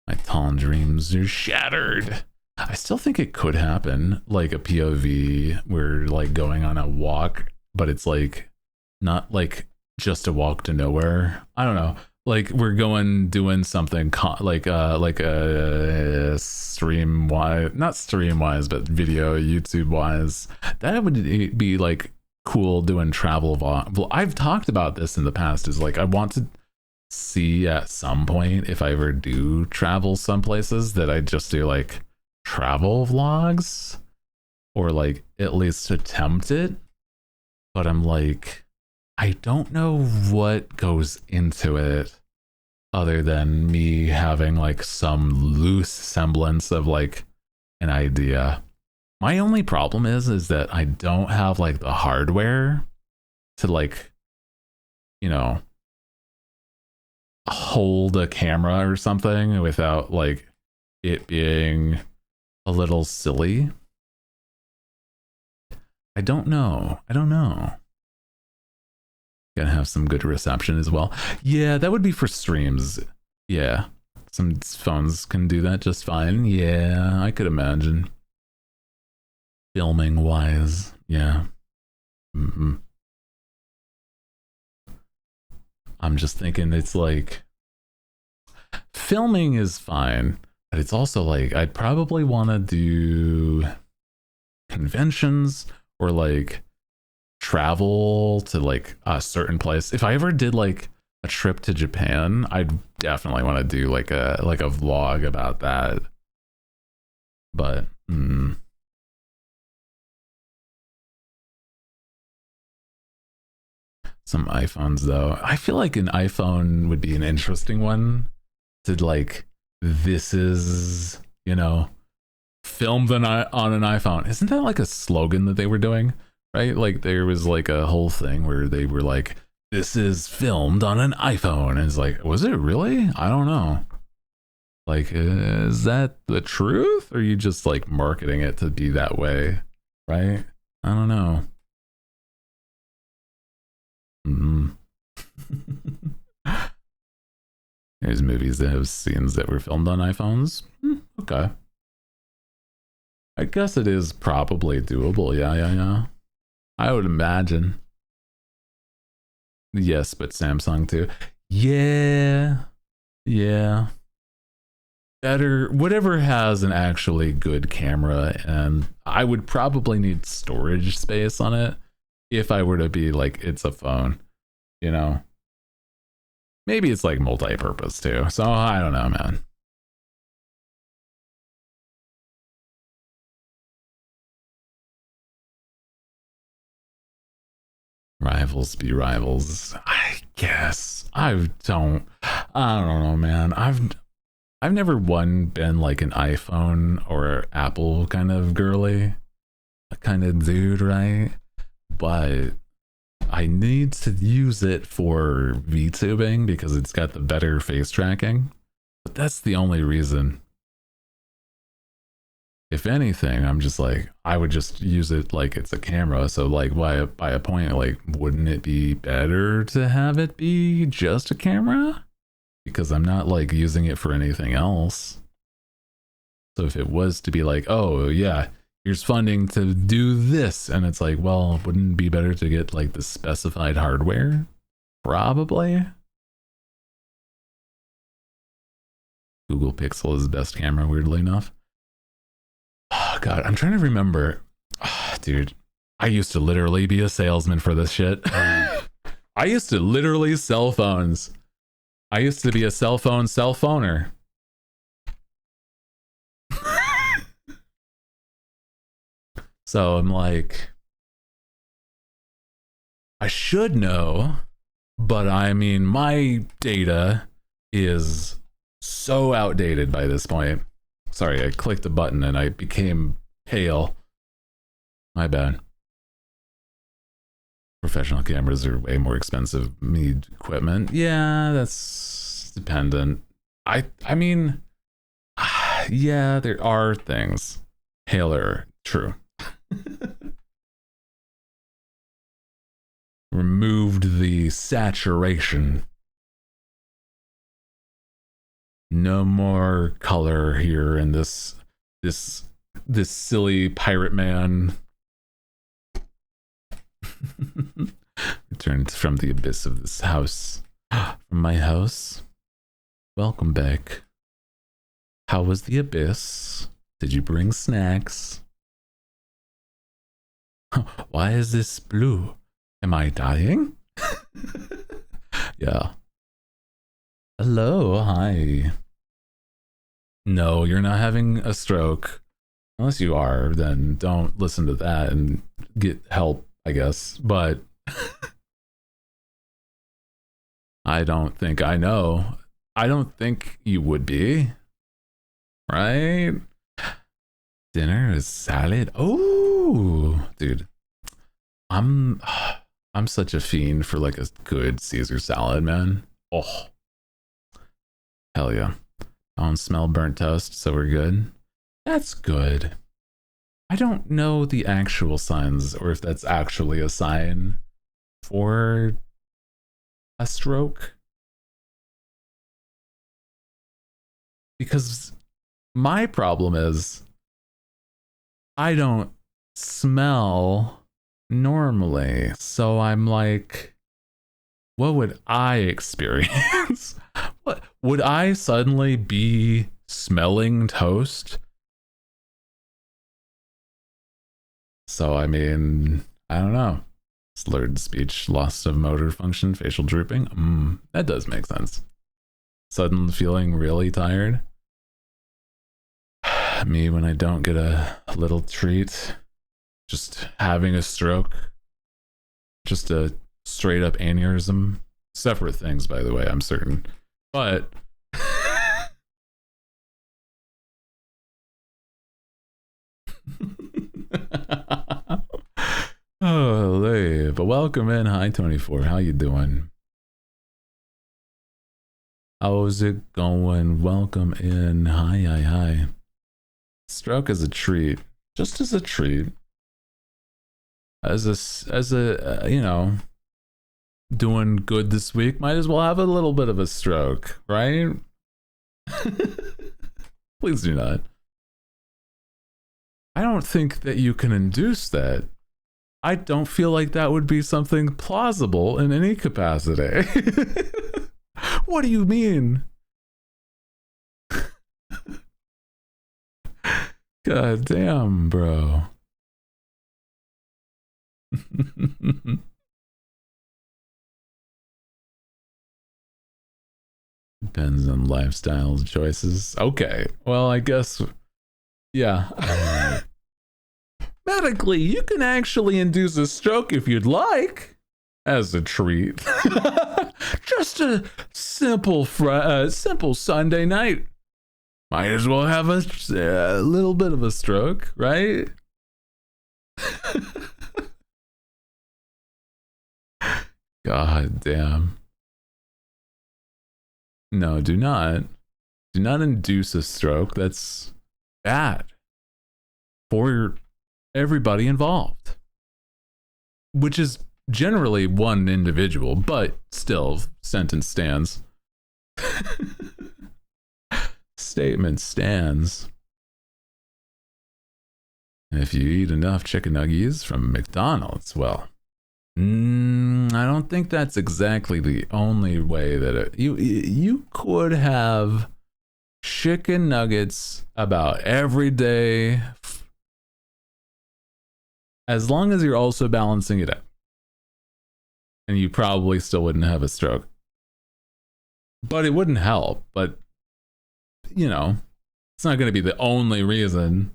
My tall dreams are shattered. I still think it could happen, like a POV where like going on a walk, but it's like not like just a walk to nowhere. I don't know. Like we're doing something like a not stream wise, but video YouTube wise. That would be like cool doing travel vlog. Well, I've talked about this in the past. Is like I want to see at some point if I ever do travel some places that I just do like travel vlogs or like at least attempt it. But I'm like, I don't know what goes into it other than me having like some loose semblance of like an idea. My only problem is that I don't have like the hardware to like, you know, hold a camera or something without like it being a little silly. I don't know. Gonna have some good reception as well. Yeah, that would be for streams. Yeah, some phones can do that just fine. Yeah, I could imagine. Filming wise, yeah. I'm just thinking it's like filming is fine, but it's also like I'd probably want to do conventions or like travel to like a certain place. If I ever did like a trip to Japan, I'd definitely want to do like a vlog about that. But some iPhones though. I feel like an iPhone would be an interesting one to like, this is, you know, filmed on an iPhone. Isn't that like a slogan that they were doing? Right? Like there was like a whole thing where they were like, this is filmed on an iPhone. And it's like, was it really? I don't know. Like, is that the truth? Or are you just like marketing it to be that way? Right? I don't know. There's movies that have scenes that were filmed on iPhones. Okay. I guess it is probably doable. Yeah. I would imagine. Yes, but Samsung too. Yeah. Better, whatever has an actually good camera, and I would probably need storage space on it if I were to be like, it's a phone, you know? Maybe it's like multi-purpose too. So I don't know, man. Rivals be rivals, I guess. I don't know, man. I've never been like an iPhone or Apple kind of girly kind of dude, right? But I need to use it for VTubing because it's got the better face tracking. But that's the only reason. If anything, I'm just like, I would just use it like it's a camera. So like by a point, like, wouldn't it be better to have it be just a camera? Because I'm not like using it for anything else. So if it was to be like, oh yeah, here's funding to do this, and it's like, well, wouldn't it be better to get like the specified hardware? Probably. Google Pixel is the best camera, weirdly enough. Oh god, I'm trying to remember. Oh, dude, I used to literally be a salesman for this shit. I used to literally sell phones. I used to be a cell phoner. So I'm like, I should know, but I mean, my data is so outdated by this point. Sorry, I clicked a button and I became pale. My bad. Professional cameras are way more expensive. Need equipment. Yeah, that's dependent. I mean, yeah, there are things. Paler, true. Removed the saturation. No more color here in this silly pirate man. Returned from the abyss of this house. From my house. Welcome back. How was the abyss? Did you bring snacks? Why is this blue? Am I dying? Yeah. Hello, hi. No, you're not having a stroke. Unless you are, then don't listen to that and get help, I guess. But I don't think I know. I don't think you would be. Right? Dinner is salad. Oh, dude. I'm such a fiend for like a good Caesar salad, man. Oh. Hell yeah. I don't smell burnt toast, so we're good. That's good. I don't know the actual signs or if that's actually a sign for a stroke. Because my problem is I don't smell normally. So I'm like, what would I experience? What would I suddenly be smelling toast? So I mean, I don't know. Slurred speech, loss of motor function, facial drooping. That does make sense. Sudden feeling really tired. Me when I don't get a little treat. Just having a stroke. Just a straight up aneurysm. Separate things, by the way, I'm certain. But holy, but welcome in. Hi 24, how you doing? How's it going? Welcome in. Hi. Stroke is a treat, just as a treat. As a you know, doing good this week, might as well have a little bit of a stroke, right? Please do not. I don't think that you can induce that. I don't feel like that would be something plausible in any capacity. What do you mean? God damn, bro. Depends on lifestyle choices. Okay, well, I guess, yeah. Medically, you can actually induce a stroke if you'd like, as a treat. Just a simple Sunday night. Might as well have a little bit of a stroke, right? God damn. No, do not induce a stroke. That's bad for everybody involved, which is generally one individual, but still, sentence stands. Statement stands. And if you eat enough chicken nuggets from McDonald's, well, I don't think that's exactly the only way that you could have chicken nuggets about every day, as long as you're also balancing it out, and you probably still wouldn't have a stroke. But it wouldn't help. But you know, it's not going to be the only reason.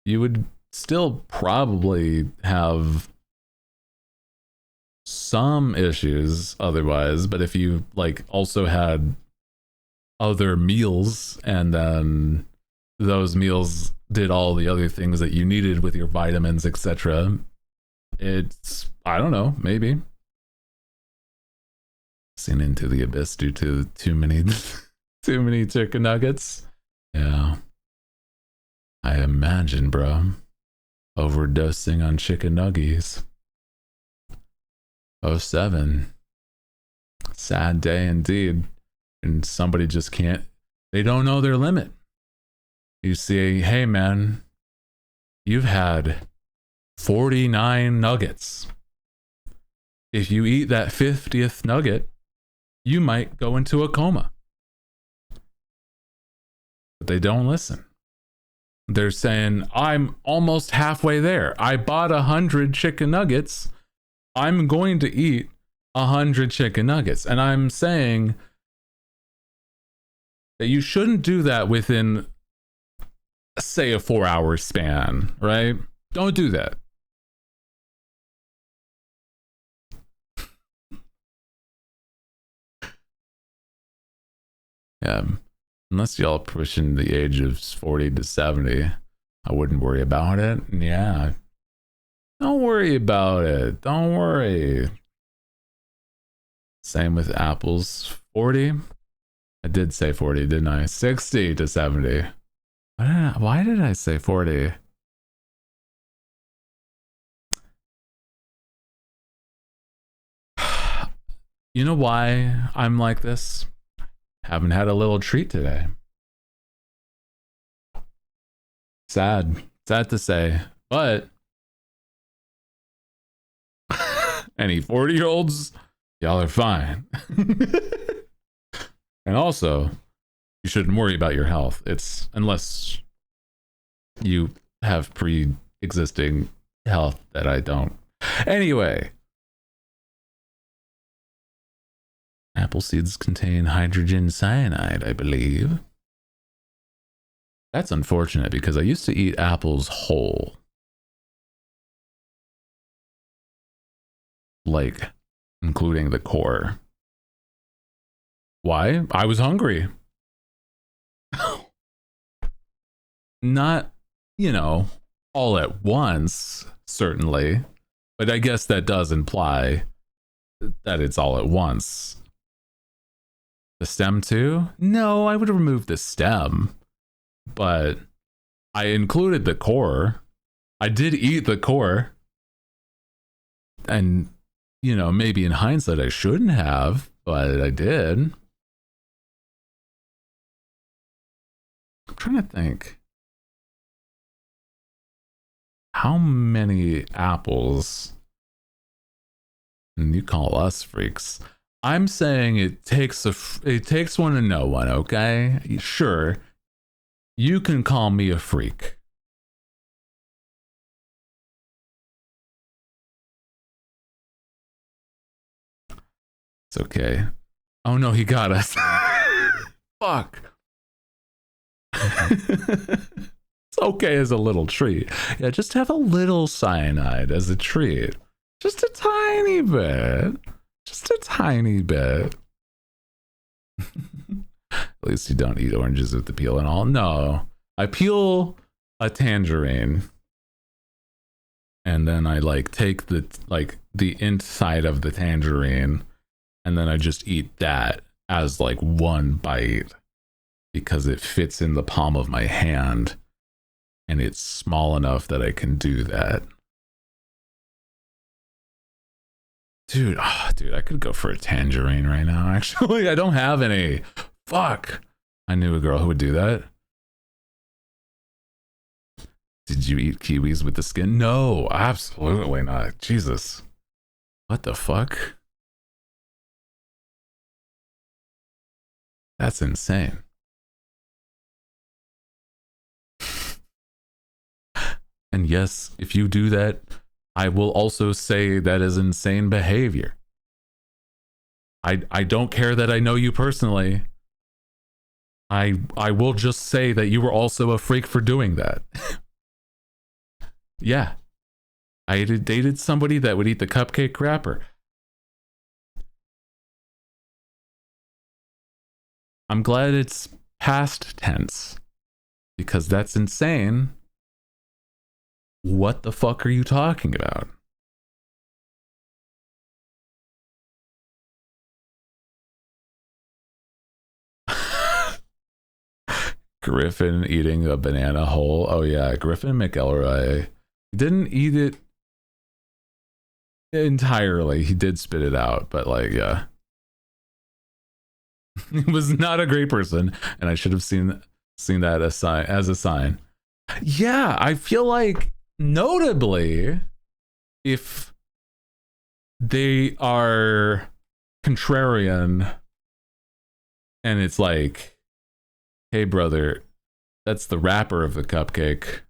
You would still probably have some issues otherwise, but if you like also had other meals and then those meals did all the other things that you needed with your vitamins, etc., it's, I don't know, maybe seen into the abyss due to too many too many chicken nuggets. Yeah, I imagine, bro, overdosing on chicken nuggies. 07, sad day indeed. And somebody just can't, they don't know their limit. You see, hey man, you've had 49 nuggets. If you eat that 50th nugget, you might go into a coma. But they don't listen. They're saying, I'm almost halfway there. I bought 100 chicken nuggets. I'm going to eat 100 chicken nuggets. And I'm saying that you shouldn't do that within, say, a 4-hour span, right? Don't do that. Yeah, unless y'all pushing the age of 40 to 70, I wouldn't worry about it. Yeah, don't worry about it. Don't worry. Same with apples. 40. I did say 40, didn't I? 60 to 70. Why did I say 40? You know why I'm like this? Haven't had a little treat today. Sad to say, but any 40-year-olds, y'all are fine. And also, you shouldn't worry about your health. It's unless you have pre-existing health that I don't. Anyway, apple seeds contain hydrogen cyanide, I believe. That's unfortunate because I used to eat apples whole. Like, including the core. Why? I was hungry. Not, you know, all at once, certainly. But I guess that does imply that it's all at once. The stem too? No, I would remove the stem. But I included the core. I did eat the core. And, you know, maybe in hindsight I shouldn't have, but I did. I'm trying to think. How many apples? And you call us freaks. I'm saying it takes one to know one, okay? Sure. You can call me a freak. It's okay. Oh no, he got us. Fuck. It's okay as a little treat. Yeah, just have a little cyanide as a treat. Just a tiny bit. Just a tiny bit. At least you don't eat oranges with the peel and all. No, I peel a tangerine and then I like take the inside of the tangerine and then I just eat that as like one bite because it fits in the palm of my hand and it's small enough that I can do that. Dude, I could go for a tangerine right now, actually. I don't have any. Fuck. I knew a girl who would do that. Did you eat kiwis with the skin? No, absolutely not. Jesus. What the fuck? That's insane. And yes, if you do that, I will also say that is insane behavior. I don't care that I know you personally. I will just say that you were also a freak for doing that. Yeah. I dated somebody that would eat the cupcake wrapper. I'm glad it's past tense because that's insane. What the fuck are you talking about? Griffin eating a banana whole. Oh yeah, Griffin McElroy. He didn't eat it entirely. He did spit it out, but like, yeah. He was not a great person, and I should have seen that as a sign. Yeah, I feel like notably if they are contrarian and it's like, hey brother, that's the wrapper of the cupcake.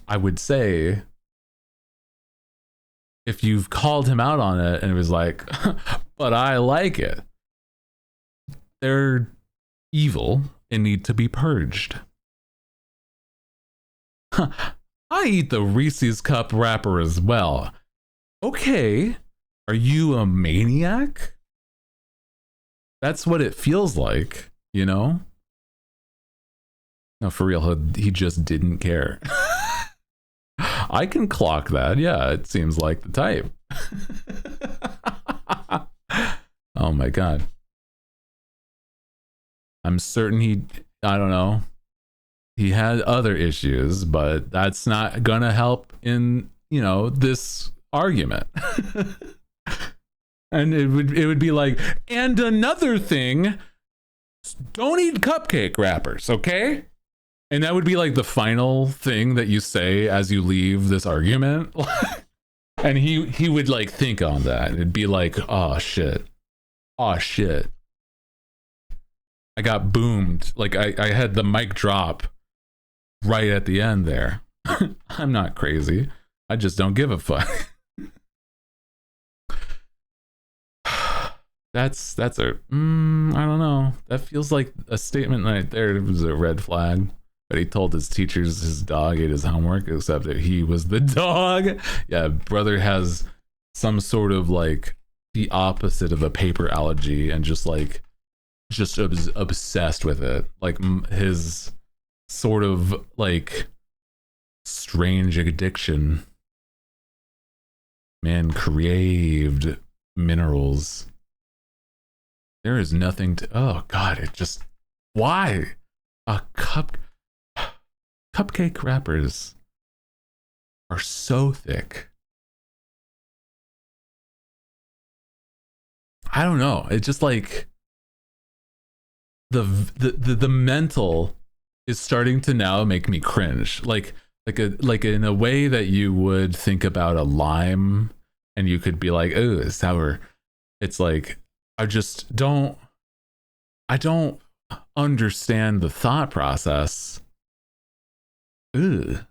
I would say if you've called him out on it and it was like, but I like it, they're evil and need to be purged. I eat the Reese's cup wrapper as well. Okay, are you a maniac? That's what it feels like, you know? No, for real, he just didn't care. I can clock that. Yeah, it seems like the type. Oh my god. I'm certain I don't know. He had other issues, but that's not gonna help in, you know, this argument. And it would be like, and another thing, don't eat cupcake wrappers, okay? And that would be like the final thing that you say as you leave this argument. And he would like think on that. It'd be like, oh shit. Oh shit. I got boomed. Like I had the mic drop right at the end there. I'm not crazy. I just don't give a fuck. That's a I don't know. That feels like a statement right there. It was a red flag. But he told his teachers his dog ate his homework, except that he was the dog. Yeah, brother has some sort of like the opposite of a paper allergy and just obsessed with it. Like his sort of like strange addiction. Man craved minerals. There is nothing to, oh god, it just, why? A cupcake wrappers are so thick. I don't know. It's just like the mental is starting to now make me cringe. Like in a way that you would think about a lime and you could be like, oh, it's sour. It's like I don't understand the thought process. Ugh.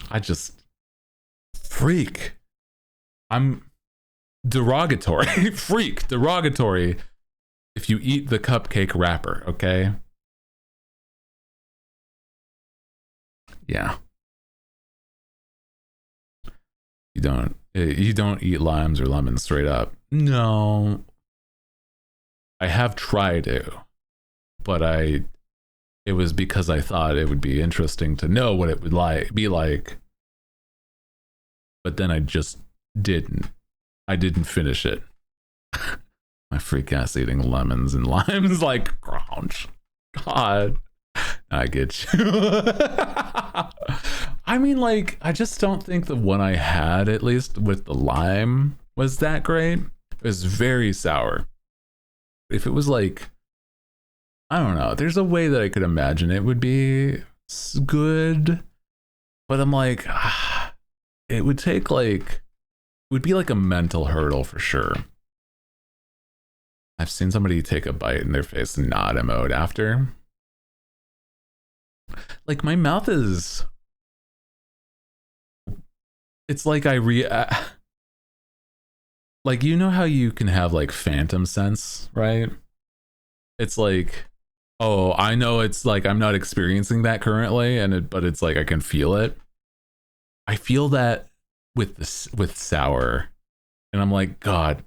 I just freak. I'm derogatory. Freak, derogatory if you eat the cupcake wrapper, okay? Yeah. You don't eat limes or lemons straight up. No. I have tried to, but it was because I thought it would be interesting to know what it would be like. But then I just didn't. I didn't finish it. My freak ass eating lemons and limes like grounds. God. I get you. I mean, like, I just don't think the one I had, at least with the lime, was that great. It was very sour. If it was like, I don't know, there's a way that I could imagine it would be good, but I'm like, it would take like, it would be like a mental hurdle for sure. I've seen somebody take a bite in their face and nod emote after. Like my mouth is, it's like like, you know how you can have like phantom sense, right? It's like, oh, I know it's like I'm not experiencing that currently, but it's like I can feel it. I feel that with this with sour, and I'm like, God,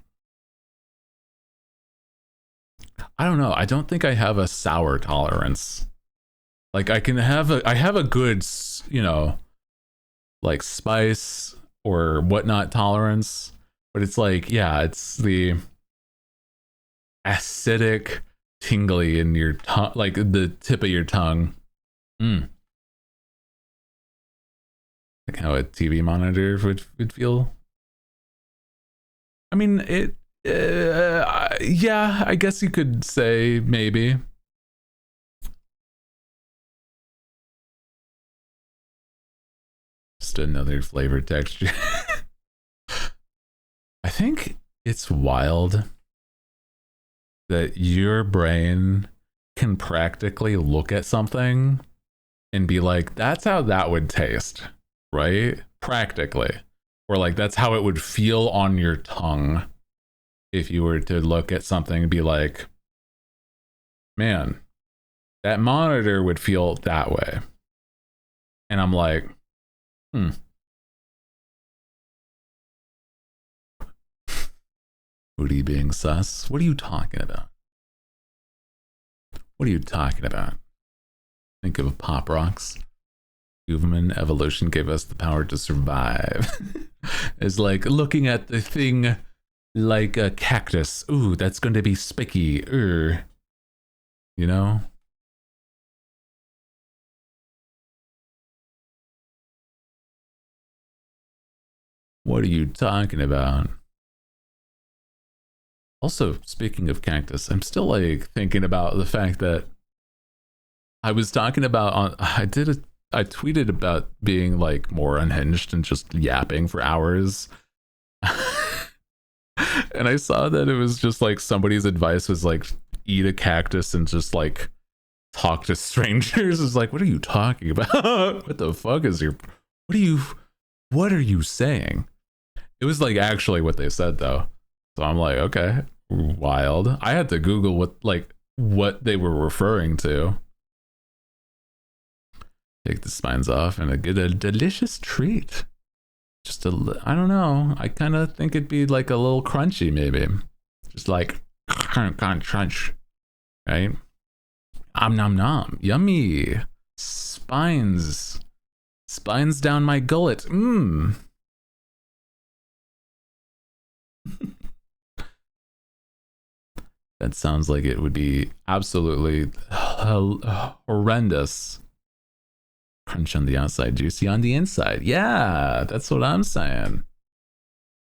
I don't know. I don't think I have a sour tolerance. Like I have a good, you know, like spice or whatnot tolerance, but it's like, yeah, it's the acidic, tingly in your tongue, like the tip of your tongue. Like how a TV monitor would feel. I mean, it. Yeah, I guess you could say maybe. Just another flavor texture. I think it's wild that your brain can practically look at something and be like, that's how that would taste, right? Practically. Or like, that's how it would feel on your tongue if you were to look at something and be like, man, that monitor would feel that way. And I'm like, Woody being sus? What are you talking about? What are you talking about? Think of Pop Rocks. Human evolution gave us the power to survive. It's like looking at the thing like a cactus. Ooh, that's going to be spiky. You know? What are you talking about? Also, speaking of cactus, I'm still like thinking about the fact that I was talking about I tweeted about being like more unhinged and just yapping for hours. And I saw that it was just like somebody's advice was like eat a cactus and just like talk to strangers. It's like, what are you talking about? What the fuck is your what are you saying? It was like actually what they said though. So I'm like, okay, wild. I had to Google what they were referring to. Take the spines off and get a delicious treat. Just I don't know. I kind of think it'd be like a little crunchy, maybe. Just like crunch, right? Nom nom, yummy. Spines down my gullet. That sounds like it would be absolutely horrendous. Crunch on the outside, juicy on the inside. Yeah, that's what I'm saying.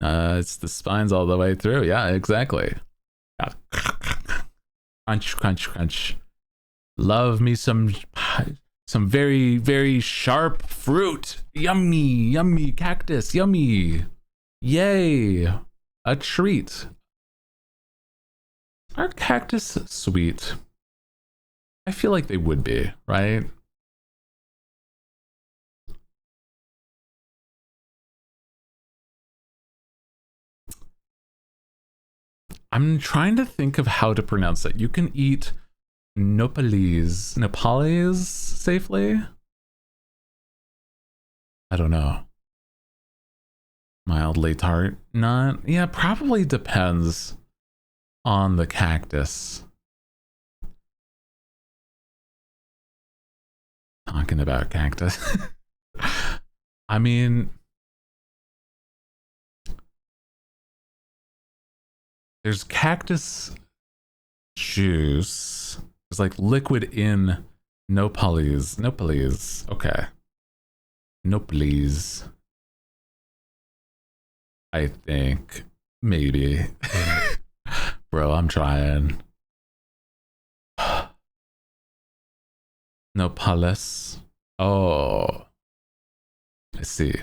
It's the spines all the way through. Yeah, exactly. Yeah. Crunch, crunch, crunch. Love me some very, very sharp fruit. Yummy, yummy cactus. Yummy. Yay. A treat. Are cactus sweet? I feel like they would be, right? I'm trying to think of how to pronounce it. You can eat nopales safely? I don't know. Mildly tart? Not? Yeah, probably depends on the cactus. Talking about cactus. I mean, there's cactus juice. There's like liquid in nopales. Okay. Nopales. I think. Maybe. Bro, I'm trying. Nopales. Oh. I see.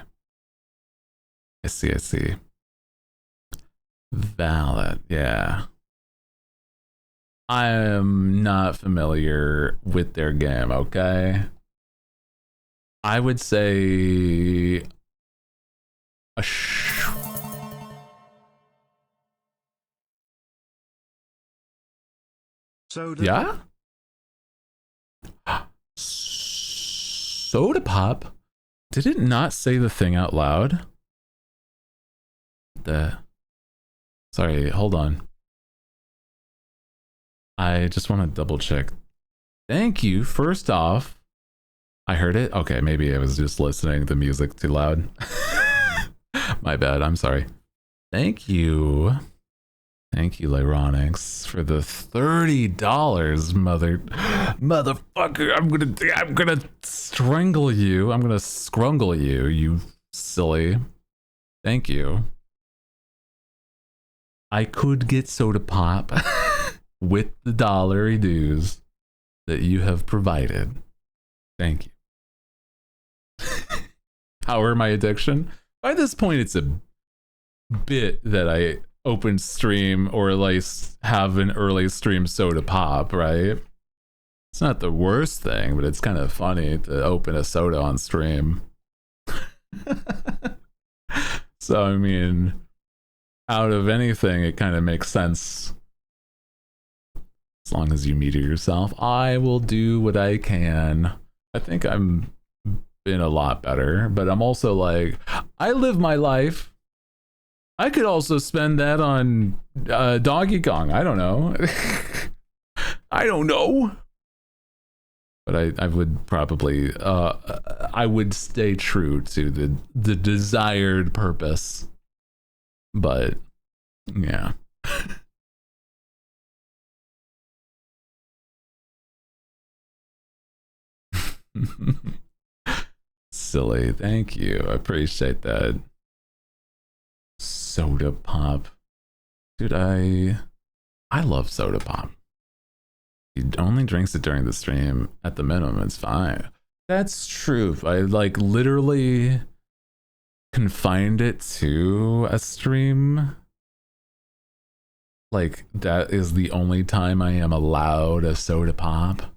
Valid, yeah. I am not familiar with their game, okay? I would say Soda. Yeah? Soda pop? Did it not say the thing out loud? Sorry, hold on. I just want to double check. Thank you. First off, I heard it. Okay, maybe I was just listening to the music too loud. My bad. I'm sorry. Thank you. Thank you, Lyronix, for the $30, motherfucker. I'm gonna strangle you. I'm gonna scrungle you, you silly. Thank you. I could get soda pop with the $1 dues that you have provided. Thank you. However, my addiction, by this point, it's a bit that I open stream or like have an early stream soda pop, right? It's not the worst thing, but it's kind of funny to open a soda on stream. So, I mean, out of anything, it kind of makes sense. As long as you meter yourself, I will do what I can. I think I'm been a lot better, but I'm also like, I live my life. I could also spend that on Donkey Kong. I don't know. I don't know. But I would probably, I would stay true to the desired purpose. But, yeah. Silly, thank you. I appreciate that. Soda pop. Dude, I love soda pop. He only drinks it during the stream. At the minimum, it's fine. That's true. I like literally confined it to a stream. Like that is the only time I am allowed a soda pop.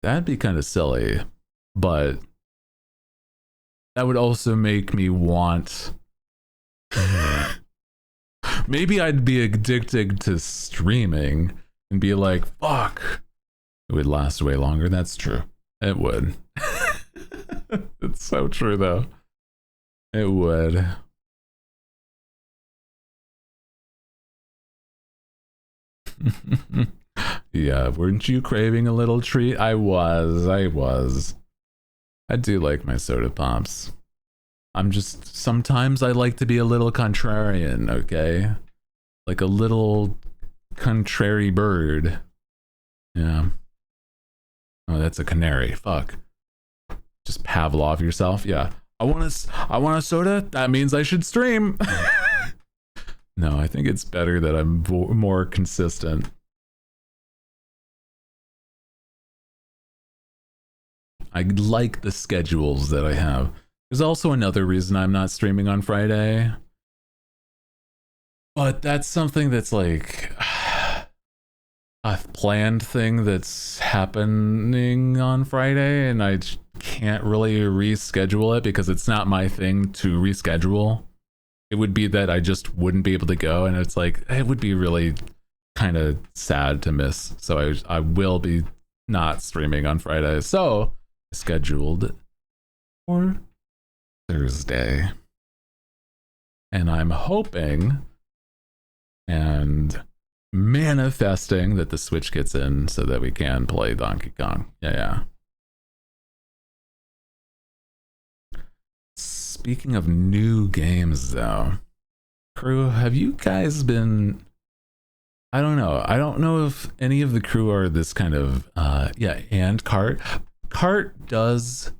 That'd be kind of silly, but that would also make me want. Maybe I'd be addicted to streaming and be like, fuck. It would last way longer. That's true. It would. It's so true, though. It would. Yeah, weren't you craving a little treat? I was. I do like my soda pops. I'm just, sometimes I like to be a little contrarian, okay? Like a little contrary bird. Yeah. Oh, that's a canary. Fuck. Just Pavlov yourself. Yeah. I want a soda. That means I should stream. No, I think it's better that I'm more consistent. I like the schedules that I have. There's also another reason I'm not streaming on Friday. But that's something that's like a planned thing that's happening on Friday, and I can't really reschedule it because it's not my thing to reschedule. It would be that I just wouldn't be able to go, and it's like, it would be really kind of sad to miss. So I will be not streaming on Friday. So I scheduled for Thursday. And I'm hoping and manifesting that the Switch gets in so that we can play Donkey Kong. Yeah. Speaking of new games, though, crew, have you guys been... I don't know if any of the crew are this kind of... yeah, and Cart. Cart does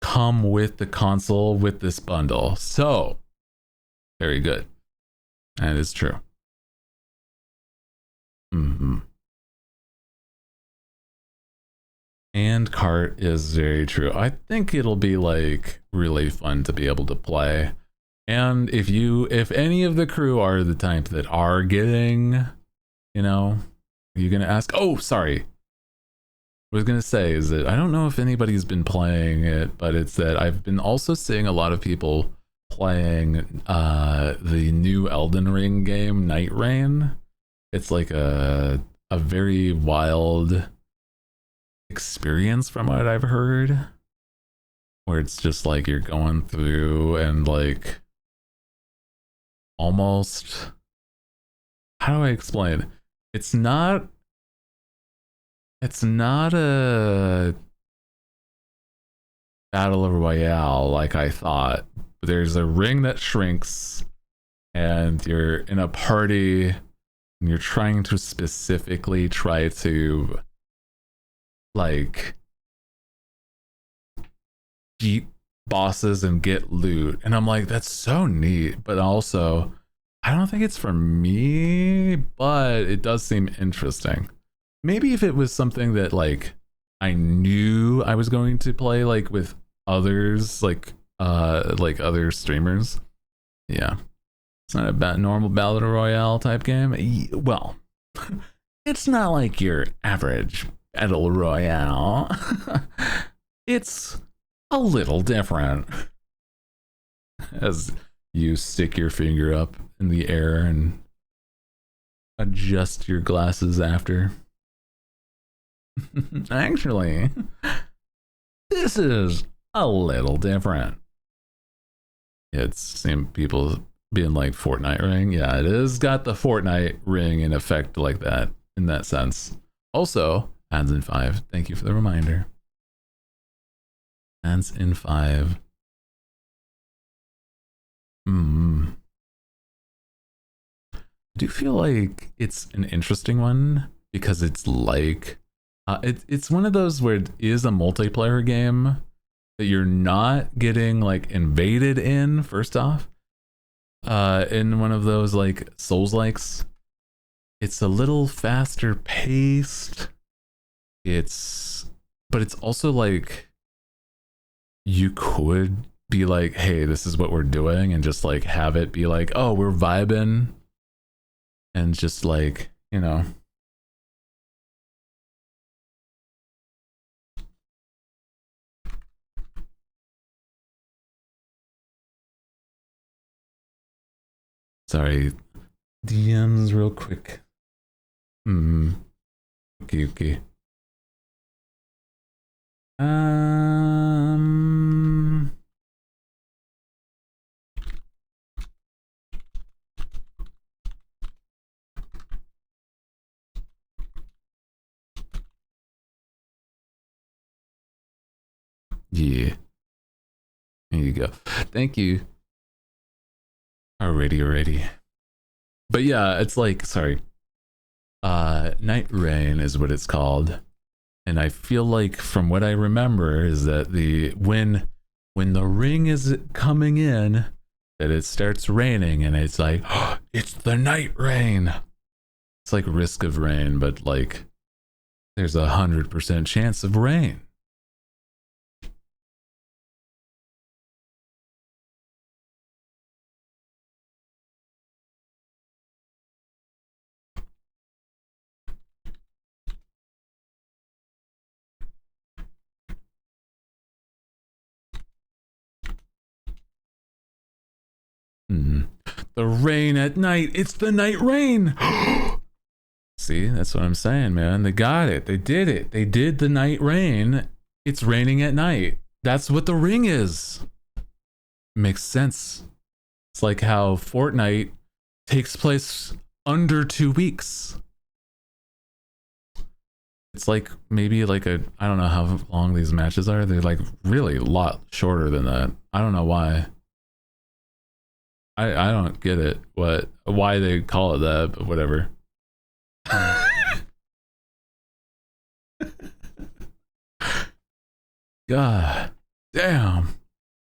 come with the console with this bundle. So, very good. That is true. And Cart is very true. I think it'll be like really fun to be able to play. And if any of the crew are the type that are getting, you know, you're gonna ask, oh, sorry. What I was gonna say is that I don't know if anybody's been playing it, but it's that I've been also seeing a lot of people playing the new Elden Ring game, Night Rain. It's like a very wild experience from what I've heard. where it's just like you're going through and like almost, how do I explain? It's not a battle royale like I thought. There's a ring that shrinks and you're in a party and you're trying to specifically try to like beat bosses and get loot, and I'm like, that's so neat, but also I don't think it's for me, but it does seem interesting. Maybe if it was something that like I knew I was going to play like with others, like other streamers. Yeah, it's not a normal battle royale type game. Well, it's not like your average battle royale. It's a little different. As you stick your finger up in the air and adjust your glasses after. Actually, this is a little different. It's seen people being like Fortnite ring. Yeah, it is got the Fortnite ring in effect like that in that sense. Also, Ads in 5. Thank you for the reminder. Ads in 5. I do feel like it's an interesting one because it's like it's one of those where it is a multiplayer game that you're not getting like invaded in first off. In one of those like Souls-likes, it's a little faster paced. But it's also like you could be like, hey, this is what we're doing, and just like have it be like, oh, we're vibing, and just like, you know. Sorry, DMs real quick. Okay. Yeah. There you go. Thank you. Already. But yeah, it's like, sorry. Night Rain is what it's called. And I feel like from what I remember is that when the ring is coming in, that it starts raining and it's like, oh, it's the night rain. It's like Risk of Rain, but like there's 100% chance of rain. The rain at night. It's the night rain. See, that's what I'm saying, man. They got it. They did it. They did the night rain. It's raining at night. That's what the ring is. Makes sense. It's like how Fortnite takes place under 2 weeks. It's like maybe like I don't know how long these matches are. They're like really a lot shorter than that. I don't know why. I don't get it why they call it that, but whatever. God damn,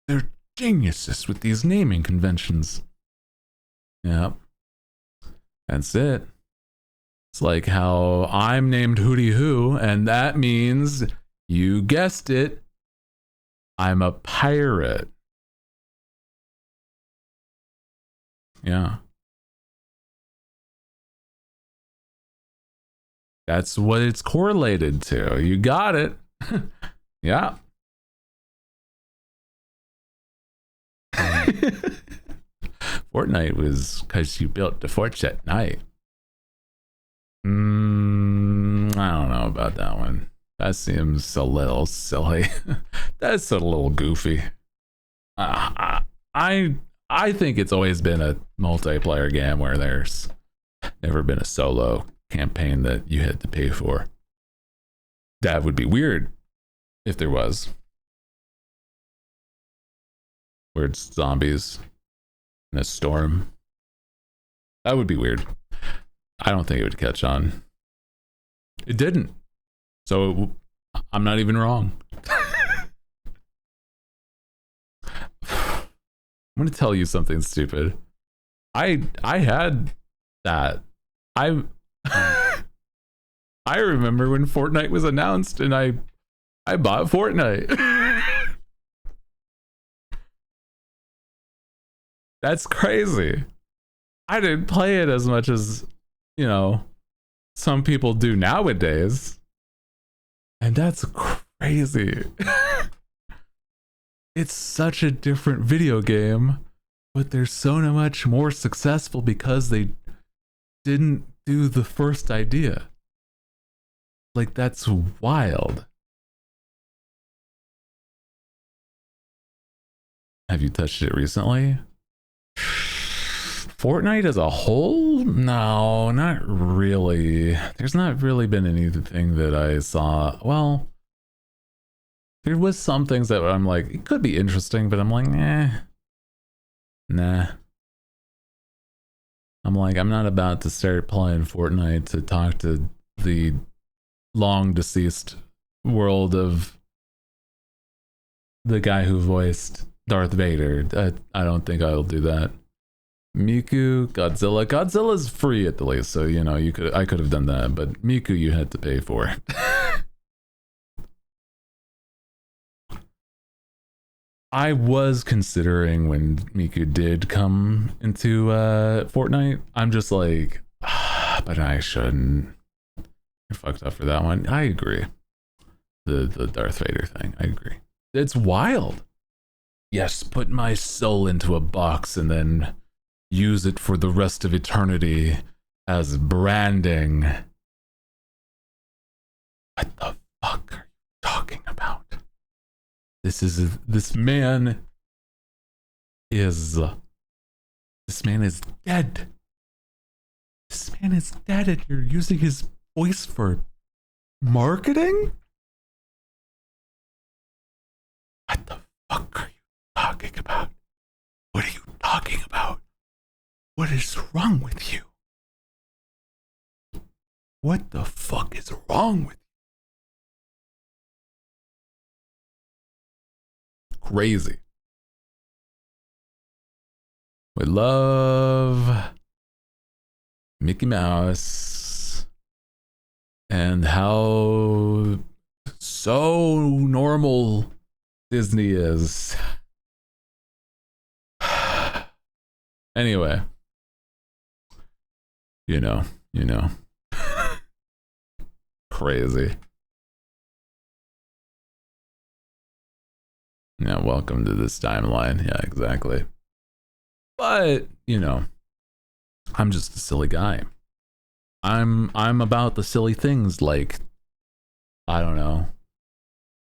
they're geniuses with these naming conventions. Yep, that's it. It's like how I'm named Hootie Hoo, and that means, you guessed it, I'm a pirate. Yeah. That's what it's correlated to. You got it. Yeah. Fortnite was because you built the forts at night. I don't know about that one. That seems a little silly. That's a little goofy. I think it's always been a multiplayer game where there's never been a solo campaign that you had to pay for. That would be weird if there was. Where it's zombies in a storm. That would be weird. I don't think it would catch on. It didn't. So I'm not even wrong. I'm gonna tell you something stupid. I had that. I remember when Fortnite was announced and I bought Fortnite. That's crazy. I didn't play it as much as, you know, some people do nowadays. And that's crazy. It's such a different video game, but they're so much more successful because they didn't do the first idea. Like, that's wild. Have you touched it recently? Fortnite as a whole? No, not really. There's not really been anything that I saw. Well, there was some things that I'm like, it could be interesting, but I'm like, nah. I'm like, I'm not about to start playing Fortnite to talk to the long deceased world of the guy who voiced Darth Vader. I don't think I'll do that. Miku, Godzilla. Godzilla's free at the least, so you know, I could have done that, but Miku you had to pay for. I was considering when Miku did come into Fortnite. I'm just like, but I shouldn't. I fucked up for that one. I agree. The Darth Vader thing. I agree. It's wild. Yes, put my soul into a box and then use it for the rest of eternity as branding. What the fuck are you talking about? This man is dead. This man is dead and you're using his voice for marketing? What the fuck are you talking about? What are you talking about? What is wrong with you? What the fuck is wrong with you? Crazy. We love Mickey Mouse and how so normal Disney is. Anyway, you know. Crazy. Yeah, welcome to this timeline. Yeah, exactly. But, you know, I'm just a silly guy. I'm about the silly things, like, I don't know.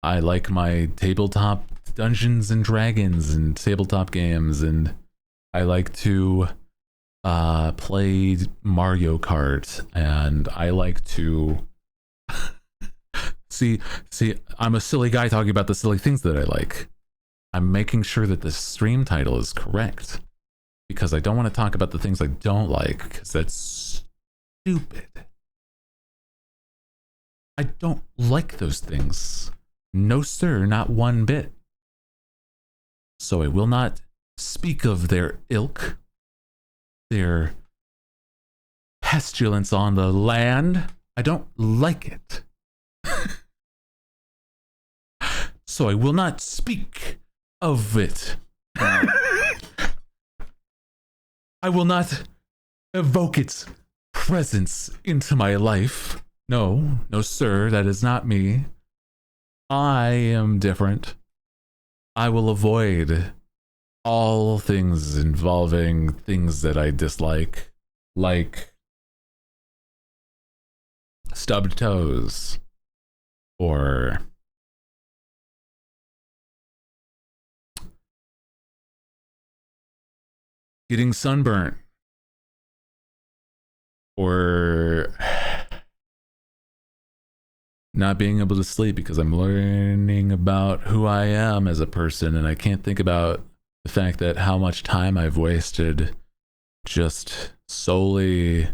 I like my tabletop Dungeons and Dragons and tabletop games, and I like to play Mario Kart, and I like to see, I'm a silly guy talking about the silly things that I like. I'm making sure that the stream title is correct because I don't want to talk about the things I don't like because that's stupid. I don't like those things. No, sir, not one bit. So I will not speak of their ilk, their pestilence on the land. I don't like it. So I will not speak of it. I will not evoke its presence into my life. No, sir, that is not me. I am different. I will avoid all things involving things that I dislike, like stubbed toes or getting sunburnt, or not being able to sleep because I'm learning about who I am as a person, and I can't think about the fact that how much time I've wasted just solely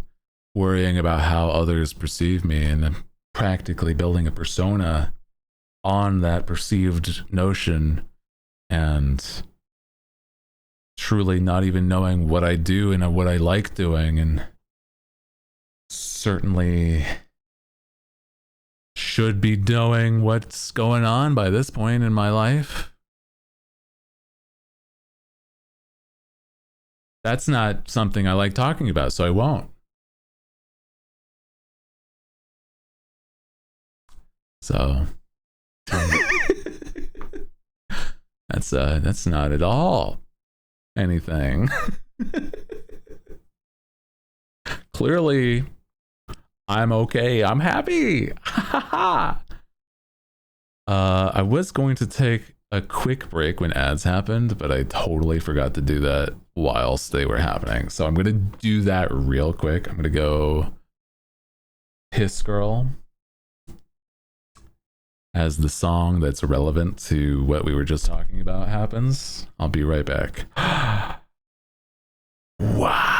worrying about how others perceive me, and I'm practically building a persona on that perceived notion, and truly not even knowing what I do and what I like doing, and certainly should be knowing what's going on by this point in my life. That's not something I like talking about, so I won't. So that's not at all anything. Clearly, I'm okay. I'm happy. I was going to take a quick break when ads happened, but I totally forgot to do that whilst they were happening. So I'm going to do that real quick. I'm going to go Piss Girl as the song that's relevant to what we were just talking about happens. I'll be right back. Wow.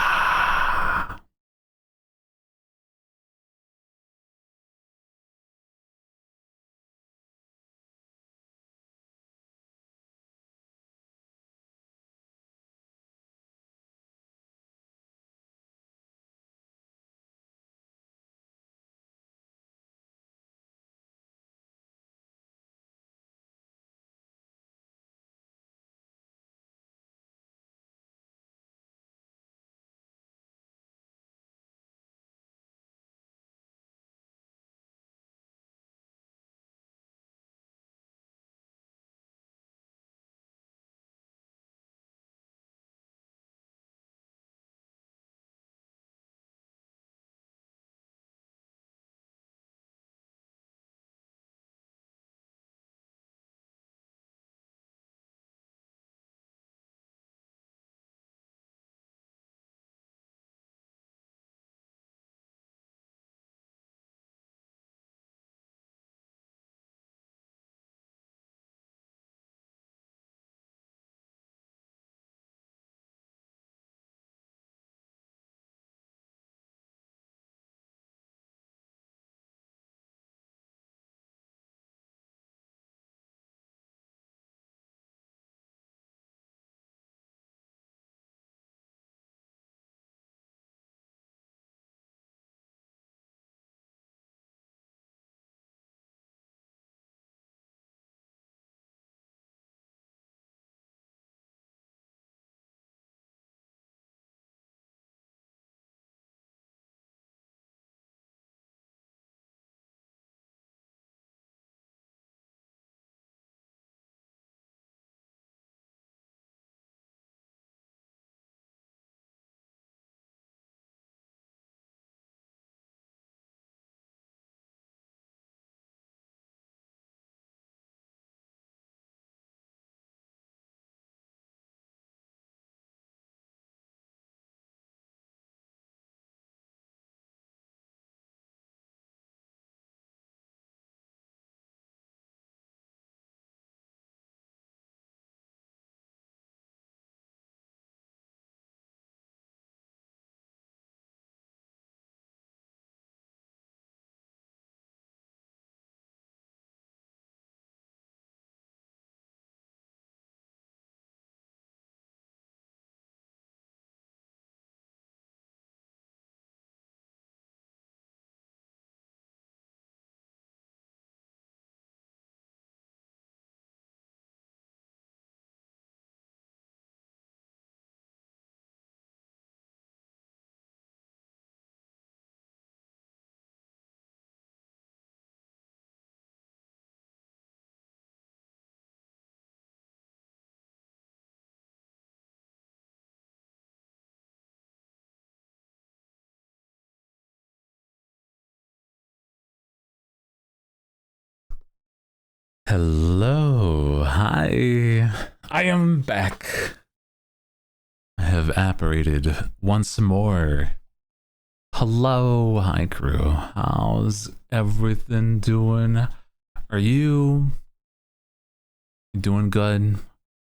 Hello, hi. I am back. I have apparated once more. Hello, hi crew. How's everything doing? Are you doing good?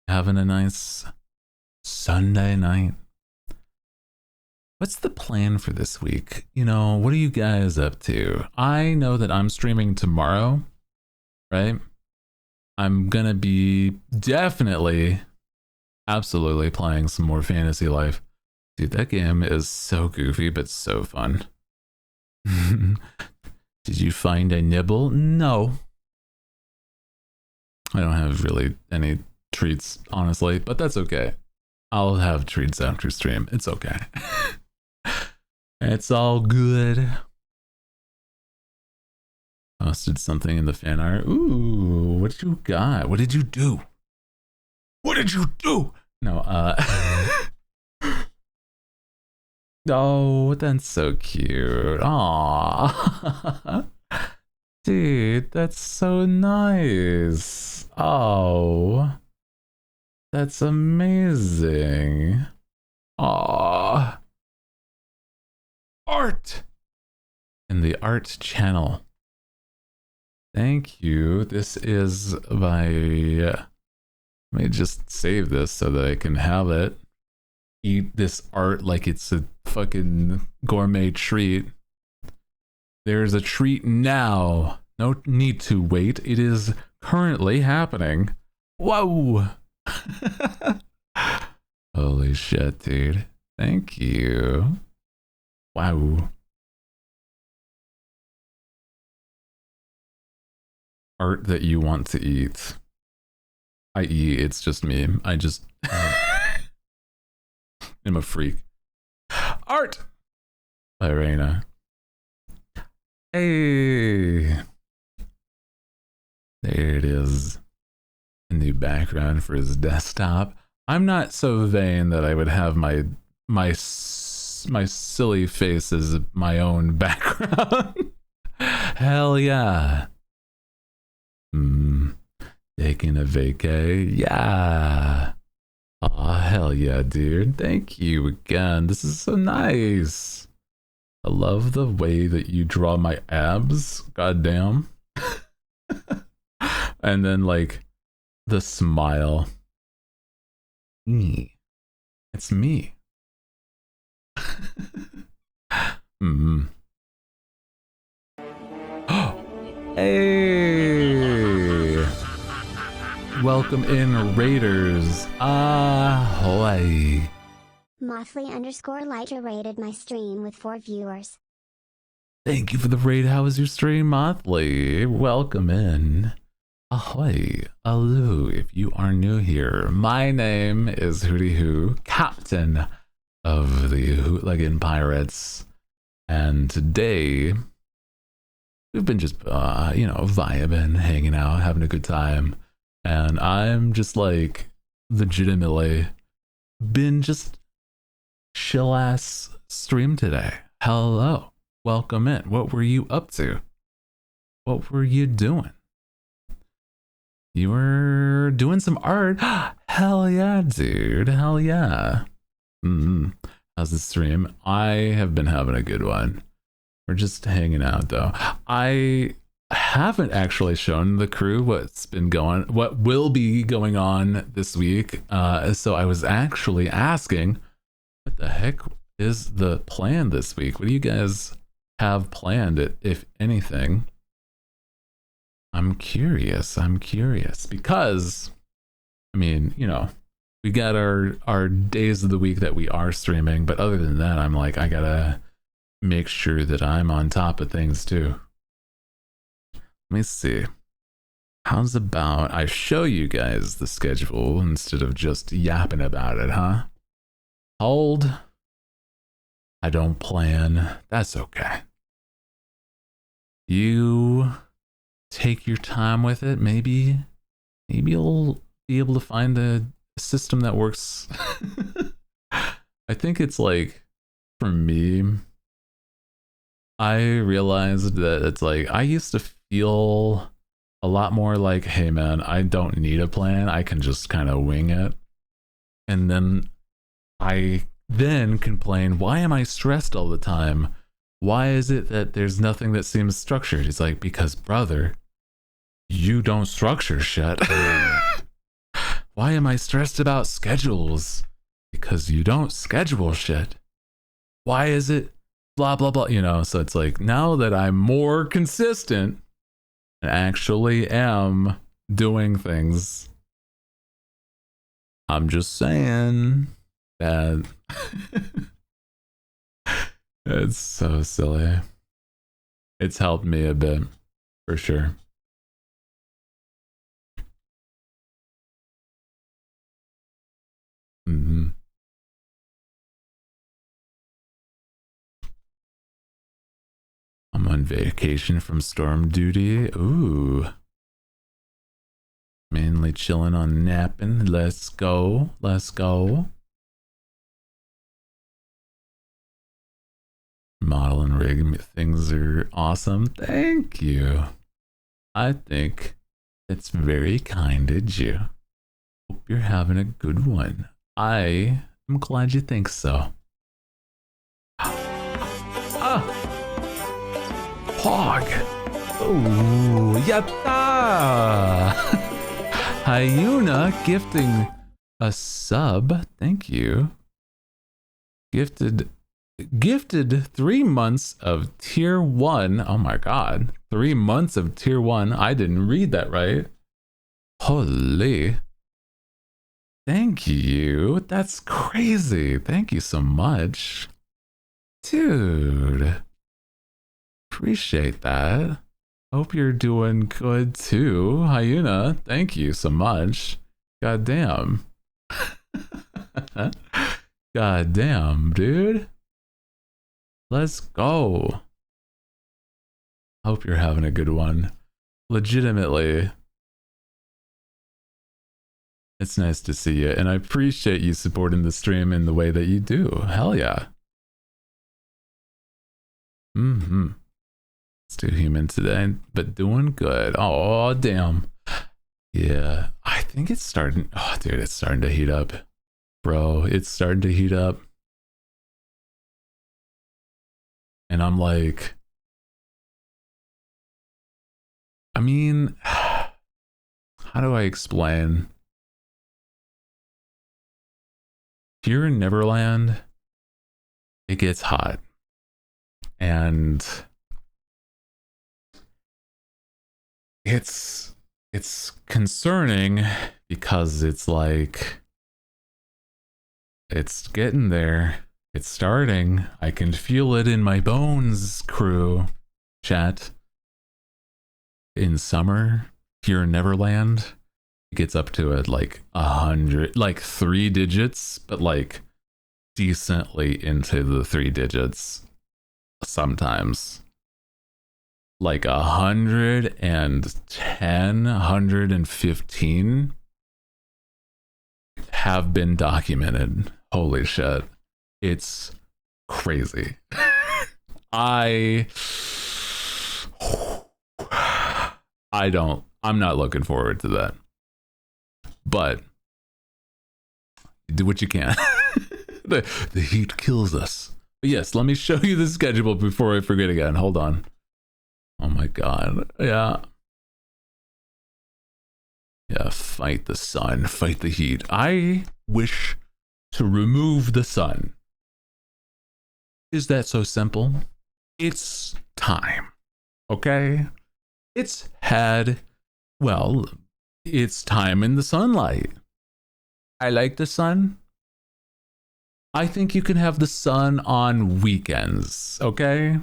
Having a nice Sunday night? What's the plan for this week? You know, what are you guys up to? I know that I'm streaming tomorrow, right? I'm gonna be definitely, absolutely playing some more Fantasy Life. Dude, that game is so goofy, but so fun. Did you find a nibble? No. I don't have really any treats, honestly, but that's okay. I'll have treats after stream. It's okay. It's all good. Posted something in the fan art. Ooh, what you got? What did you do? What did you do? No, oh, that's so cute. Aww. Dude, that's so nice. Oh, that's amazing. Aww. Art in the art channel. Thank you. This is by, let me just save this so that I can have it. Eat this art like it's a fucking gourmet treat. There's a treat now. No need to wait. It is currently happening. Whoa. Holy shit, dude. Thank you. Wow. Art that you want to eat. I.e., it's just me. I just am a freak. Art by Reina. Hey. There it is. A new background for his desktop. I'm not so vain that I would have my silly face as my own background. Hell yeah. Taking a vacay. Yeah. Aw, hell yeah, dude. Thank you again. This is so nice. I love the way that you draw my abs. Goddamn. And then, like, the smile. Me. It's me. Hey! Welcome in, Raiders. Ahoy! Mothly_Lytra rated my stream with 4 viewers. Thank you for the raid. How was your stream, Mothly? Welcome in. Ahoy. Hello, if you are new here. My name is Hootie Hoo, captain of the Hootlegin Pirates. And today, we've been just, vibing, hanging out, having a good time. And I'm just like, legitimately, been just chill-ass stream today. Hello. Welcome in. What were you up to? What were you doing? You were doing some art. Hell yeah, dude. Hell yeah. How's the stream? I have been having a good one. We're just hanging out though. I haven't actually shown the crew what will be going on this week. So I was actually asking, what the heck is the plan this week? What do you guys have planned, if anything? I'm curious because, I mean, we got our days of the week that we are streaming, but other than that, I'm like, I gotta make sure that I'm on top of things too. Let me see. How's about I show you guys the schedule instead of just yapping about it, huh? Hold. I don't plan. That's okay. You take your time with it. Maybe you'll be able to find a system that works. I think it's like, for me, I realized that it's like, I used to feel a lot more like, hey man, I don't need a plan. I can just kind of wing it. And then I then complain, why am I stressed all the time? Why is it that there's nothing that seems structured? He's like, because brother, you don't structure shit. Why am I stressed about schedules? Because you don't schedule shit. Why is it blah, blah, blah? You know, so it's like, now that I'm more consistent and actually am doing things, I'm just saying that it's so silly. It's helped me a bit, for sure. Mm-hmm. I'm on vacation from storm duty. Ooh. Mainly chilling on napping. Let's go. Let's go. Model and rig things are awesome. Thank you. I think it's very kind of you. Hope you're having a good one. I am glad you think so. Ah! Hog! Ooh, yatta! Hyuna gifting a sub. Thank you. Gifted 3 months of tier 1. Oh my god. 3 months of tier 1. I didn't read that right. Holy. Thank you. That's crazy. Thank you so much. Dude. Appreciate that. Hope you're doing good too. Hyuna, thank you so much. God damn. God damn, dude. Let's go. Hope you're having a good one. Legitimately. It's nice to see you, and I appreciate you supporting the stream in the way that you do. Hell yeah. Mm-hmm. It's too human today, but doing good. Oh, damn. Yeah, I think it's starting. Oh, dude, it's starting to heat up. Bro, it's starting to heat up. And I'm like, I mean, how do I explain? Here in Neverland, it gets hot. And it's concerning because it's like, it's getting there. It's starting. I can feel it in my bones, crew. Chat. In summer, here in Neverland, it gets up to it like 100, like 3 digits, but like decently into the 3 digits sometimes. Like 110, 115 have been documented. Holy shit. It's crazy. I'm not looking forward to that. But do what you can. The heat kills us. But yes, let me show you the schedule before I forget again. Hold on. Oh my god. Yeah. Yeah, fight the sun, fight the heat. I wish to remove the sun. Is that so simple? It's time. Okay? It's time in the sunlight. I like the sun. I think you can have the sun on weekends, okay?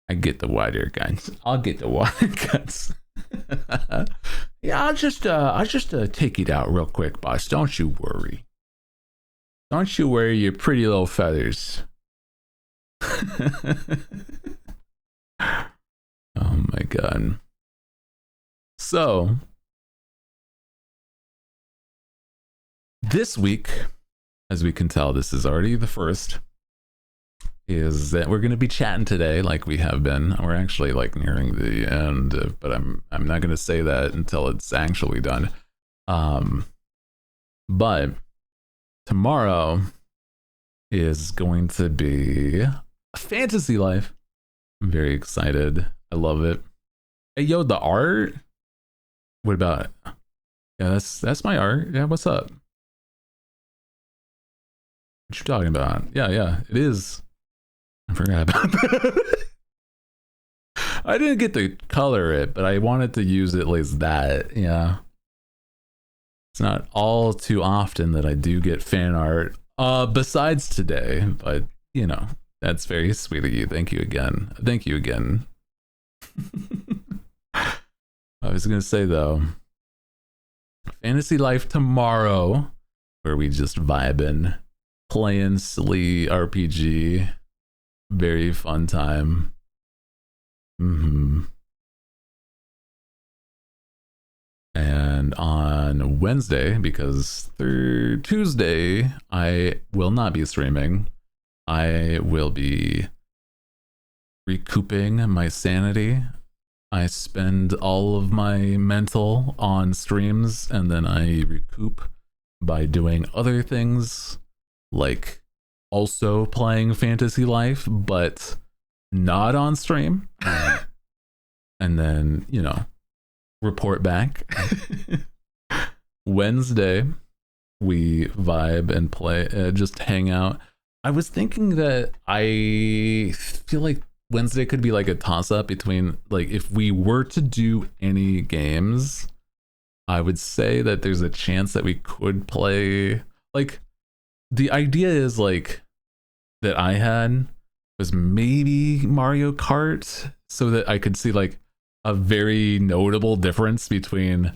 I get the water guns. I'll get the water guns. Yeah, I'll just take it out real quick, boss. Don't you worry. Don't you worry your pretty little feathers. Oh my god. So, this week, as we can tell, this is already the first. is that we're going to be chatting today like we have been. We're actually like nearing the end, but I'm not going to say that until it's actually done. But tomorrow is going to be Fantasy Life. I'm very excited. I love it. Hey, yo, the art? What about it? Yeah, that's my art. Yeah, what's up? What you talking about? Yeah, it is. I forgot about that. I didn't get to color it, but I wanted to use it as that. Yeah. It's not all too often that I do get fan art. Besides today, but you know, that's very sweet of you. Thank you again. Thank you again. I was gonna say though, Fantasy Life tomorrow, where we just vibing, playing silly RPG, very fun time. And on Wednesday, because Tuesday I will not be streaming, I will be recouping my sanity. I spend all of my mental on streams, and then I recoup by doing other things, like also playing Fantasy Life, but not on stream. And then, you know, report back. Wednesday, we vibe and play, just hang out. I was thinking that I feel like Wednesday could be like a toss-up between, like, if we were to do any games, I would say that there's a chance that we could play, like, the idea is like that I had was maybe Mario Kart, so that I could see like a very notable difference between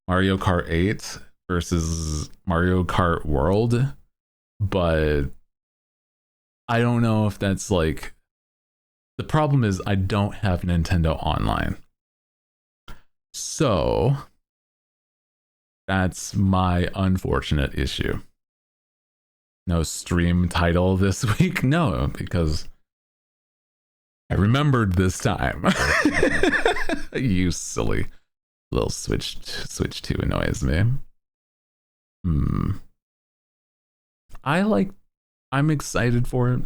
Mario Kart 8 versus Mario Kart World. But I don't know if that's like, the problem is I don't have Nintendo Online. So that's my unfortunate issue. No stream title this week? No, because I remembered this time. You silly little Switch 2 annoys me. I'm excited for it.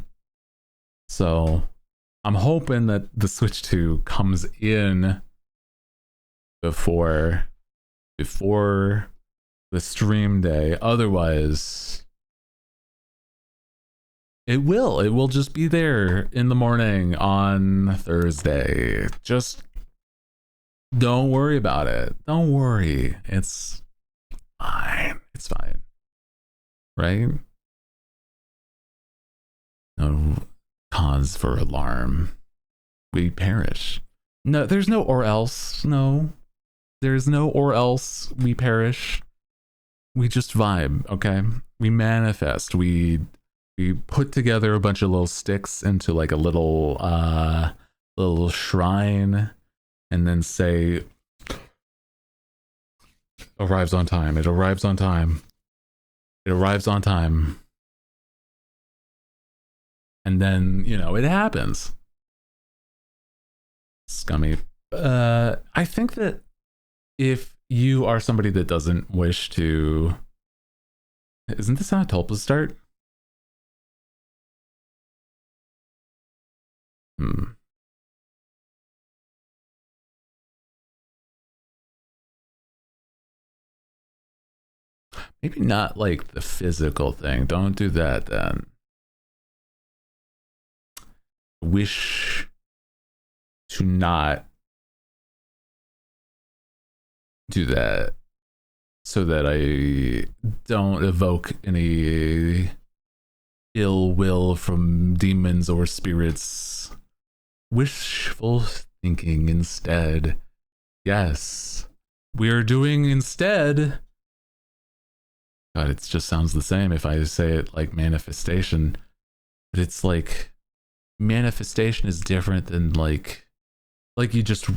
So I'm hoping that the Switch 2 comes in before the stream day. Otherwise, it will just be there in the morning on Thursday. Just don't worry about it. Don't worry. It's fine. It's fine. Right? No cause for alarm. We perish. No, there's no or else. No. There's no or else. We perish. We just vibe, okay? We manifest. We put together a bunch of little sticks into like a little shrine, and then say, arrives on time. It arrives on time. It arrives on time. And then, you know, it happens. Scummy. I think that if you are somebody that doesn't wish to... Isn't this how tulpas start? Maybe not like the physical thing. Don't do that then. Wish to not do that so that I don't evoke any ill will from demons or spirits. Wishful thinking instead. Yes, we're doing instead. God, it just sounds the same if I say it like manifestation, but it's like manifestation is different than like you just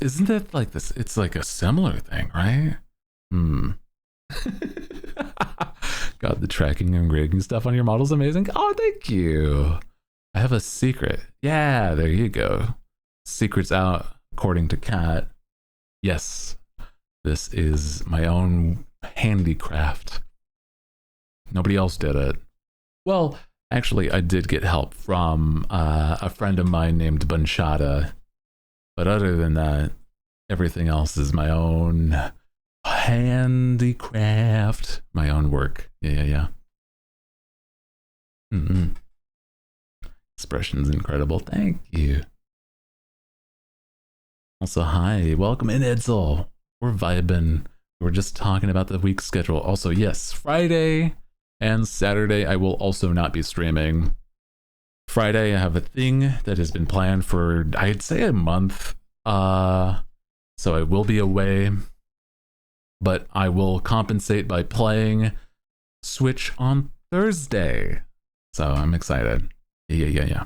isn't it like this? It's like a similar thing, right? God, the tracking and grading stuff on your model is amazing. Oh, thank you. I have a secret. Yeah, there you go. Secret's out, according to Kat. Yes, this is my own handicraft. Nobody else did it. Well, actually, I did get help from a friend of mine named Bunchada. But other than that, everything else is my own handicraft, my own work. Yeah. Expression's incredible. Thank you. Also, hi, welcome in, Edsel. We're vibing. We're just talking about the week schedule. Also, yes, Friday and Saturday I will also not be streaming. Friday I have a thing that has been planned for, I'd say, a month. So I will be away, but I will compensate by playing Switch on Thursday. So I'm excited. Yeah.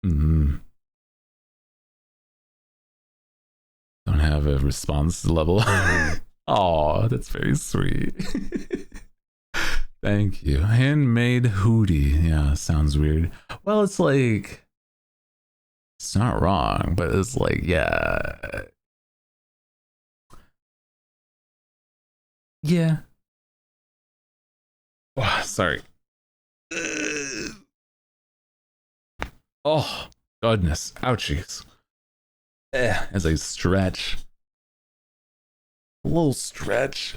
Don't have a response level. Oh, that's very sweet. Thank you. Handmade hoodie. Yeah, sounds weird. Well, it's like, it's not wrong, but it's like, yeah. Yeah. Oh, sorry. Oh, goodness. Ouchies. As I stretch. A little stretch.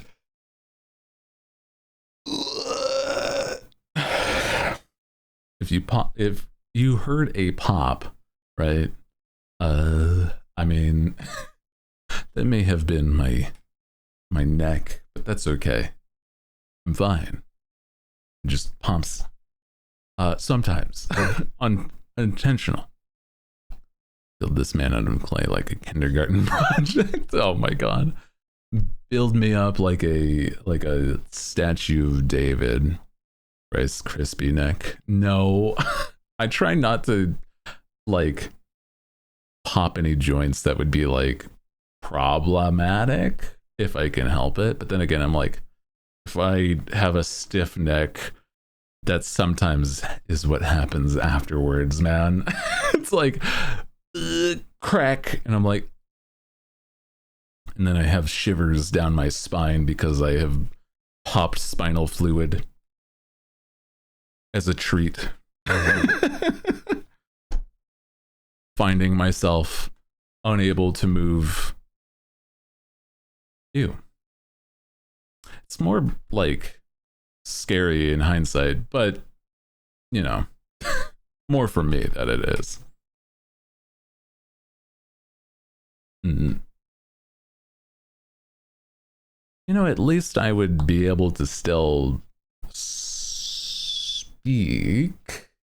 If you heard a pop, right? I mean, that may have been my neck, but that's okay. I'm fine. It just pumps. Sometimes unintentional. Build this man out of clay like a kindergarten project. Oh my god. Build me up like a statue of David. Rice crispy neck. No. I try not to like pop any joints that would be like problematic if I can help it. But then again, I'm like, if I have a stiff neck, that sometimes is what happens afterwards, man. It's like crack, and I'm like, and then I have shivers down my spine because I have popped spinal fluid as a treat. Finding myself unable to move. Ew. It's more like scary in hindsight, but you know, more for me that it is. You know, at least I would be able to still speak,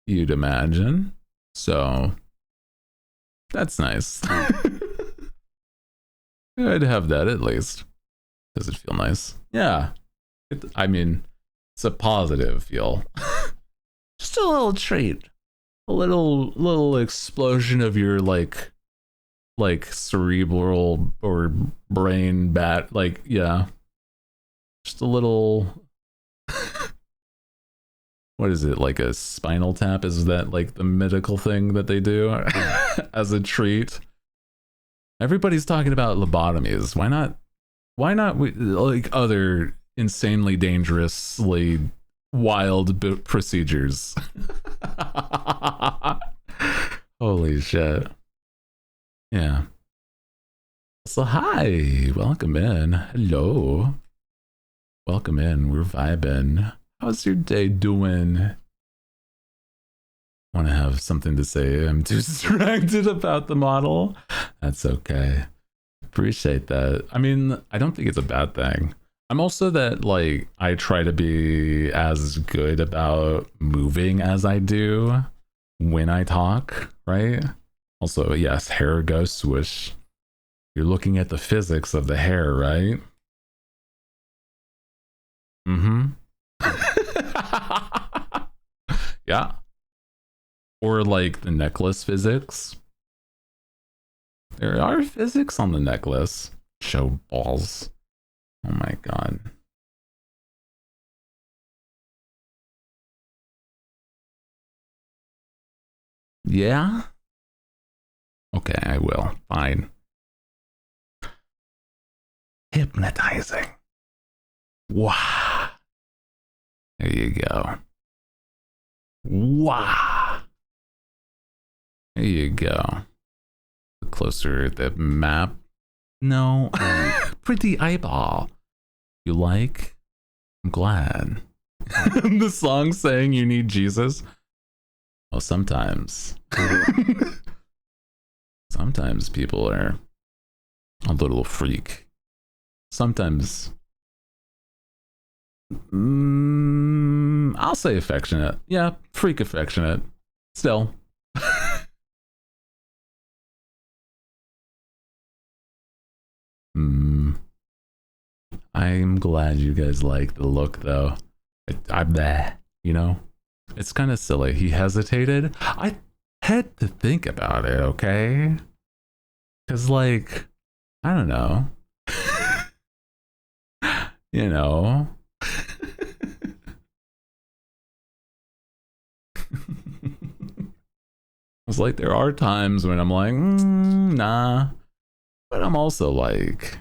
you'd imagine. So that's nice. I'd have that at least. Does it feel nice? Yeah. I mean, it's a positive feel. Just a little treat. A little explosion of your like cerebral or brain bat, like, yeah. Just a little what is it, like a spinal tap? Is that like the medical thing that they do as a treat? Everybody's talking about lobotomies. Why not like other insanely dangerously wild procedures? Holy shit. Yeah. So hi, welcome in. Hello. Welcome in. We're vibing. How's your day doing? Want to have something to say? I'm too distracted about the model. That's okay. Appreciate that. I mean, I don't think it's a bad thing. I'm also that, like, I try to be as good about moving as I do when I talk, right? Also, yes, hair goes swoosh. You're looking at the physics of the hair, right? Yeah. Or like the necklace physics. There are physics on the necklace. Show balls. Oh my god. Yeah? Okay, I will. Fine. Hypnotizing. Wow. There you go. Wow. There you go. Closer at the map. No. Pretty eyeball. You like? I'm glad. The song saying you need Jesus? Well, sometimes. Sometimes people are a little freak. Sometimes. I'll say affectionate. Yeah, freak affectionate. Still. I'm glad you guys like the look, though. I'm there, you know? It's kind of silly. He hesitated. I had to think about it, okay? Because, like, I don't know. You know? It's like there are times when I'm like, nah. But I'm also like,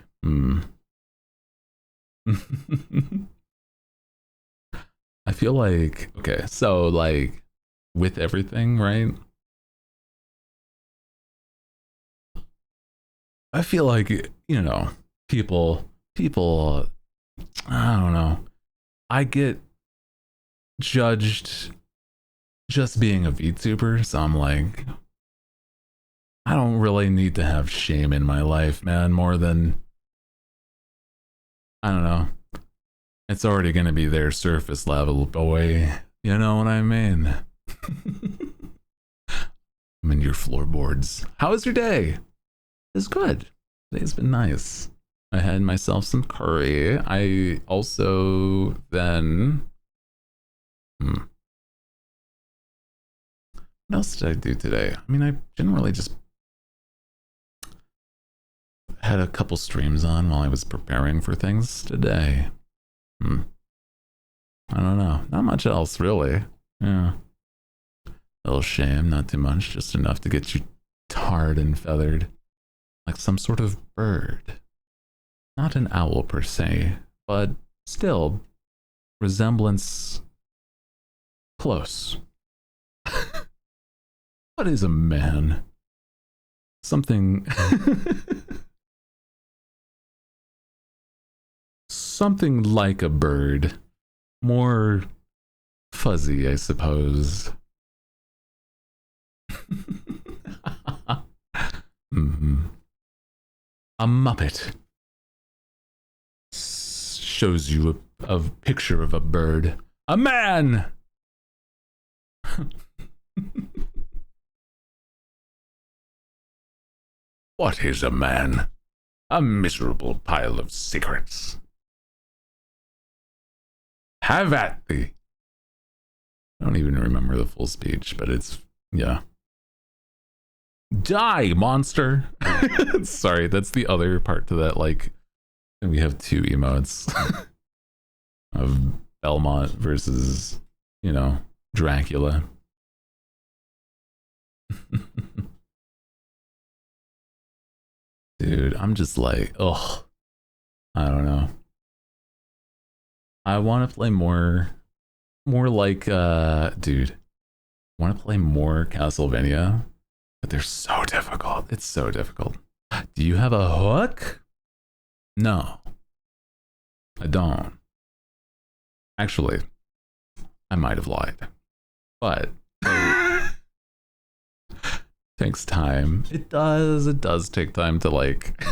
I feel like, okay, so like with everything, right? I feel like, you know, people, I don't know. I get judged just being a VTuber, so I'm like, I don't really need to have shame in my life, man, more than, I don't know. It's already going to be there surface level, boy. You know what I mean? I'm in your floorboards. How was your day? It's good. Today's been nice. I had myself some curry. I also then... What else did I do today? I mean, I generally just had a couple streams on while I was preparing for things today. I don't know. Not much else, really. Yeah. A little shame, not too much, just enough to get you tarred and feathered. Like some sort of bird. Not an owl per se, but still, resemblance close. What is a man? Something... something like a bird. More fuzzy, I suppose. A Muppet shows you a picture of a bird. A man! What is a man? A miserable pile of secrets. Have at thee. I don't even remember the full speech, but it's, yeah. Die, monster! Sorry, that's the other part to that, like, we have two emotes of Belmont versus, you know, Dracula. Dude, I'm just like, ugh. I don't know. I want to play more like, dude, I want to play more Castlevania, but they're so difficult. It's so difficult. Do you have a hook? No, I don't. Actually, I might have lied, but takes time. It does take time to like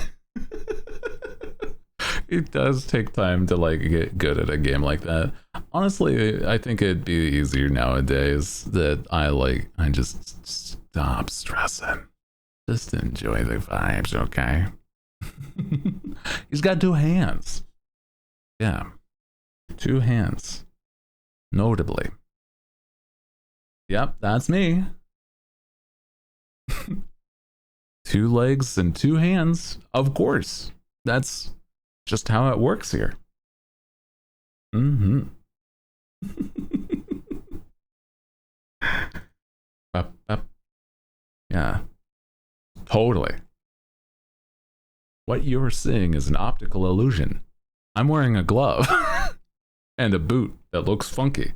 it does take time to like get good at a game like that. Honestly, I think it'd be easier nowadays that I just stop stressing. Just enjoy the vibes, okay? He's got two hands. Yeah. Two hands. Notably. Yep, that's me. Two legs and two hands. Of course. That's just how it works here. Yeah. Totally. What you're seeing is an optical illusion. I'm wearing a glove and a boot that looks funky.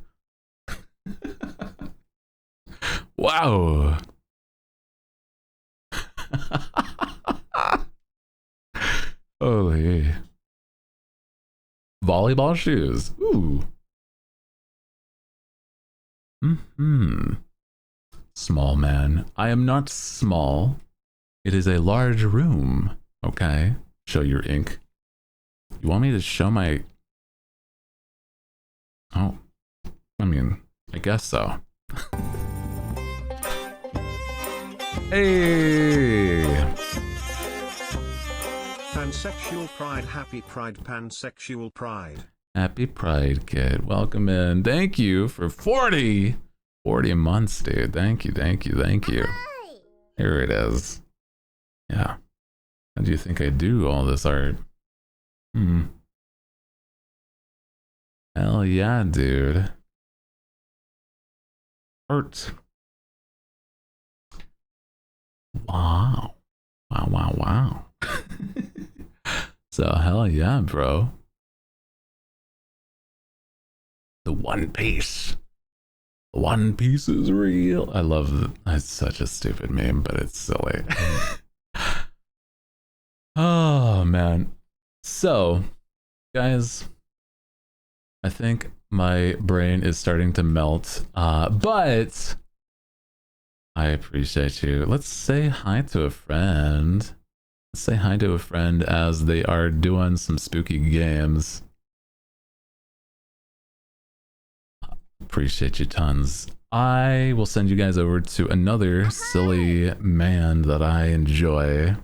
Wow. Holy. Volleyball shoes. Ooh. Small man. I am not small. It is a large room. Okay. Show your ink. You want me to show my... Oh. I mean, I guess so. Hey! Pansexual Pride, happy Pride, Pansexual Pride. Happy Pride, kid. Welcome in. Thank you for 40 months, dude. Thank you. Here it is. Yeah. How do you think I do all this art? Hell yeah, dude. Art. Wow. So, hell yeah, bro. The One Piece. One Piece is real. I love it. It's such a stupid meme, but it's silly. Oh, man. So, guys, I think my brain is starting to melt, but I appreciate you. Let's say hi to a friend. Let's say hi to a friend as they are doing some spooky games. Appreciate you tons. I will send you guys over to another silly man that I enjoy,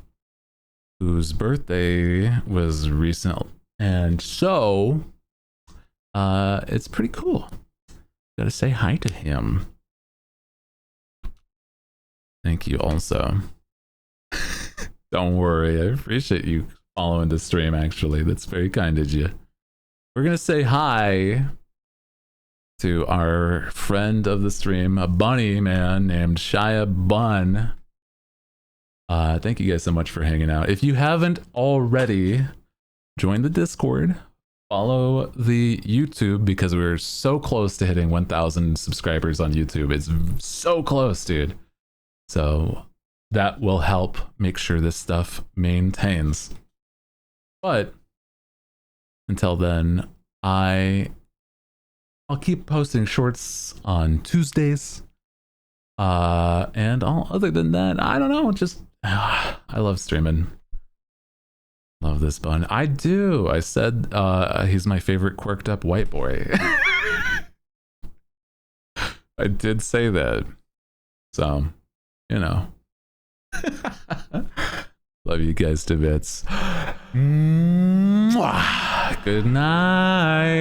whose birthday was recent, and so it's pretty cool. Gotta say hi to him. Thank you also. Don't worry, I appreciate you following the stream, actually. That's very kind of you. We're gonna say hi to our friend of the stream, a bunny man named Shia Bun. Thank you guys so much for hanging out. If you haven't already, join the Discord, follow the YouTube, because we're so close to hitting 1,000 subscribers on YouTube. It's so close, dude. So that will help make sure this stuff maintains. But until then, I'll keep posting shorts on Tuesdays. And other than that, I don't know, just I love streaming. Love this bun. I do. I said he's my favorite quirked up white boy. I did say that. So, you know. Love you guys to bits. Good night.